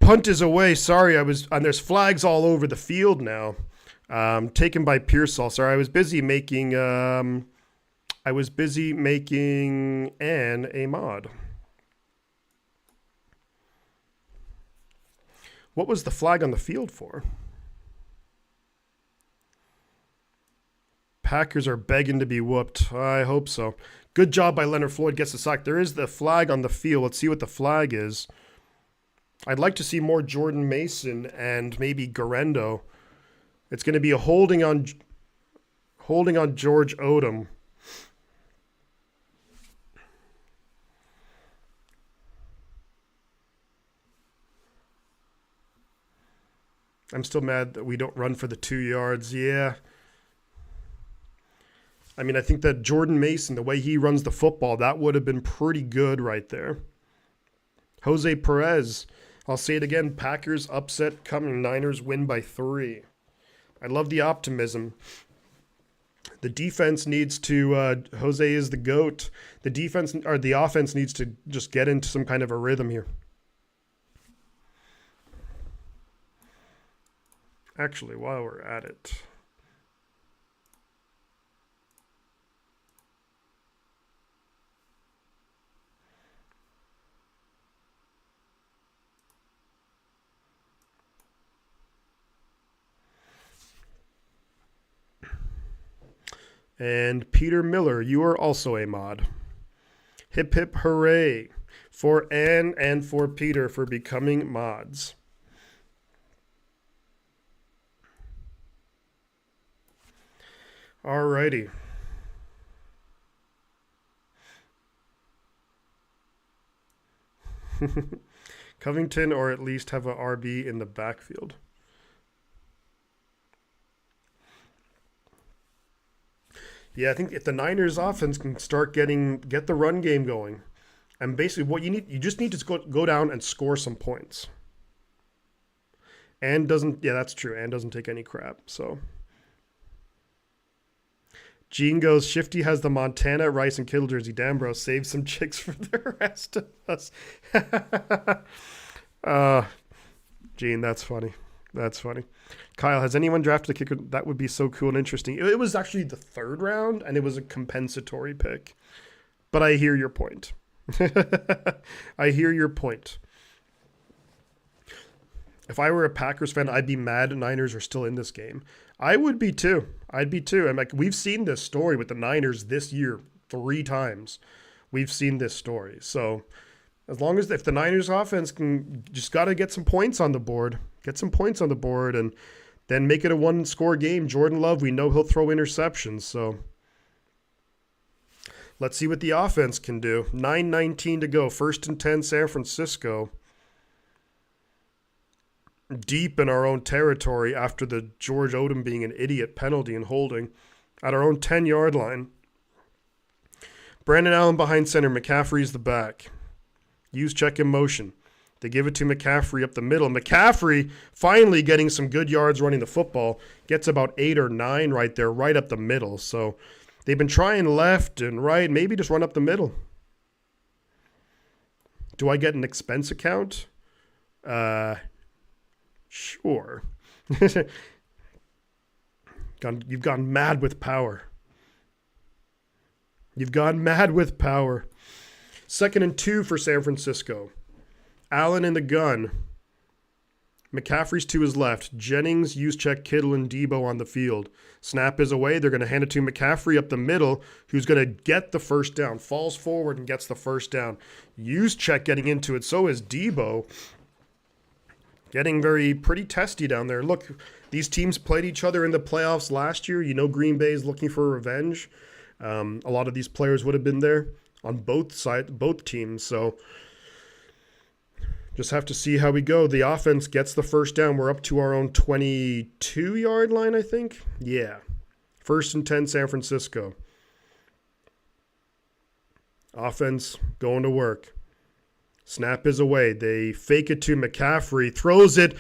S1: Punt is away. Sorry, and there's flags all over the field now. Taken by Pearsall. Sorry, I was busy making Ann a mod. What was the flag on the field for? Packers are begging to be whooped. I hope so. Good job by Leonard Floyd. Gets the sack. There is the flag on the field. Let's see what the flag is. I'd like to see more Jordan Mason and maybe Garendo. It's going to be a holding on George Odom. I'm still mad that we don't run for the 2 yards. Yeah. I mean, I think that Jordan Mason, the way he runs the football, that would have been pretty good right there. Jose Perez. I'll say it again. Packers upset coming. Niners win by 3. I love the optimism. The defense needs to, Jose is the GOAT. The offense needs to just get into some kind of a rhythm here. Actually, while we're at it. And Peter Miller, you are also a mod. Hip hip hooray for Ann and for Peter for becoming mods. Alrighty. Covington, or at least have a RB in the backfield. Yeah, I think if the Niners offense can start get the run game going, and basically what you just need to go down and score some points. And that's true. And doesn't take any crap. So Gene goes, Shifty has the Montana, Rice, and Kittle jersey. Damn, bro, save some chicks for the rest of us. Gene, that's funny. That's funny. Kyle, has anyone drafted a kicker? That would be so cool and interesting. It was actually the 3rd round, and it was a compensatory pick. But I hear your point. I hear your point. If I were a Packers fan, I'd be mad the Niners are still in this game. I would be too. I'd be too. I'm like, we've seen this story with the Niners this year 3 times. We've seen this story. So as long as if the Niners offense can just got to get some points on the board, and then make it a 1-score game. Jordan Love, we know he'll throw interceptions. So let's see what the offense can do. 9:19 to go. 1st and 10, San Francisco. Deep in our own territory after the George Odom being an idiot penalty and holding at our own 10-yard line. Brandon Allen behind center. McCaffrey's the back. Use check in motion. They give it to McCaffrey up the middle. McCaffrey finally getting some good yards running the football. Gets about 8 or 9 right there, right up the middle. So they've been trying left and right. Maybe just run up the middle. Do I get an expense account? Sure. You've gone mad with power. You've gone mad with power. 2nd and 2 for San Francisco. Allen in the gun. McCaffrey's to his left. Jennings, Juszczyk, Kittle, and Debo on the field. Snap is away. They're going to hand it to McCaffrey up the middle, who's going to get the first down. Falls forward and gets the first down. Juszczyk getting into it. So is Debo. Getting pretty testy down there. Look, these teams played each other in the playoffs last year. You know Green Bay is looking for revenge. A lot of these players would have been there on both teams. So just have to see how we go. The offense gets the first down. We're up to our own 22-yard line, I think. Yeah. 1st and 10, San Francisco. Offense going to work. Snap is away. They fake it to McCaffrey. Throws it.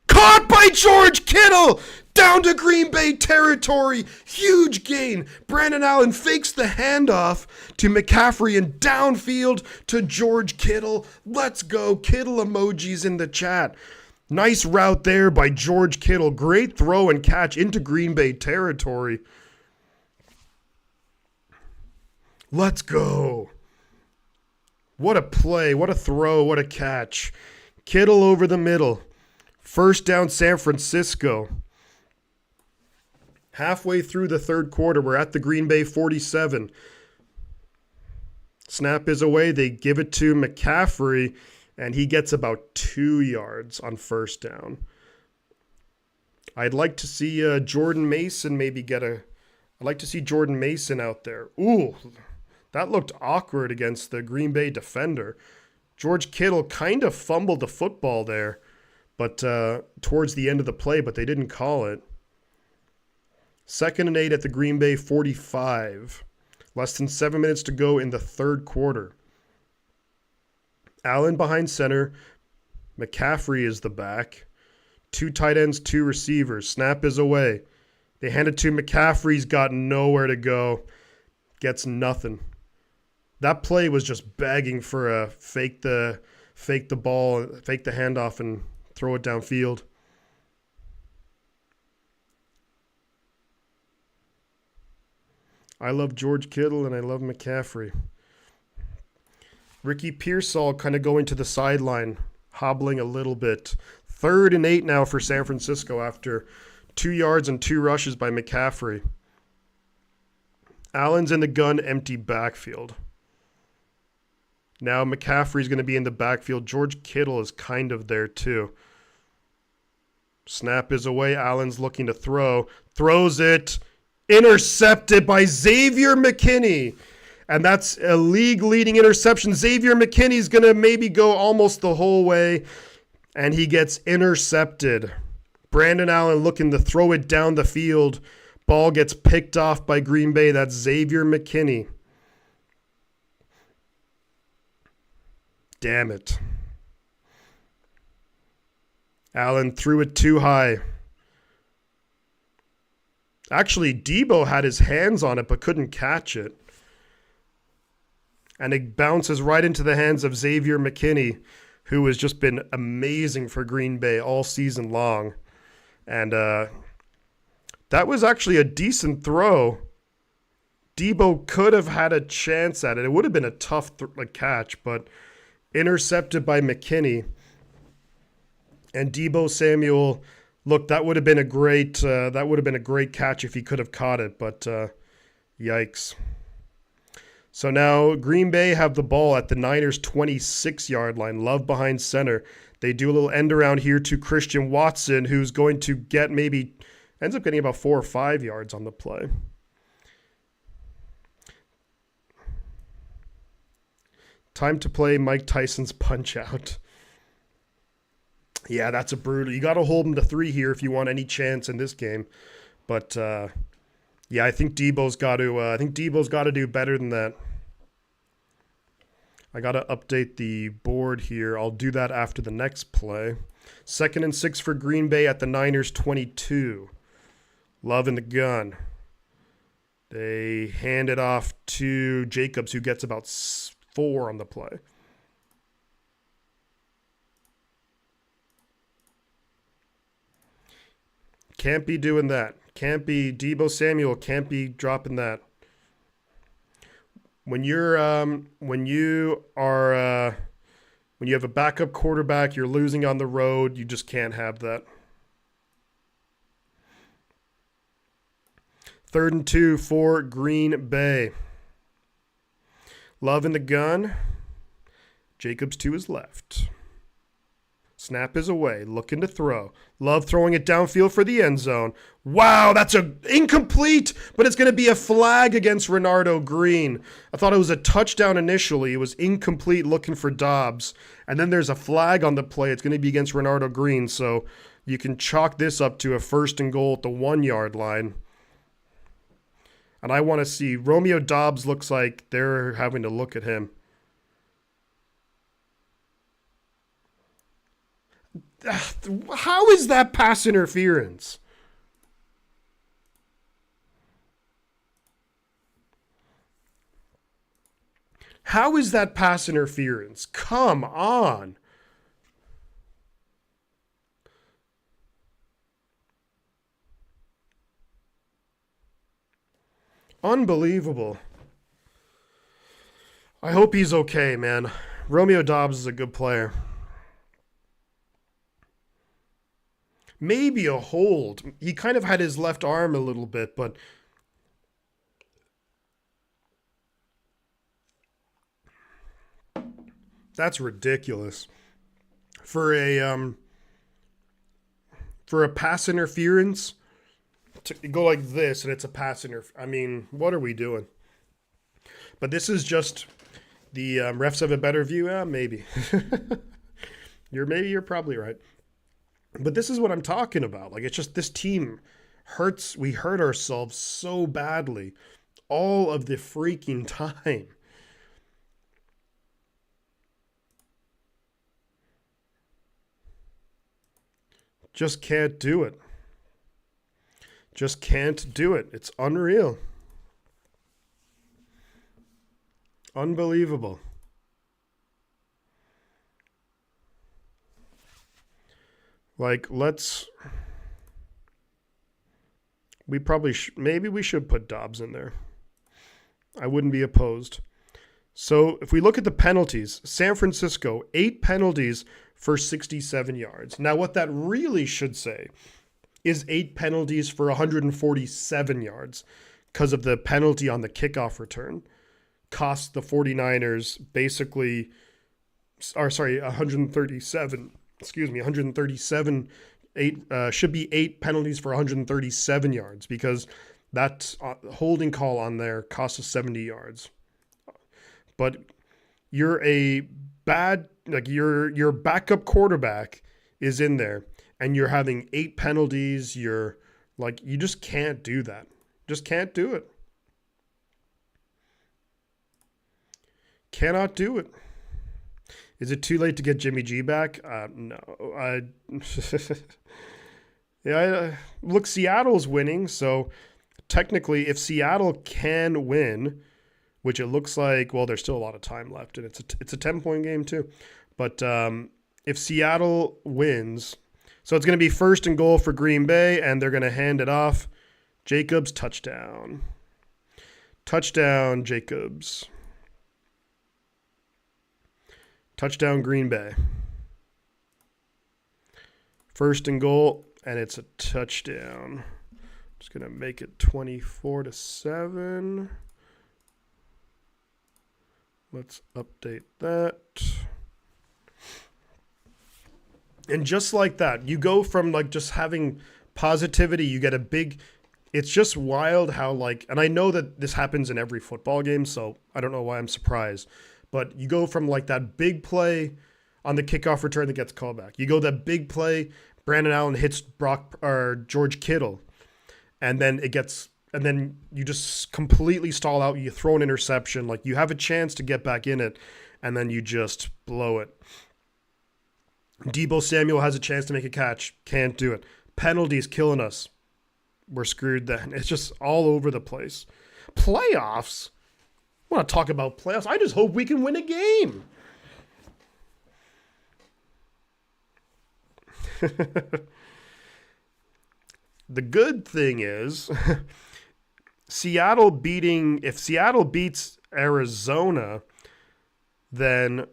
S1: Caught by George Kittle! Down to Green Bay territory. Huge gain. Brandon Allen fakes the handoff to McCaffrey and downfield to George Kittle. Let's go. Kittle emojis in the chat. Nice route there by George Kittle. Great throw and catch into Green Bay territory. Let's go. What a play. What a throw. What a catch. Kittle over the middle. First down, San Francisco. Halfway through the third quarter, we're at the Green Bay 47. Snap is away. They give it to McCaffrey, and he gets about 2 yards on first down. I'd like to see Jordan Mason maybe I'd like to see Jordan Mason out there. Ooh, that looked awkward against the Green Bay defender. George Kittle kind of fumbled the football there, but towards the end of the play, but they didn't call it. 2nd and 8 at the Green Bay 45. Less than 7 minutes to go in the third quarter. Allen behind center. McCaffrey is the back. 2 tight ends, 2 receivers. Snap is away. They hand it to McCaffrey. He's got nowhere to go. Gets nothing. That play was just begging for a fake the ball, fake the handoff, and throw it downfield. I love George Kittle and I love McCaffrey. Ricky Pearsall kind of going to the sideline, hobbling a little bit. 3rd and 8 now for San Francisco after 2 yards and 2 rushes by McCaffrey. Allen's in the gun, empty backfield. Now McCaffrey's going to be in the backfield. George Kittle is kind of there too. Snap is away. Allen's looking to throw. Throws it. Intercepted by Xavier McKinney. And that's a league-leading interception. Xavier McKinney's going to maybe go almost the whole way. And he gets intercepted. Brandon Allen looking to throw it down the field. Ball gets picked off by Green Bay. That's Xavier McKinney. Damn it. Allen threw it too high. Actually, Debo had his hands on it but couldn't catch it. And it bounces right into the hands of Xavier McKinney, who has just been amazing for Green Bay all season long. And that was actually a decent throw. Debo could have had a chance at it. It would have been a tough catch, but intercepted by McKinney. And Debo Samuel, look, that would have been a great catch if he could have caught it, but yikes. So now Green Bay have the ball at the Niners' 26-yard line. Love behind center. They do a little end around here to Christian Watson, who's going to get ends up getting about 4 or 5 yards on the play. Time to play Mike Tyson's Punch Out. Yeah, that's a brutal. You got to hold him to 3 here if you want any chance in this game. But yeah, I think Debo's got to do better than that. I got to update the board here. I'll do that after the next play. 2nd and 6 for Green Bay at the Niners' 22. Love in the gun. They hand it off to Jacobs, who gets about 4 on the play. Can't be doing that. Can't be. Debo Samuel can't be dropping that. When you have a backup quarterback, you're losing on the road. You just can't have that. 3rd and 2 for Green Bay. Love in the gun. Jacobs to his left. Snap is away, looking to throw. Love throwing it downfield for the end zone. Wow, that's incomplete, but it's going to be a flag against Renardo Green. I thought it was a touchdown initially. It was incomplete, looking for Dobbs. And then there's a flag on the play. It's going to be against Renardo Green, so you can chalk this up to a 1st and goal at the 1-yard line. And I want to see, Romeo Dobbs looks like they're having to look at him. How is that pass interference? How is that pass interference? Come on. Unbelievable. I hope he's okay, man. Romeo Dobbs is a good player. maybe a hold. He kind of had his left arm a little bit, but that's ridiculous. For a pass interference to go like this and it's a pass interference. I mean, what are we doing? But this is just the refs have a better view. Maybe. You're probably right. But this is what I'm talking about. Like, it's just this team hurts. We hurt ourselves so badly all of the freaking time. Just can't do it. Just can't do it. It's unreal. Unbelievable. Like, we probably maybe we should put Dobbs in there. I wouldn't be opposed. So if we look at the penalties, San Francisco, 8 penalties for 67 yards. Now what that really should say is 8 penalties for 147 yards because of the penalty on the kickoff return. Cost the 49ers basically, 137. 137. Should be 8 penalties for 137 yards because that holding call on there cost us 70 yards. But you're a bad, like your backup quarterback is in there and you're having 8 penalties. You're like, you just can't do that. Just can't do it. Cannot do it. Is it too late to get Jimmy G back? No. Look, Seattle's winning, so technically if Seattle can win, which it looks like, well, there's still a lot of time left, and it's a 10-point game too. But if Seattle wins, so it's going to be 1st and goal for Green Bay, and they're going to hand it off. Jacobs, touchdown. Touchdown, Jacobs. Touchdown, Green Bay. 1st and goal, and it's a touchdown. Just going to make it 24-7. Let's update that. And just like that, you go from like just having positivity, you get a big, it's just wild how like, and I know that this happens in every football game, so I don't know why I'm surprised. But you go from like that big play on the kickoff return that gets called back. You go that big play, Brandon Allen hits George Kittle, and then you just completely stall out. You throw an interception, like you have a chance to get back in it, and then you just blow it. Deebo Samuel has a chance to make a catch, can't do it. Penalties killing us. We're screwed then. It's just all over the place. Playoffs. I want to talk about playoffs. I just hope we can win a game. The good thing is if Seattle beats Arizona, then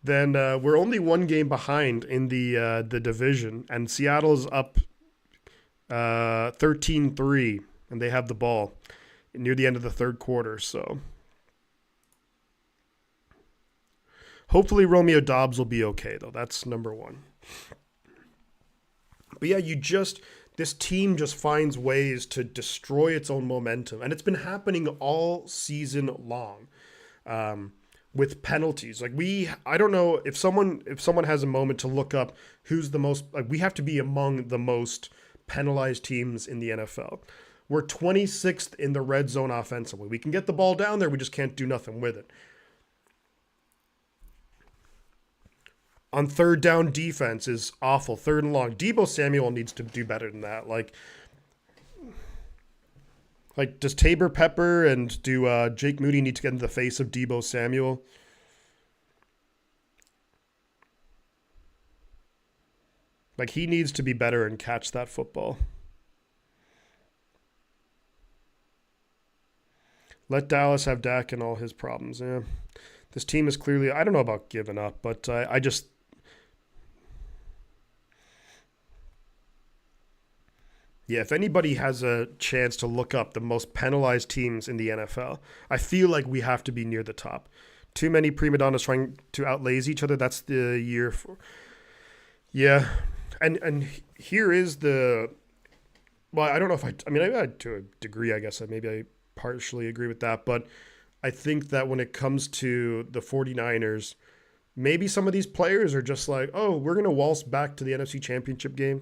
S1: we're only 1 game behind in the division, and Seattle's up 13-3, and they have the ball near the end of the 3rd quarter. So hopefully Romeo Doubs will be okay, though. That's number 1. But yeah, this team just finds ways to destroy its own momentum, and it's been happening all season long. With penalties, like I don't know if someone has a moment to look up who's the most, like we have to be among the most penalized teams in the NFL. We're 26th in the red zone offensively. We can get the ball down there, we just can't do nothing with it. On 3rd down, defense is awful. 3rd and long. Deebo Samuel needs to do better than that. Like does Tabor Pepper and do Jake Moody need to get into the face of Deebo Samuel? Like, he needs to be better and catch that football. Let Dallas have Dak and all his problems. Yeah, this team is clearly, I don't know about giving up, but I just, Yeah, if anybody has a chance to look up the most penalized teams in the NFL, I feel like we have to be near the top. Too many prima donnas trying to outlaze each other. That's the year for. Yeah, and here is the. Well, I don't know if I mean, I to a degree, I guess maybe I partially agree with that, but I think that when it comes to the 49ers, maybe some of these players are just like, oh, we're going to waltz back to the NFC Championship game.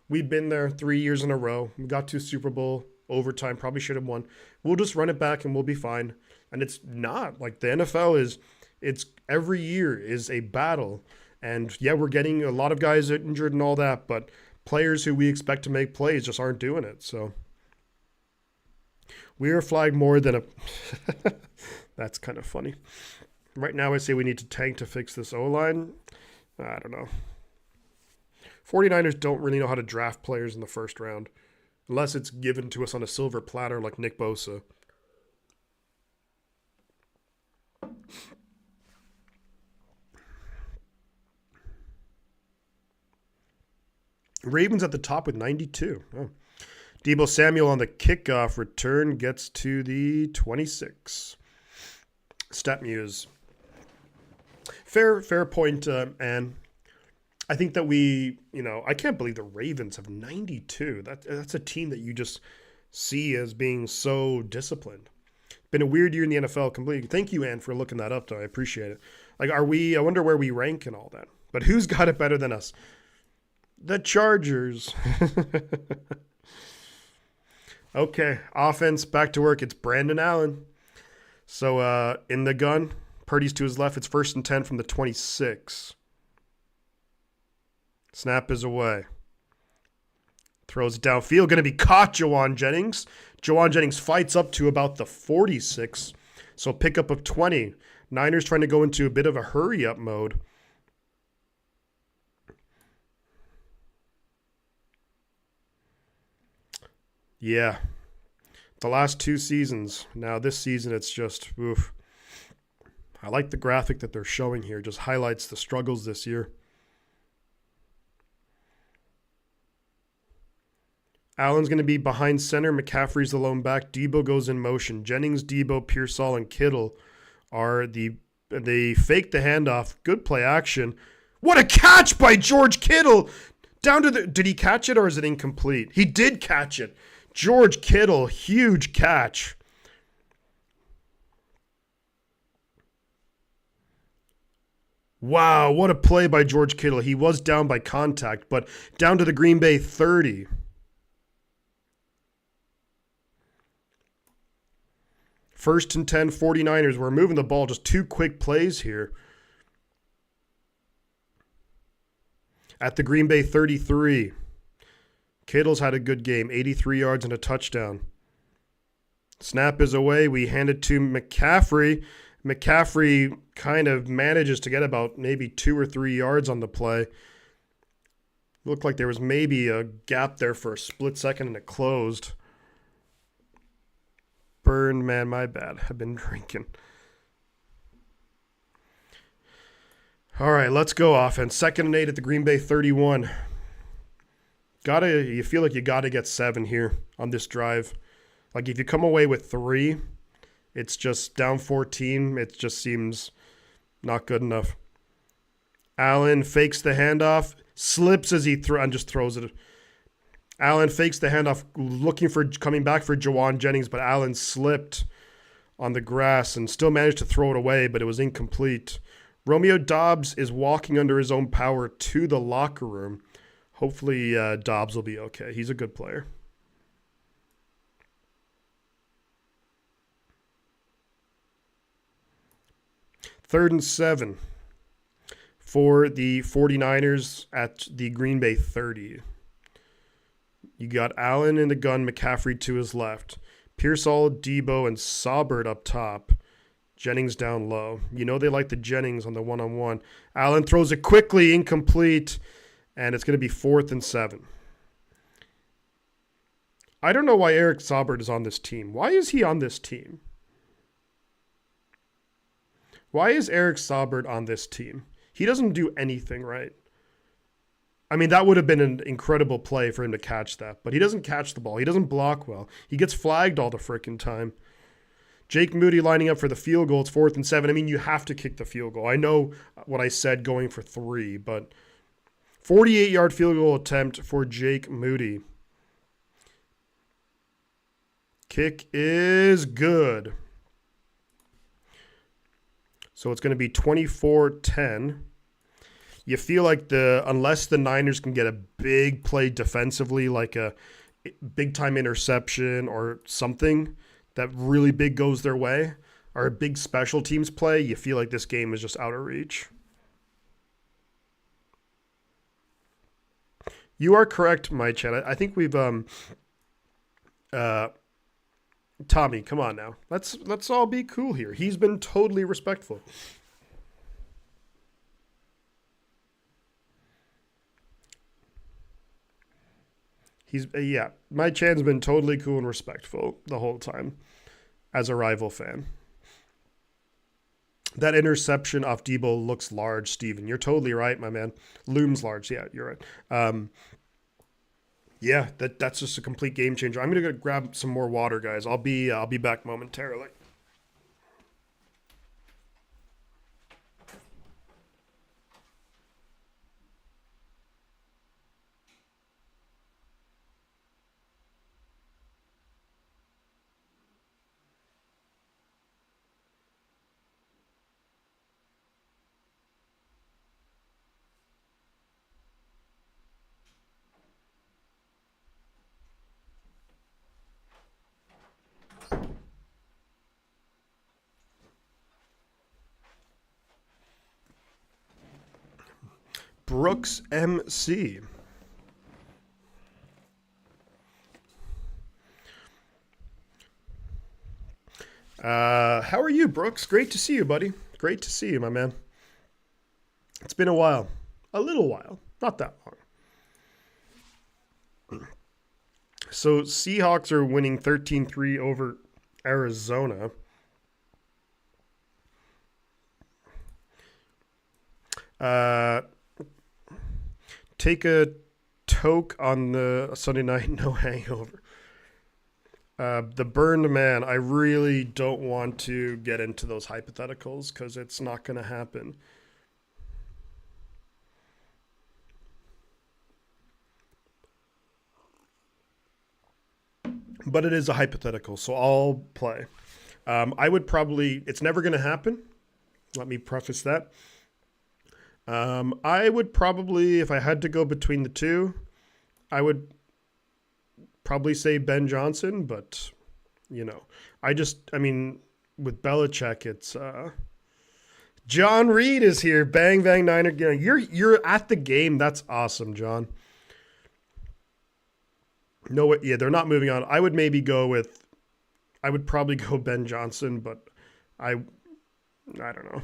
S1: We've been there 3 years in a row. We got to Super Bowl overtime, probably should have won. We'll just run it back and we'll be fine. And it's not. Like the NFL it's every year is a battle. And yeah, we're getting a lot of guys injured and all that, but players who we expect to make plays just aren't doing it. So we are flagged more than a... That's kind of funny. Right now I say we need to tank to fix this O-line. I don't know. 49ers don't really know how to draft players in the first round, unless it's given to us on a silver platter like Nick Bosa. Ravens at the top with 92. Oh. Deebo Samuel on the kickoff return gets to the 26. StatMuse. Fair point, and I think that I can't believe the Ravens have 92. That's a team that you just see as being so disciplined. Been a weird year in the NFL completely. Thank you, Ann, for looking that up, though. I appreciate it. Like, I wonder where we rank and all that. But who's got it better than us? The Chargers. Okay, offense, back to work. It's Brandon Allen. So in the gun, Purdy's to his left. It's 1st and 10 from the 26. Snap is away. Throws it downfield. Going to be caught, Jawan Jennings. Jawan Jennings fights up to about the 46. So pickup of 20. Niners trying to go into a bit of a hurry-up mode. Yeah. The last 2 seasons. Now this season it's just, oof. I like the graphic that they're showing here. Just highlights the struggles this year. Allen's going to be behind center. McCaffrey's the lone back. Deebo goes in motion. Jennings, Deebo, Pearsall, and Kittle are they fake the handoff. Good play action. What a catch by George Kittle! Down to did he catch it or is it incomplete? He did catch it. George Kittle, huge catch. Wow, what a play by George Kittle. He was down by contact, but down to the Green Bay 30. First and 10, 49ers. We're moving the ball. Just 2 quick plays here. At the Green Bay 33. Kittle's had a good game. 83 yards and a touchdown. Snap is away. We hand it to McCaffrey. McCaffrey kind of manages to get about maybe 2 or 3 yards on the play. Looked like there was maybe a gap there for a split second and it closed. Burn, man, my bad. I've been drinking. All right, let's go offense. 2nd and 8 at the Green Bay 31. You feel like you gotta get 7 here on this drive. Like if you come away with 3, it's just down 14. It just seems not good enough. Allen fakes the handoff, slips as he and just throws it. Allen fakes the handoff, coming back for Jawan Jennings, but Allen slipped on the grass and still managed to throw it away, but it was incomplete. Romeo Doubs is walking under his own power to the locker room. Hopefully Doubs will be okay. He's a good player. Third and 7 for the 49ers at the Green Bay 30. You got Allen in the gun, McCaffrey to his left. Pearsall, Deebo, and Saubert up top. Jennings down low. You know they like the Jennings on the one-on-one. Allen throws it quickly, incomplete, and it's going to be 4th and 7. I don't know why Eric Saubert is on this team. Why is he on this team? Why is Eric Saubert on this team? He doesn't do anything right. I mean, that would have been an incredible play for him to catch that, but he doesn't catch the ball. He doesn't block well. He gets flagged all the frickin' time. Jake Moody lining up for the field goal. It's 4th and 7. I mean, you have to kick the field goal. I know what I said going for 3, but 48-yard field goal attempt for Jake Moody. Kick is good. So it's going to be 24-10. You feel like unless the Niners can get a big play defensively, like a big-time interception or something that really big goes their way, or a big special teams play, you feel like this game is just out of reach. You are correct, my chat. I think we've Tommy, come on now. Let's all be cool here. He's been totally respectful. My Chan's been totally cool and respectful the whole time as a rival fan. That interception off Debo looks large, Steven. You're totally right, my man. Looms large. Yeah, you're right. Yeah, that's just a complete game changer. I'm going to go grab some more water, guys. I'll be back momentarily. Brooks MC. How are you, Brooks? Great to see you, buddy. Great to see you, my man. It's been a while. A little while. Not that long. So Seahawks are winning 13-3 over Arizona. Take a toke on the Sunday night, no hangover. The burned man, I really don't want to get into those hypotheticals because it's not going to happen. But it is a hypothetical, so I'll play. I would probably, it's never going to happen. Let me preface that. I would probably, if I had to go between the two, I would probably say Ben Johnson, but, I mean, with Belichick, it's, John Reed is here. Bang, bang, Niner. You're at the game. That's awesome, John. No, yeah, they're not moving on. I would probably go Ben Johnson, but I don't know.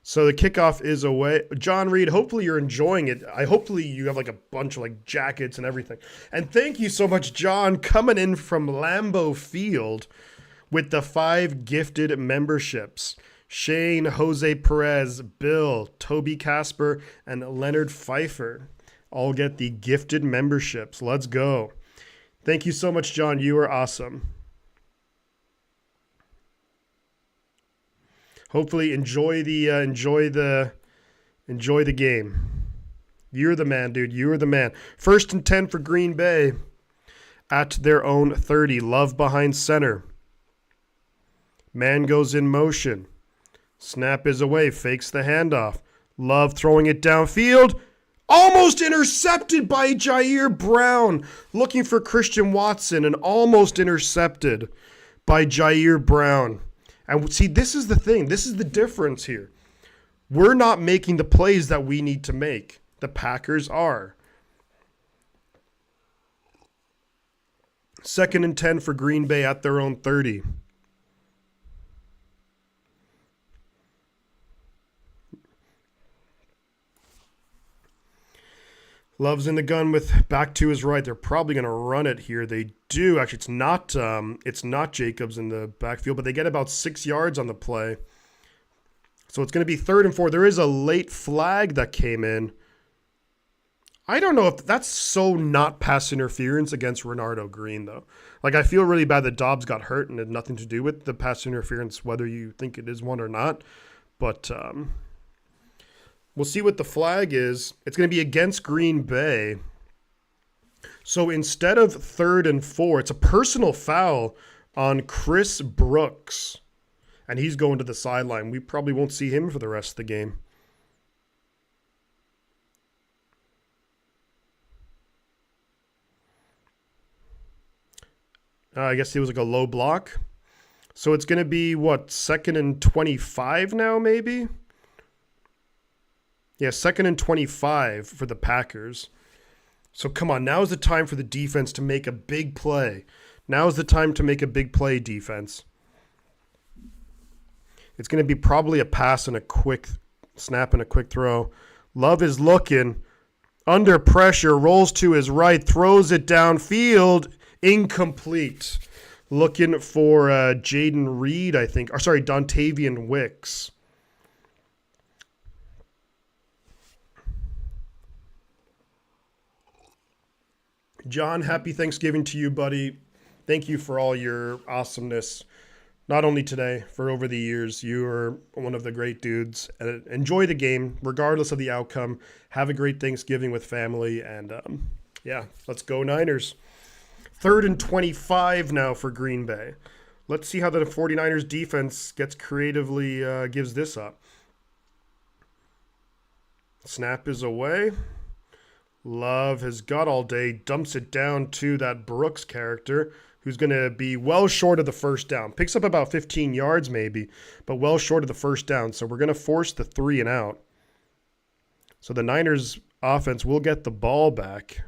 S1: So the kickoff is away. John Reed, hopefully you're enjoying it. Hopefully you have like a bunch of jackets and everything. And thank you so much, John, coming in from Lambeau Field with the 5 gifted memberships. Shane, Jose Perez, Bill, Toby Casper, and Leonard Pfeiffer all get the gifted memberships. Let's go. Thank you so much, John. You are awesome. Hopefully enjoy the game. You're the man, dude. You're the man. 1st and 10 for Green Bay at their own 30. Love behind center. Man goes in motion. Snap is away. Fakes the handoff. Love throwing it downfield. Almost intercepted by Jair Brown. Looking for Christian Watson and almost intercepted by Jair Brown. And see, this is the thing. This is the difference here. We're not making the plays that we need to make. The Packers are. 2nd and 10 for Green Bay at their own 30. Love's in the gun with back to his right. They're probably going to run it here. They do. Actually, it's not Jacobs in the backfield, but they get about 6 yards on the play. So it's going to be 3rd and 4. There is a late flag that came in. I don't know if that's so not pass interference against Renardo Green, though. Like, I feel really bad that Dobbs got hurt and had nothing to do with the pass interference, whether you think it is one or not. But we'll see what the flag is. It's going to be against Green Bay. So instead of 3rd and 4, it's a personal foul on Chris Brooks. And he's going to the sideline. We probably won't see him for the rest of the game. I guess it was like a low block. So it's going to be, what, 2nd and 25 now, maybe? Yeah, 2nd and 25 for the Packers. So come on, now's the time for the defense to make a big play. Now's the time to make a big play, defense. It's going to be probably a pass and a quick snap and a quick throw. Love is looking. Under pressure, rolls to his right, throws it downfield. Incomplete. Looking for Jaden Reed, I think. Or sorry, Dontavian Wicks. John, happy Thanksgiving to you, buddy. Thank you for all your awesomeness. Not only today, for over the years. You are one of the great dudes. Enjoy the game, regardless of the outcome. Have a great Thanksgiving with family. And, yeah, let's go Niners. 3rd and 25 now for Green Bay. Let's see how the 49ers defense gets creatively, gives this up. Snap is away. Love has got all day. Dumps it down to that Brooks character, who's going to be well short of the first down. Picks up about 15 yards maybe, but well short of the first down. So we're going to force the 3 and out. So the Niners offense will get the ball back.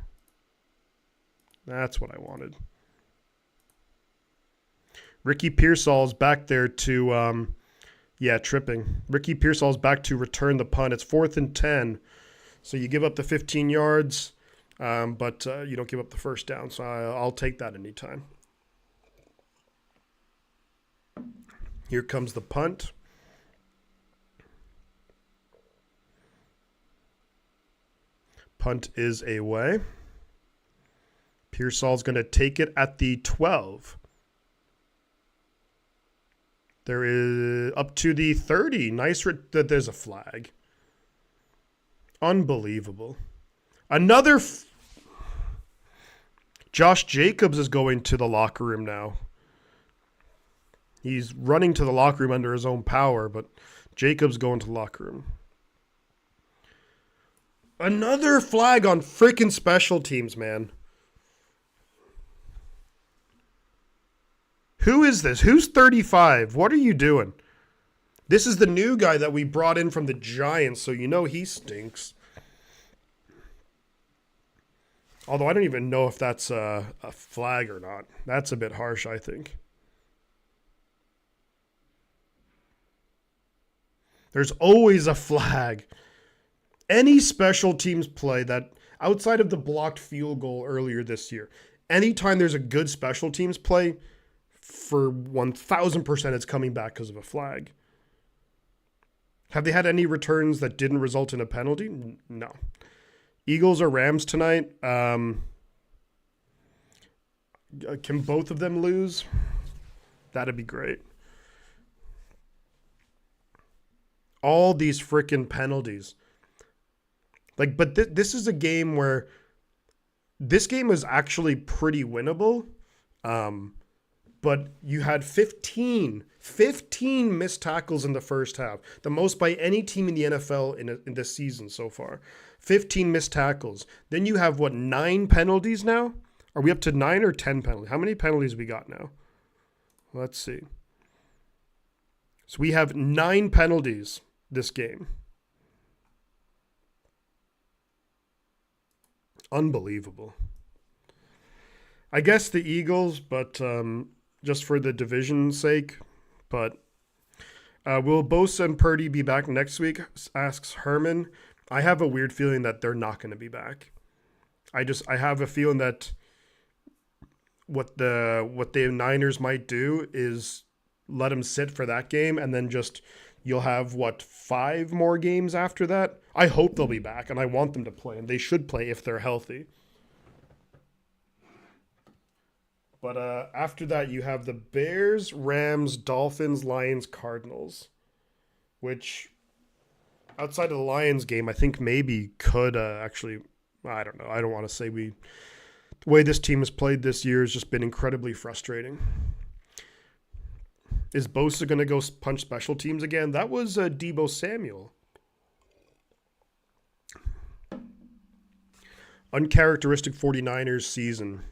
S1: That's what I wanted. Ricky Pearsall's back there to, tripping. Ricky Pearsall's back to return the punt. It's 4th and 10. So you give up the 15 yards, but you don't give up the first down. So I'll take that anytime. Here comes the punt. Punt is away. Pearsall's going to take it at the 12. There is up to the 30. Nice. There's a flag. Unbelievable. Another. Josh Jacobs is going to the locker room now. He's running to the locker room under his own power, but Jacobs going to the locker room. Another flag on freaking special teams, man. Who is this? Who's 35? What are you doing? This is the new guy that we brought in from the Giants, so you know he stinks. Although I don't even know if that's a flag or not. That's a bit harsh, I think. There's always a flag. Any special teams play that, outside of the blocked field goal earlier this year, anytime there's a good special teams play, for 1,000% it's coming back because of a flag. Have they had any returns that didn't result in a penalty? No. Eagles or Rams tonight? Can both of them lose? That'd be great. All these freaking penalties. Like, but this is a game where this game was actually pretty winnable. But you had 15 missed tackles in the first half. The most by any team in the NFL in this season so far. 15 missed tackles. Then you have, 9 penalties now? Are we up to 9 or 10 penalties? How many penalties we got now? Let's see. So we have 9 penalties this game. Unbelievable. I guess the Eagles, but just for the division's sake. But will Bosa and Purdy be back next week? Asks Herman. I have a weird feeling that they're not going to be back. I have a feeling that what the Niners might do is let them sit for that game and then just You'll have, what, 5 more games after that? I hope they'll be back, and I want them to play, and they should play if they're healthy. But after that, you have the Bears, Rams, Dolphins, Lions, Cardinals, which outside of the Lions game, I think maybe could actually, I don't know. I don't want to say the way this team has played this year has just been incredibly frustrating. Is Bosa going to go punch special teams again? That was Deebo Samuel. Uncharacteristic 49ers season.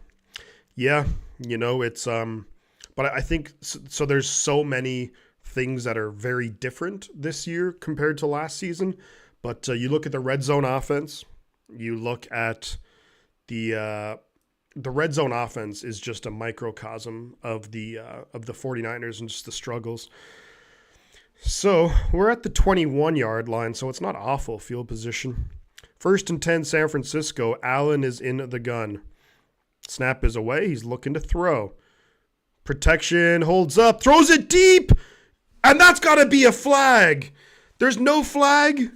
S1: Yeah, it's but I think so there's so many things that are very different this year compared to last season, but you look at the red zone offense, you look at the red zone offense is just a microcosm of the 49ers and just the struggles. So, we're at the 21-yard line, so it's not awful field position. 1st and 10 San Francisco, Allen is in the gun. Snap is away. He's looking to throw. Protection holds up. Throws it deep. And that's got to be a flag. There's no flag.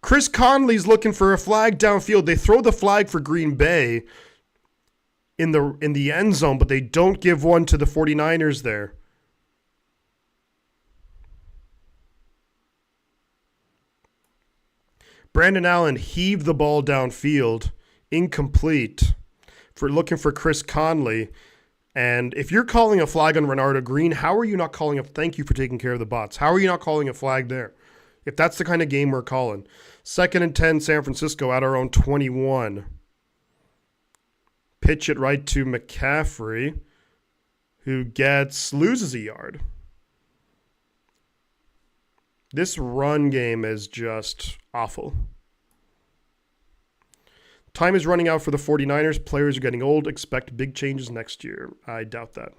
S1: Chris Conley's looking for a flag downfield. They throw the flag for Green Bay in the end zone, but they don't give one to the 49ers there. Brandon Allen heaved the ball downfield. Incomplete. For looking for Chris Conley. And if you're calling a flag on Renardo Green, how are you not calling a thank you for taking care of the bots? How are you not calling a flag there? If that's the kind of game we're calling. 2nd and 10 San Francisco at our own 21. Pitch it right to McCaffrey, who loses a yard. This run game is just awful. Time is running out for the 49ers. Players are getting old. Expect big changes next year. I doubt that.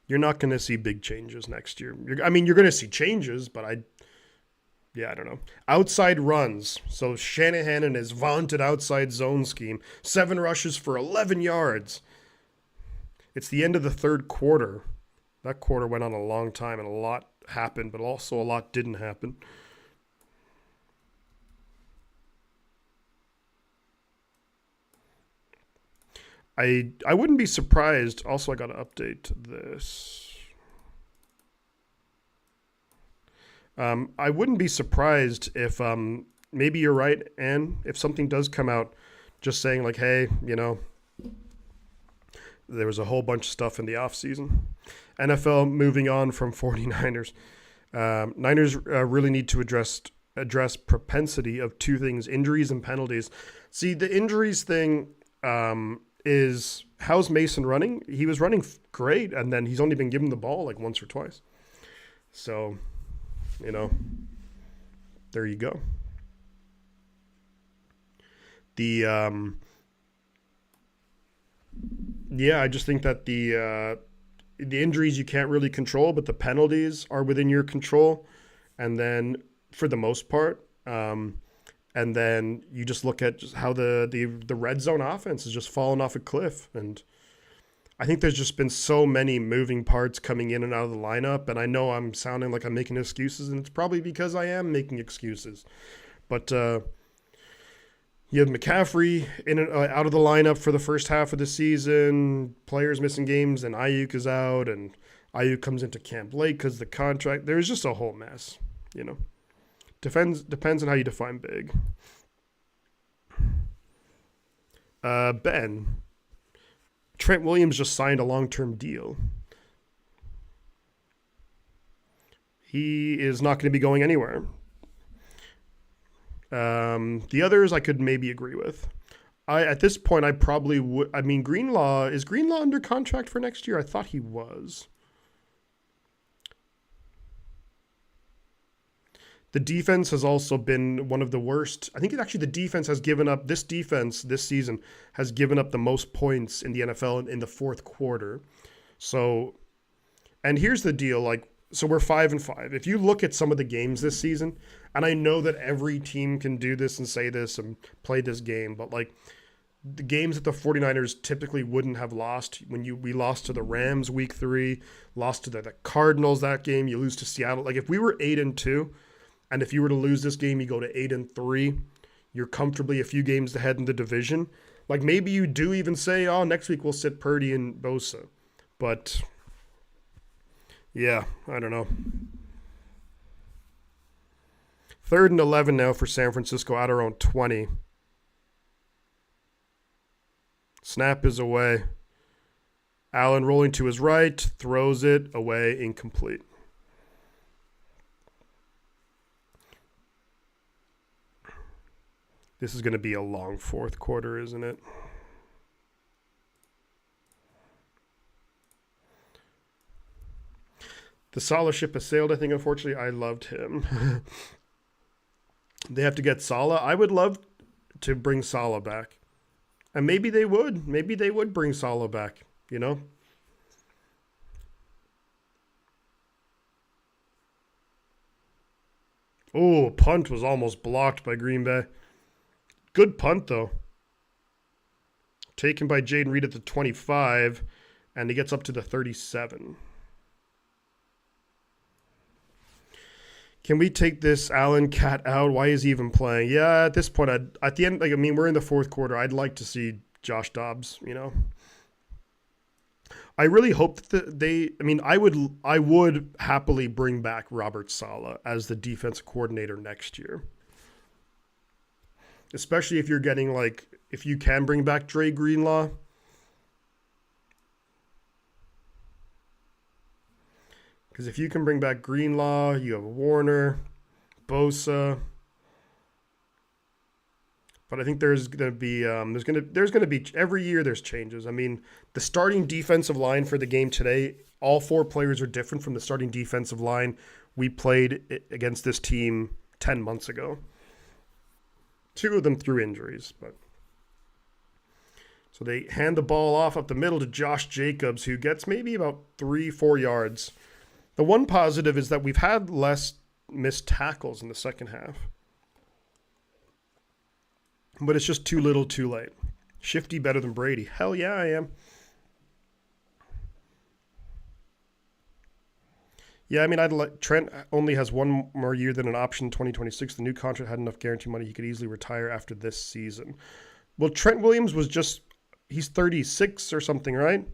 S1: You're not going to see big changes next year. You're going to see changes, but I don't know. Outside runs. So Shanahan and his vaunted outside zone scheme. 7 rushes for 11 yards. It's the end of the third quarter. That quarter went on a long time and a lot happened, but also a lot didn't happen. I wouldn't be surprised. Also, I got to update this. I wouldn't be surprised if maybe you're right, Ann, if something does come out just saying like, hey, there was a whole bunch of stuff in the offseason. NFL moving on from 49ers. Niners really need to address propensity of 2 things, injuries and penalties. See, the injuries thing is, how's Mason running? He was running great, and then he's only been given the ball like once or twice. So, there you go. I just think that the injuries you can't really control, but the penalties are within your control. And then for the most part, and then you just look at just how the red zone offense has just fallen off a cliff. And I think there's just been so many moving parts coming in and out of the lineup. And I know I'm sounding like I'm making excuses, and it's probably because I am making excuses. But you have McCaffrey in and out of the lineup for the first half of the season, players missing games, and Ayuk is out, and Ayuk comes into camp late because of the contract. There's just a whole mess, Depends on how you define big. Ben, Trent Williams just signed a long-term deal. He is not going to be going anywhere. The others I could maybe agree with. At this point, I probably would. I mean, is Greenlaw under contract for next year? I thought he was. The defense has also been one of the worst. I think actually the defense has given up, this defense this season has given up the most points in the NFL in the fourth quarter. So, and here's the deal, so we're 5-5. If you look at some of the games this season, and I know that every team can do this and say this and play this game, but the games that the 49ers typically wouldn't have lost. We lost to the Rams week 3, lost to the Cardinals that game, you lose to Seattle. Like if we were 8-2, and if you were to lose this game, you go to 8-3, you're comfortably a few games ahead in the division. Like maybe you do even say, oh, next week we'll sit Purdy and Bosa. But yeah, I don't know. 3rd and 11 now for San Francisco at around 20. Snap is away. Allen rolling to his right, throws it away, incomplete. This is going to be a long fourth quarter, isn't it? The Salah ship has sailed, I think, unfortunately. I loved him. They have to get Salah. I would love to bring Salah back. And maybe they would. Maybe they would bring Salah back, you know? Oh, punt was almost blocked by Green Bay. Good punt, though. Taken by Jaden Reed at the 25, and he gets up to the 37. Can we take this Allen cat out? Why is he even playing? Yeah, at this point, at the end, we're in the fourth quarter. I'd like to see Josh Dobbs, you know. I really hope that I would happily bring back Robert Saleh as the defensive coordinator next year. Especially if you're getting if you can bring back Dre Greenlaw. Because if you can bring back Greenlaw, you have Warner, Bosa. But I think there's going to be every year there's changes. I mean, the starting defensive line for the game today, all 4 players are different from the starting defensive line we played against this team 10 months ago. 2 of them through injuries, but so they hand the ball off up the middle to Josh Jacobs, who gets maybe about 3-4 yards. The one positive is that we've had less missed tackles in the second half. But it's just too little too late. Shifty better than Brady. Hell yeah, I am. Yeah, I mean, Trent only has 1 more year than an option in 2026. The new contract had enough guarantee money he could easily retire after this season. Well, Trent Williams he's 36 or something, right?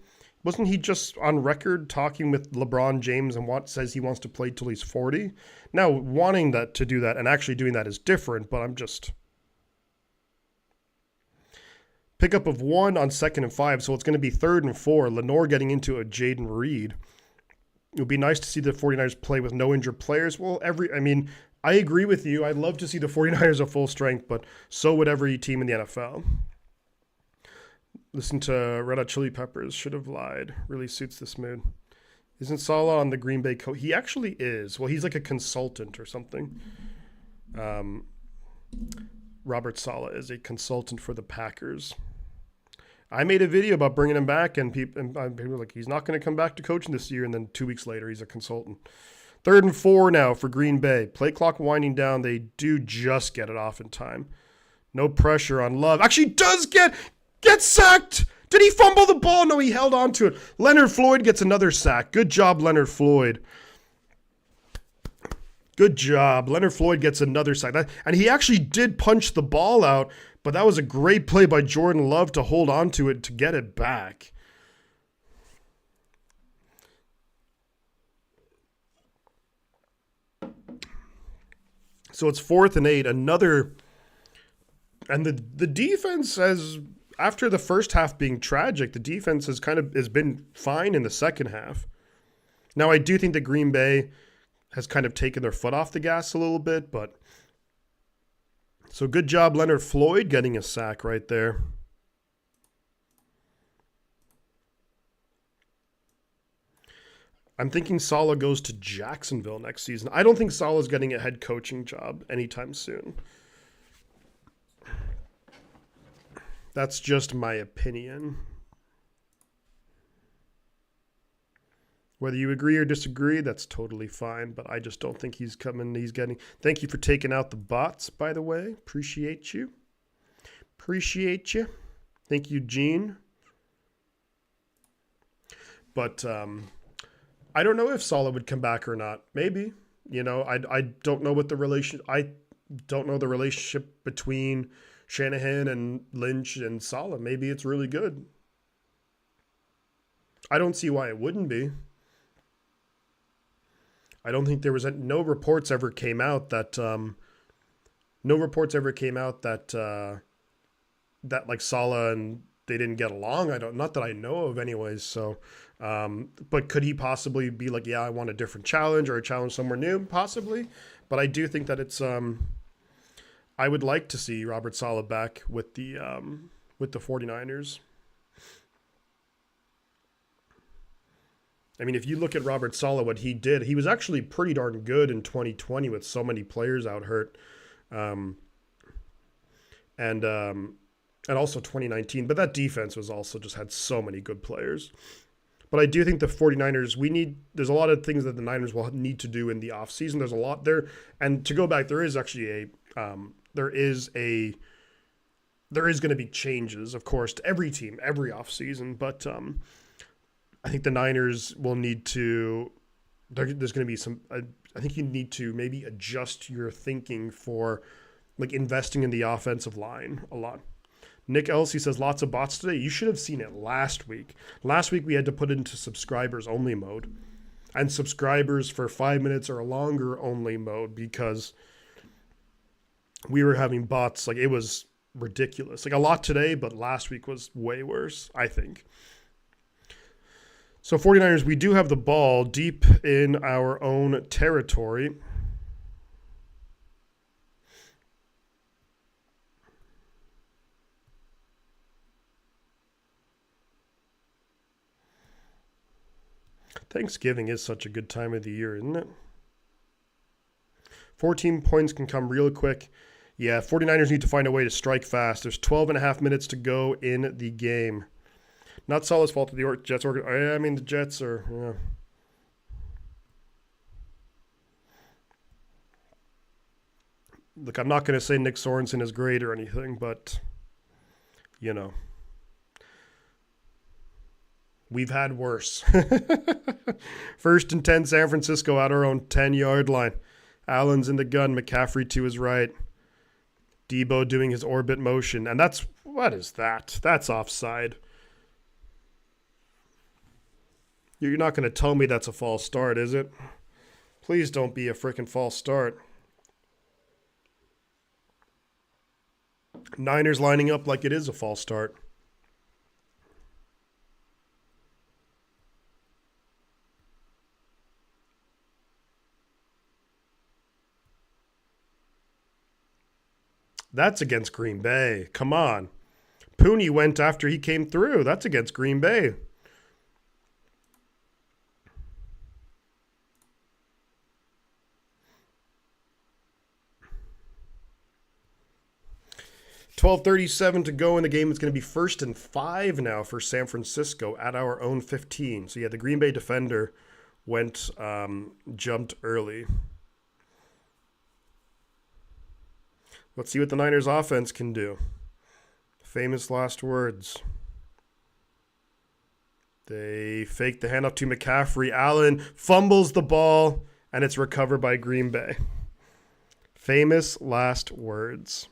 S1: Wasn't he just on record talking with LeBron James and says he wants to play till he's 40? Now, wanting to do that and actually doing that is different, but I'm just... Pickup of 1 on 2nd and 5, so it's going to be 3rd and 4. Lenore getting into a Jaden Reed. It would be nice to see the 49ers play with no injured players. Well, I agree with you. I'd love to see the 49ers at full strength, but so would every team in the NFL. Listen to Red Hot Chili Peppers. Should have lied. Really suits this mood. Isn't Saleh on the Green Bay coach? He actually is. Well, he's like a consultant or something. Robert Saleh is a consultant for the Packers. I made a video about bringing him back, and people were like, he's not going to come back to coaching this year, and then 2 weeks later, he's a consultant. 3rd and 4 now for Green Bay. Play clock winding down. They do just get it off in time. No pressure on Love. Actually does get sacked. Did he fumble the ball? No, he held on to it. Leonard Floyd gets another sack. Good job, Leonard Floyd. Good job. Leonard Floyd gets another sack. And he actually did punch the ball out, but that was a great play by Jordan Love to hold on to it to get it back. So it's 4th and 8. And the defense has, after the first half being tragic, the defense has been fine in the second half. Now, I do think that Green Bay has kind of taken their foot off the gas a little bit, but so good job, Leonard Floyd, getting a sack right there. I'm thinking Saleh goes to Jacksonville next season. I don't think Saleh's getting a head coaching job anytime soon. That's just my opinion. Whether you agree or disagree, that's totally fine, but I just don't think he's coming. Thank you for taking out the bots, by the way. Appreciate you. Thank you, Gene. But I don't know if Saleh would come back or not. Maybe. I don't know what the relation. I don't know the relationship between Shanahan and Lynch and Saleh. Maybe it's really good. I don't see why it wouldn't be. I don't think there was no reports ever came out that that like Saleh and they didn't get along. Not that I know of anyways. So, but could he possibly be like, yeah, I want a different challenge or a challenge somewhere new? Possibly. But I do think that it's, I would like to see Robert Saleh back with the 49ers. I mean, if you look at Robert Saleh, what he did, he was actually pretty darn good in 2020 with so many players out hurt. And also 2019. But that defense was also just had so many good players. But I do think the 49ers, there's a lot of things that the Niners will need to do in the offseason. There's a lot there. And to go back, there is actually there is going to be changes, of course, to every team, every offseason. But I think the Niners will need to, there's going to be some, I think you need to maybe adjust your thinking for like investing in the offensive line a lot. Nick Elsie says lots of bots today. You should have seen it last week. Last week we had to put it into subscribers only mode and subscribers for 5 minutes or longer only mode because we were having bots. Like it was ridiculous. Like a lot today, but last week was way worse, I think. So 49ers, we do have the ball deep in our own territory. Thanksgiving is such a good time of the year, isn't it? 14 points can come real quick. Yeah, 49ers need to find a way to strike fast. There's 12 and a half minutes to go in the game. Not Saleh's fault that the Jets I mean, the Jets are... Yeah. Look, I'm not going to say Nick Sorensen is great or anything, but, you know. We've had worse. 1st and 10, San Francisco at our own 10-yard line. Allen's in the gun. McCaffrey to his right. Debo doing his orbit motion. And that's, what is that? That's offside. You're not going to tell me that's a false start, is it? Please don't be a freaking false start. Niners lining up like it is a false start. That's against Green Bay. Come on. Pooney went after he came through. That's against Green Bay. $12:37 to go in the game. It's going to be 1st and 5 now for San Francisco at our own 15. So yeah, the Green Bay defender jumped early. Let's see what the Niners offense can do. Famous last words. They fake the handoff to McCaffrey. Allen fumbles the ball, and it's recovered by Green Bay. Famous last words.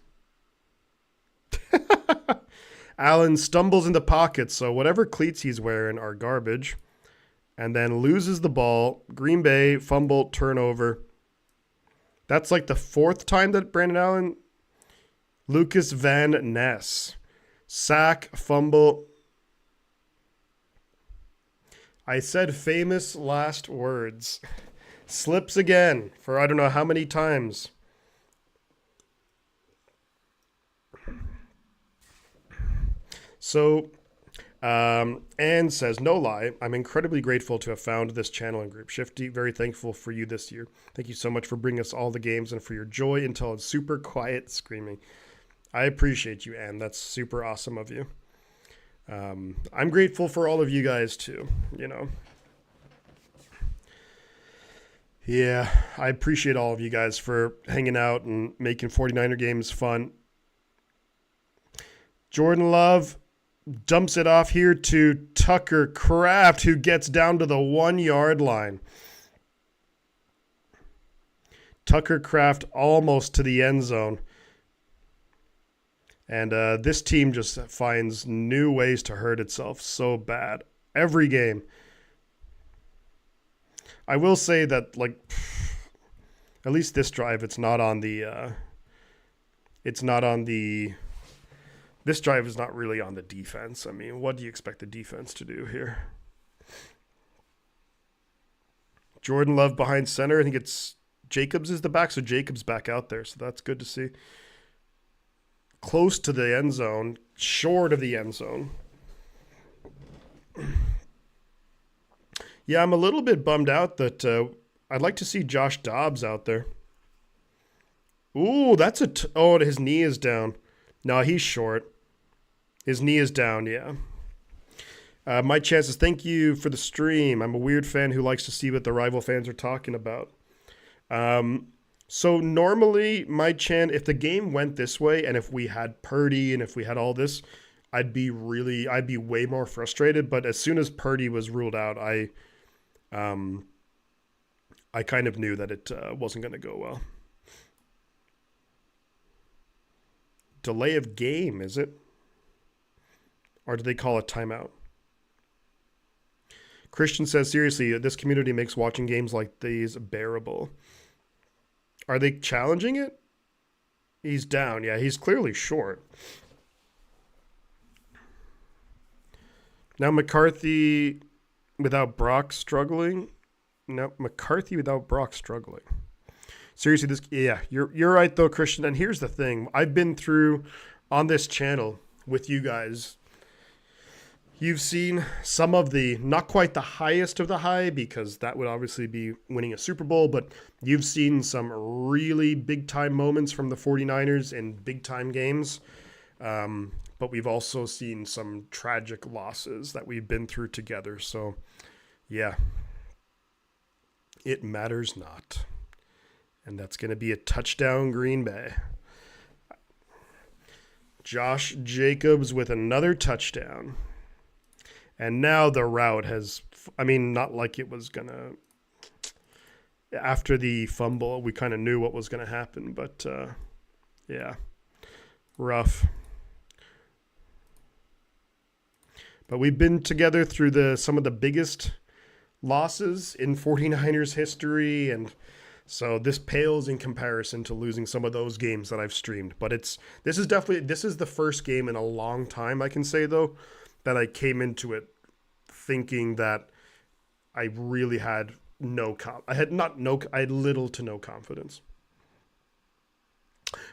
S1: Allen stumbles in the pocket, so whatever cleats he's wearing are garbage, and then loses the ball. Green Bay, fumble, turnover. That's like the 4th time that Brandon Allen... Lucas Van Ness. Sack, fumble. I said famous last words. Slips again for I don't know how many times. So, Anne says, no lie, I'm incredibly grateful to have found this channel and group. Shifty, very thankful for you this year. Thank you so much for bringing us all the games and for your joy until it's super quiet screaming. I appreciate you, Anne. That's super awesome of you. I'm grateful for all of you guys, too, you know. Yeah, I appreciate all of you guys for hanging out and making 49er games fun. Jordan Love, Dumps it off here to Tucker Kraft, who gets down to the 1 yard line. Tucker Kraft almost to the end zone. And this team just finds new ways to hurt itself so bad. Every game. I will say that, like, at least this drive, it's not on the... This drive is not really on the defense. I mean, what do you expect the defense to do here? Jordan Love behind center. I think it's Jacobs is the back, so Jacobs back out there. So that's good to see. Close to the end zone, short of the end zone. Yeah, I'm a little bit bummed out that I'd like to see Josh Dobbs out there. Ooh, that's oh, his knee is down. No, he's short. His knee is down, yeah. My chances, thank you for the stream. I'm a weird fan who likes to see what the rival fans are talking about. So normally, my chance, if the game went this way and if we had Purdy and if we had all this, I'd be way more frustrated. But as soon as Purdy was ruled out, I kind of knew that it wasn't going to go well. Delay of game, is it? Or do they call it timeout? Christian says, seriously, this community makes watching games like these bearable. Are they challenging it? He's down. Yeah, he's clearly short. Now McCarthy without Brock struggling. No, McCarthy without Brock struggling. Seriously, you're right though, Christian. And here's the thing. I've been through on this channel with you guys. You've seen some of the, not quite the highest of the high, because that would obviously be winning a Super Bowl, but you've seen some really big-time moments from the 49ers in big-time games. But we've also seen some tragic losses that we've been through together. So, yeah, it matters not. And that's going to be a touchdown Green Bay. Josh Jacobs with another touchdown. And now the route has, I mean, not like it was going to, after the fumble, we kind of knew what was going to happen. But, yeah, rough. But we've been together through some of the biggest losses in 49ers history. And so this pales in comparison to losing some of those games that I've streamed. But this is the first game in a long time, I can say, though, that I came into it thinking that I really had I had little to no confidence.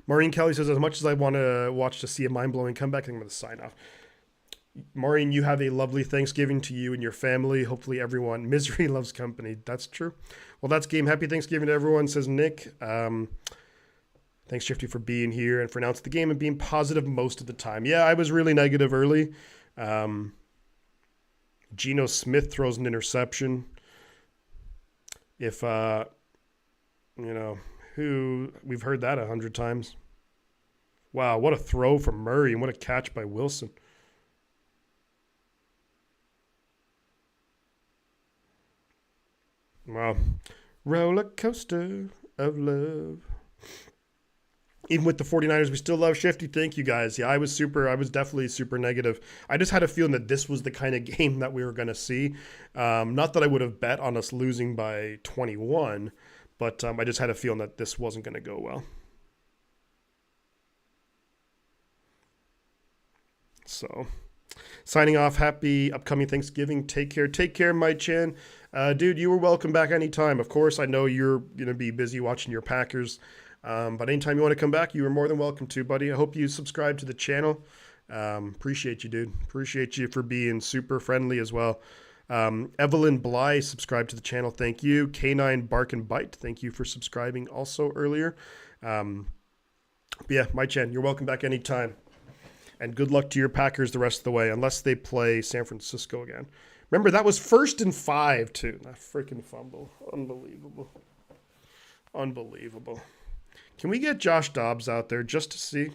S1: Maureen Kelly says, as much as I want to watch to see a mind-blowing comeback, I think I'm going to sign off. Maureen, you have a lovely Thanksgiving to you and your family. Hopefully everyone, misery loves company. That's true. Well, that's game. Happy Thanksgiving to everyone, says Nick. Thanks, Shifty, for being here and for announcing the game and being positive most of the time. Yeah, I was really negative early. Geno Smith throws an interception. If, we've heard that 100 times. Wow, what a throw from Murray and what a catch by Wilson. Wow. Roller coaster of love. Even with the 49ers, we still love Shifty. Thank you, guys. Yeah, I was definitely super negative. I just had a feeling that this was the kind of game that we were going to see. Not that I would have bet on us losing by 21, but I just had a feeling that this wasn't going to go well. So, signing off. Happy upcoming Thanksgiving. Take care, my chan. Dude, you were welcome back anytime. Of course, I know you're going to be busy watching your Packers. But anytime you want to come back, you are more than welcome to, buddy. I hope you subscribe to the channel. Appreciate you, dude. Appreciate you for being super friendly as well. Evelyn Bly, subscribe to the channel. Thank you. K9 Bark and Bite, thank you for subscribing also earlier. But yeah, my chan, you're welcome back anytime. And good luck to your Packers the rest of the way, unless they play San Francisco again. Remember, that was 1st and 5, too. That freaking fumble. Unbelievable. Can we get Josh Dobbs out there just to see?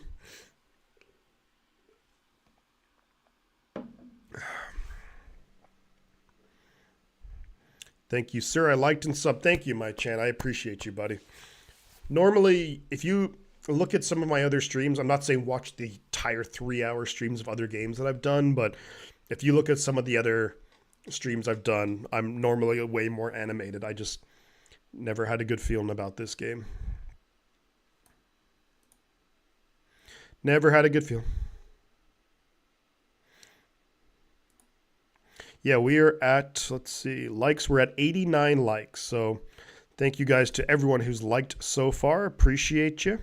S1: Thank you, sir. I liked and sub. Thank you, my chan. I appreciate you, buddy. Normally, if you look at some of my other streams, I'm not saying watch the entire 3-hour streams of other games that I've done, but if you look at some of the other streams I've done, I'm normally way more animated. I just never had a good feeling about this game. Never had a good feeling. Yeah, we are at, let's see, likes. We're at 89 likes. So thank you guys to everyone who's liked so far. Appreciate you.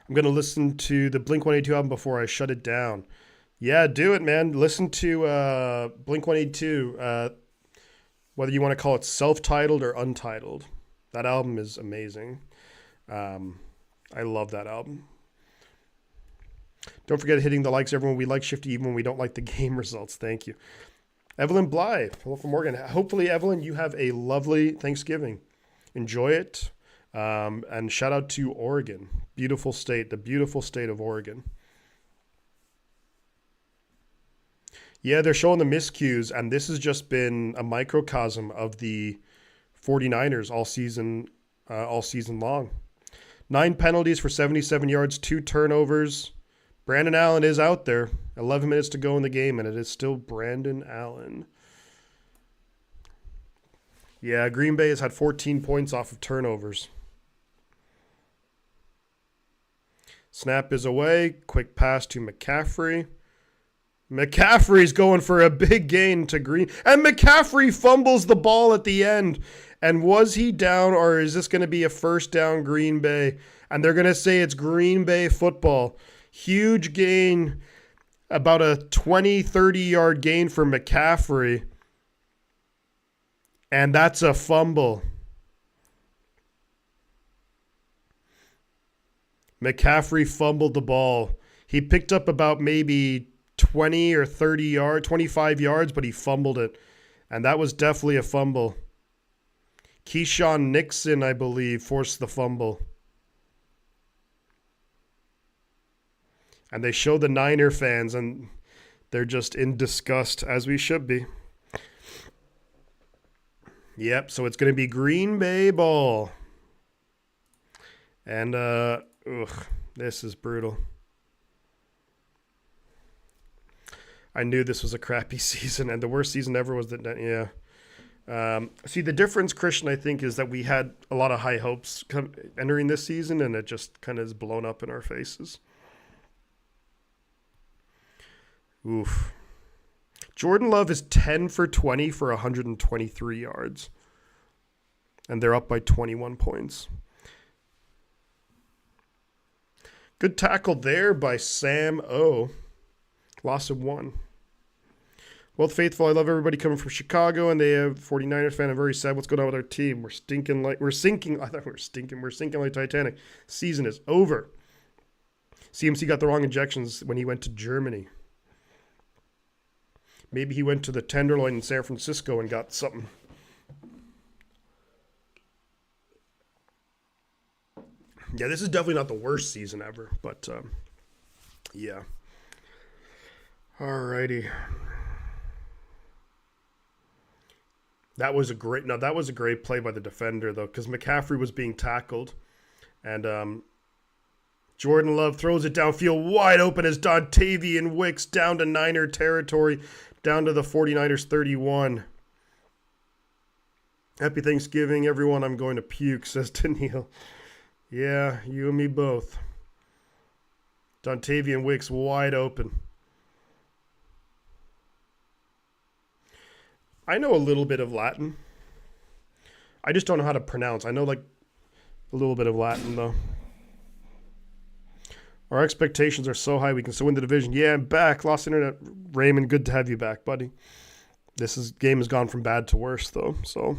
S1: I'm going to listen to the Blink-182 album before I shut it down. Yeah, do it, man. Listen to Blink-182, whether you want to call it self-titled or untitled. That album is amazing. I love that album. Don't forget hitting the likes, everyone. We like Shifty even when we don't like the game results. Thank you. Evelyn Bly. Hello from Oregon. Hopefully, Evelyn, you have a lovely Thanksgiving. Enjoy it. And shout out to Oregon. Beautiful state. The beautiful state of Oregon. Yeah, they're showing the miscues, and this has just been a microcosm of the 49ers all season long. 9 penalties for 77 yards, 2 turnovers. Brandon Allen is out there. 11 minutes to go in the game, and it is still Brandon Allen. Yeah, Green Bay has had 14 points off of turnovers. Snap is away. Quick pass to McCaffrey. McCaffrey's going for a big gain to Green. And McCaffrey fumbles the ball at the end. And was he down, or is this going to be a first down Green Bay? And they're going to say it's Green Bay football. Huge gain, about a 20, 30-yard gain for McCaffrey. And that's a fumble. McCaffrey fumbled the ball. He picked up about maybe 20 or 30 yards, 25 yards, but he fumbled it. And that was definitely a fumble. Keyshawn Nixon, I believe, forced the fumble. And they show the Niner fans, and they're just in disgust, as we should be. Yep, so it's going to be Green Bay ball. And, this is brutal. I knew this was a crappy season, and the worst season ever was yeah. See, the difference, Christian, I think, is that we had a lot of high hopes entering this season, and it just kind of is blown up in our faces. Oof. Jordan Love is 10 for 20 for 123 yards. And they're up by 21 points. Good tackle there by Sam O. Loss of 1. Well, faithful, I love everybody coming from Chicago, and they have 49ers fan. I'm very sad. What's going on with our team? We're sinking. I thought we were stinking. We're sinking like Titanic. Season is over. CMC got the wrong injections when he went to Germany. Maybe he went to the Tenderloin in San Francisco and got something. Yeah, this is definitely not the worst season ever, but yeah. Alrighty. That was a great play by the defender, though, because McCaffrey was being tackled. And Jordan Love throws it downfield wide open as Dontavian Wicks down to Niner territory, down to the 49ers 31. Happy Thanksgiving, everyone. I'm going to puke, says Daniil. Yeah, you and me both. Dontavian Wicks wide open. I know a little bit of Latin. I just don't know how to pronounce. I know like a little bit of Latin, though. Our expectations are so high we can still win the division. Yeah, I'm back. Lost internet. Raymond, good to have you back, buddy. Game has gone from bad to worse, though. So,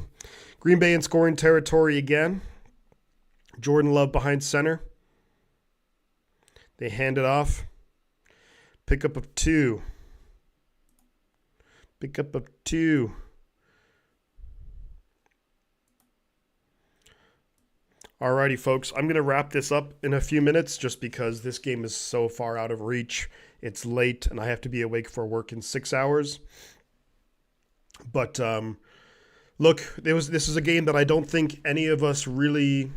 S1: Green Bay in scoring territory again. Jordan Love behind center. They hand it off. Pickup of 2. Pickup of 2. Alrighty, folks. I'm going to wrap this up in a few minutes just because this game is so far out of reach. It's late and I have to be awake for work in 6 hours. But look, this is a game that I don't think any of us really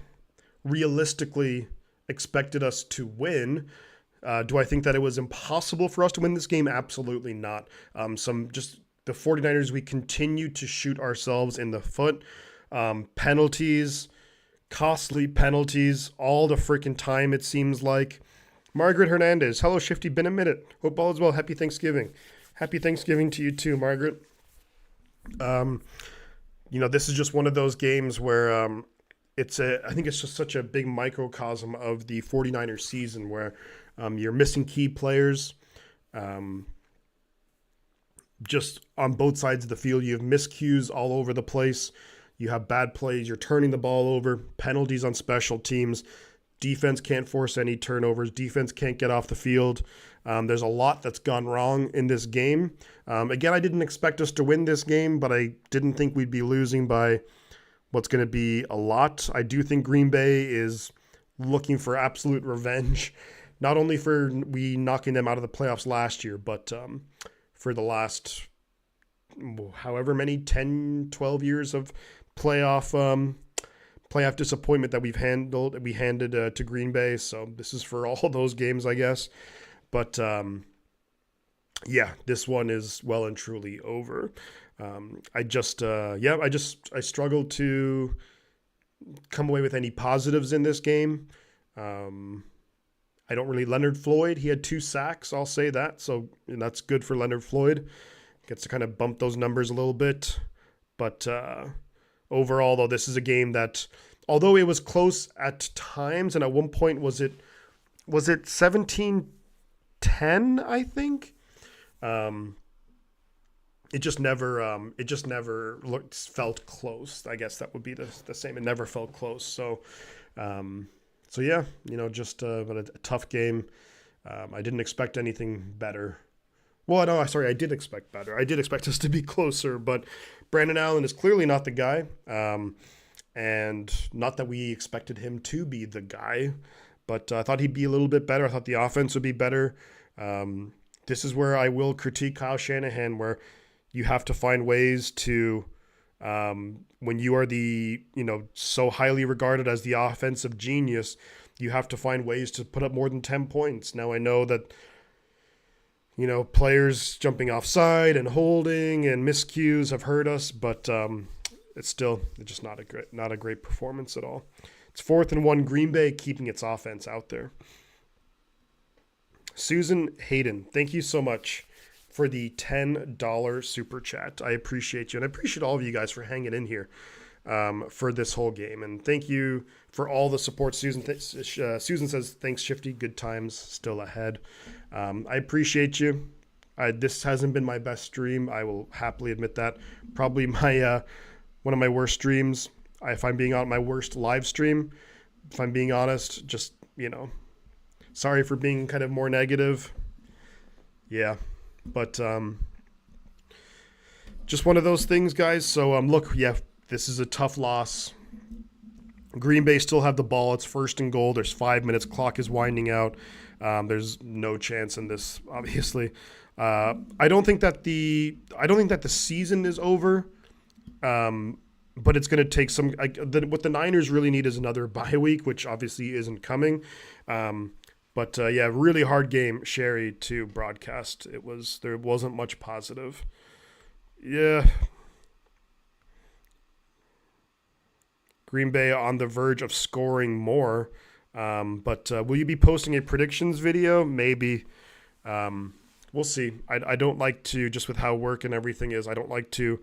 S1: realistically expected us to win. Do I think that it was impossible for us to win this game? Absolutely not. The 49ers, we continue to shoot ourselves in the foot. Penalties, costly penalties, all the freaking time it seems like. Margaret Hernandez, hello Shifty, been a minute. Hope all is well. Happy Thanksgiving. Happy Thanksgiving to you too, Margaret. This is just one of those games where I think it's just such a big microcosm of the 49ers season where you're missing key players. Just on both sides of the field, you have miscues all over the place. You have bad plays. You're turning the ball over. Penalties on special teams. Defense can't force any turnovers. Defense can't get off the field. There's a lot that's gone wrong in this game. Again, I didn't expect us to win this game, but I didn't think we'd be losing by what's going to be a lot. I do think Green Bay is looking for absolute revenge, not only for we knocking them out of the playoffs last year, but for the last however many 10, 12 years of playoff disappointment that we handed to Green Bay. So this is for all those games, I guess. But this one is well and truly over. I struggled to come away with any positives in this game. Leonard Floyd, he had 2 sacks, I'll say that. So that's good for Leonard Floyd. Gets to kind of bump those numbers a little bit. But overall, though, this is a game that, although it was close at times, and at one point was it 17-10, I think? It just never felt close. I guess that would be the same. It never felt close. So but a tough game. I didn't expect anything better. Well, no, sorry, I did expect better. I did expect us to be closer, but Brandon Allen is clearly not the guy. And not that we expected him to be the guy, but I thought he'd be a little bit better. I thought the offense would be better. This is where I will critique Kyle Shanahan, where you have to find ways to, when you are so highly regarded as the offensive genius, you have to find ways to put up more than 10 points. Now I know that, players jumping offside and holding and miscues have hurt us, but it's just not a great performance at all. It's 4th and 1, Green Bay keeping its offense out there. Susan Hayden, thank you so much for the $10 super chat. I appreciate you, and I appreciate all of you guys for hanging in here for this whole game. And thank you for all the support, Susan. Susan says, thanks, Shifty. Good times still ahead. I appreciate you. This hasn't been my best stream. I will happily admit that. Probably my one of my worst streams. If I'm being on my worst live stream, if I'm being honest, just, sorry for being kind of more negative. Yeah. But just one of those things, guys. So this is a tough loss. Green Bay still have the ball. It's 1st and goal. There's 5 minutes. Clock is winding out. There's no chance in this, obviously. I don't think that the season is over. But it's going to take some. What the Niners really need is another bye week, which obviously isn't coming. But really hard game, Sherry, to broadcast. There wasn't much positive. Yeah. Green Bay on the verge of scoring more. But will you be posting a predictions video? Maybe. We'll see. I don't like to, just with how work and everything is, I don't like to.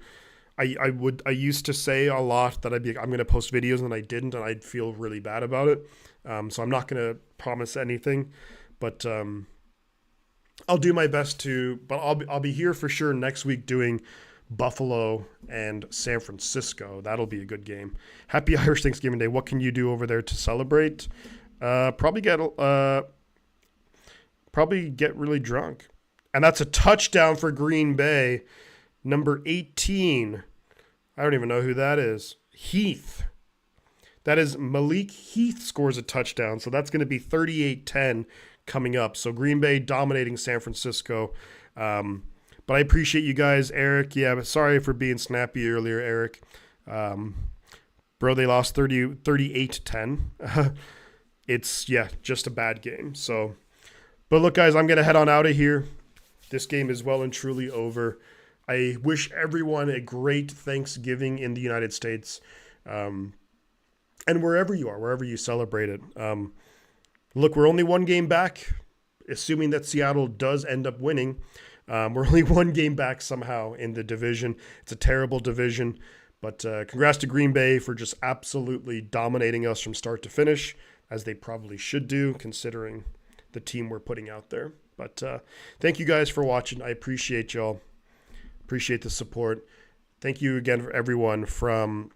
S1: I used to say a lot that I'm going to post videos, and I didn't, and I'd feel really bad about it. So I'm not going to promise anything, but I'll do my best to. But I'll be here for sure next week doing Buffalo and San Francisco. That'll be a good game. Happy Irish Thanksgiving Day. What can you do over there to celebrate? Probably get really drunk, and that's a touchdown for Green Bay. Number 18. I don't even know who that is. Heath. That is Malik Heath scores a touchdown. So that's going to be 38-10 coming up. So Green Bay dominating San Francisco. But I appreciate you guys. Eric, yeah, sorry for being snappy earlier, Eric. Bro, they lost 38-10. It's, yeah, just a bad game. So, but look, guys, I'm going to head on out of here. This game is well and truly over. I wish everyone a great Thanksgiving in the United States. And wherever you are, wherever you celebrate it. Look, we're only one game back, assuming that Seattle does end up winning. We're only one game back somehow in the division. It's a terrible division. But congrats to Green Bay for just absolutely dominating us from start to finish, as they probably should do, considering the team we're putting out there. But thank you guys for watching. I appreciate y'all. Appreciate the support. Thank you again for everyone from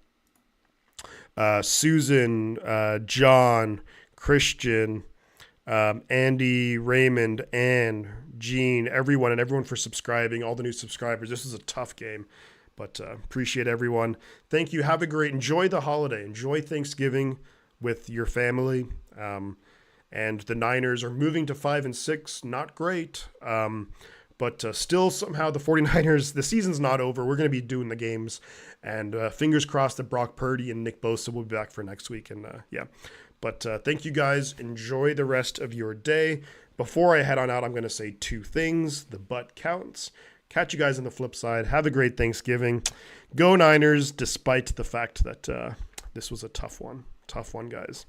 S1: Susan, John, Christian, Andy, Raymond, Ann, Gene, everyone for subscribing, all the new subscribers. This is a tough game, but appreciate everyone. Thank you. Have a great, enjoy the holiday. Enjoy Thanksgiving with your family. And the Niners are moving to 5-6. Not great. But still somehow the 49ers, the season's not over. We're going to be doing the games. And fingers crossed that Brock Purdy and Nick Bosa will be back for next week. And yeah. But thank you guys. Enjoy the rest of your day. Before I head on out, I'm going to say two things. The butt counts. Catch you guys on the flip side. Have a great Thanksgiving. Go Niners, despite the fact that this was a tough one. Tough one, guys.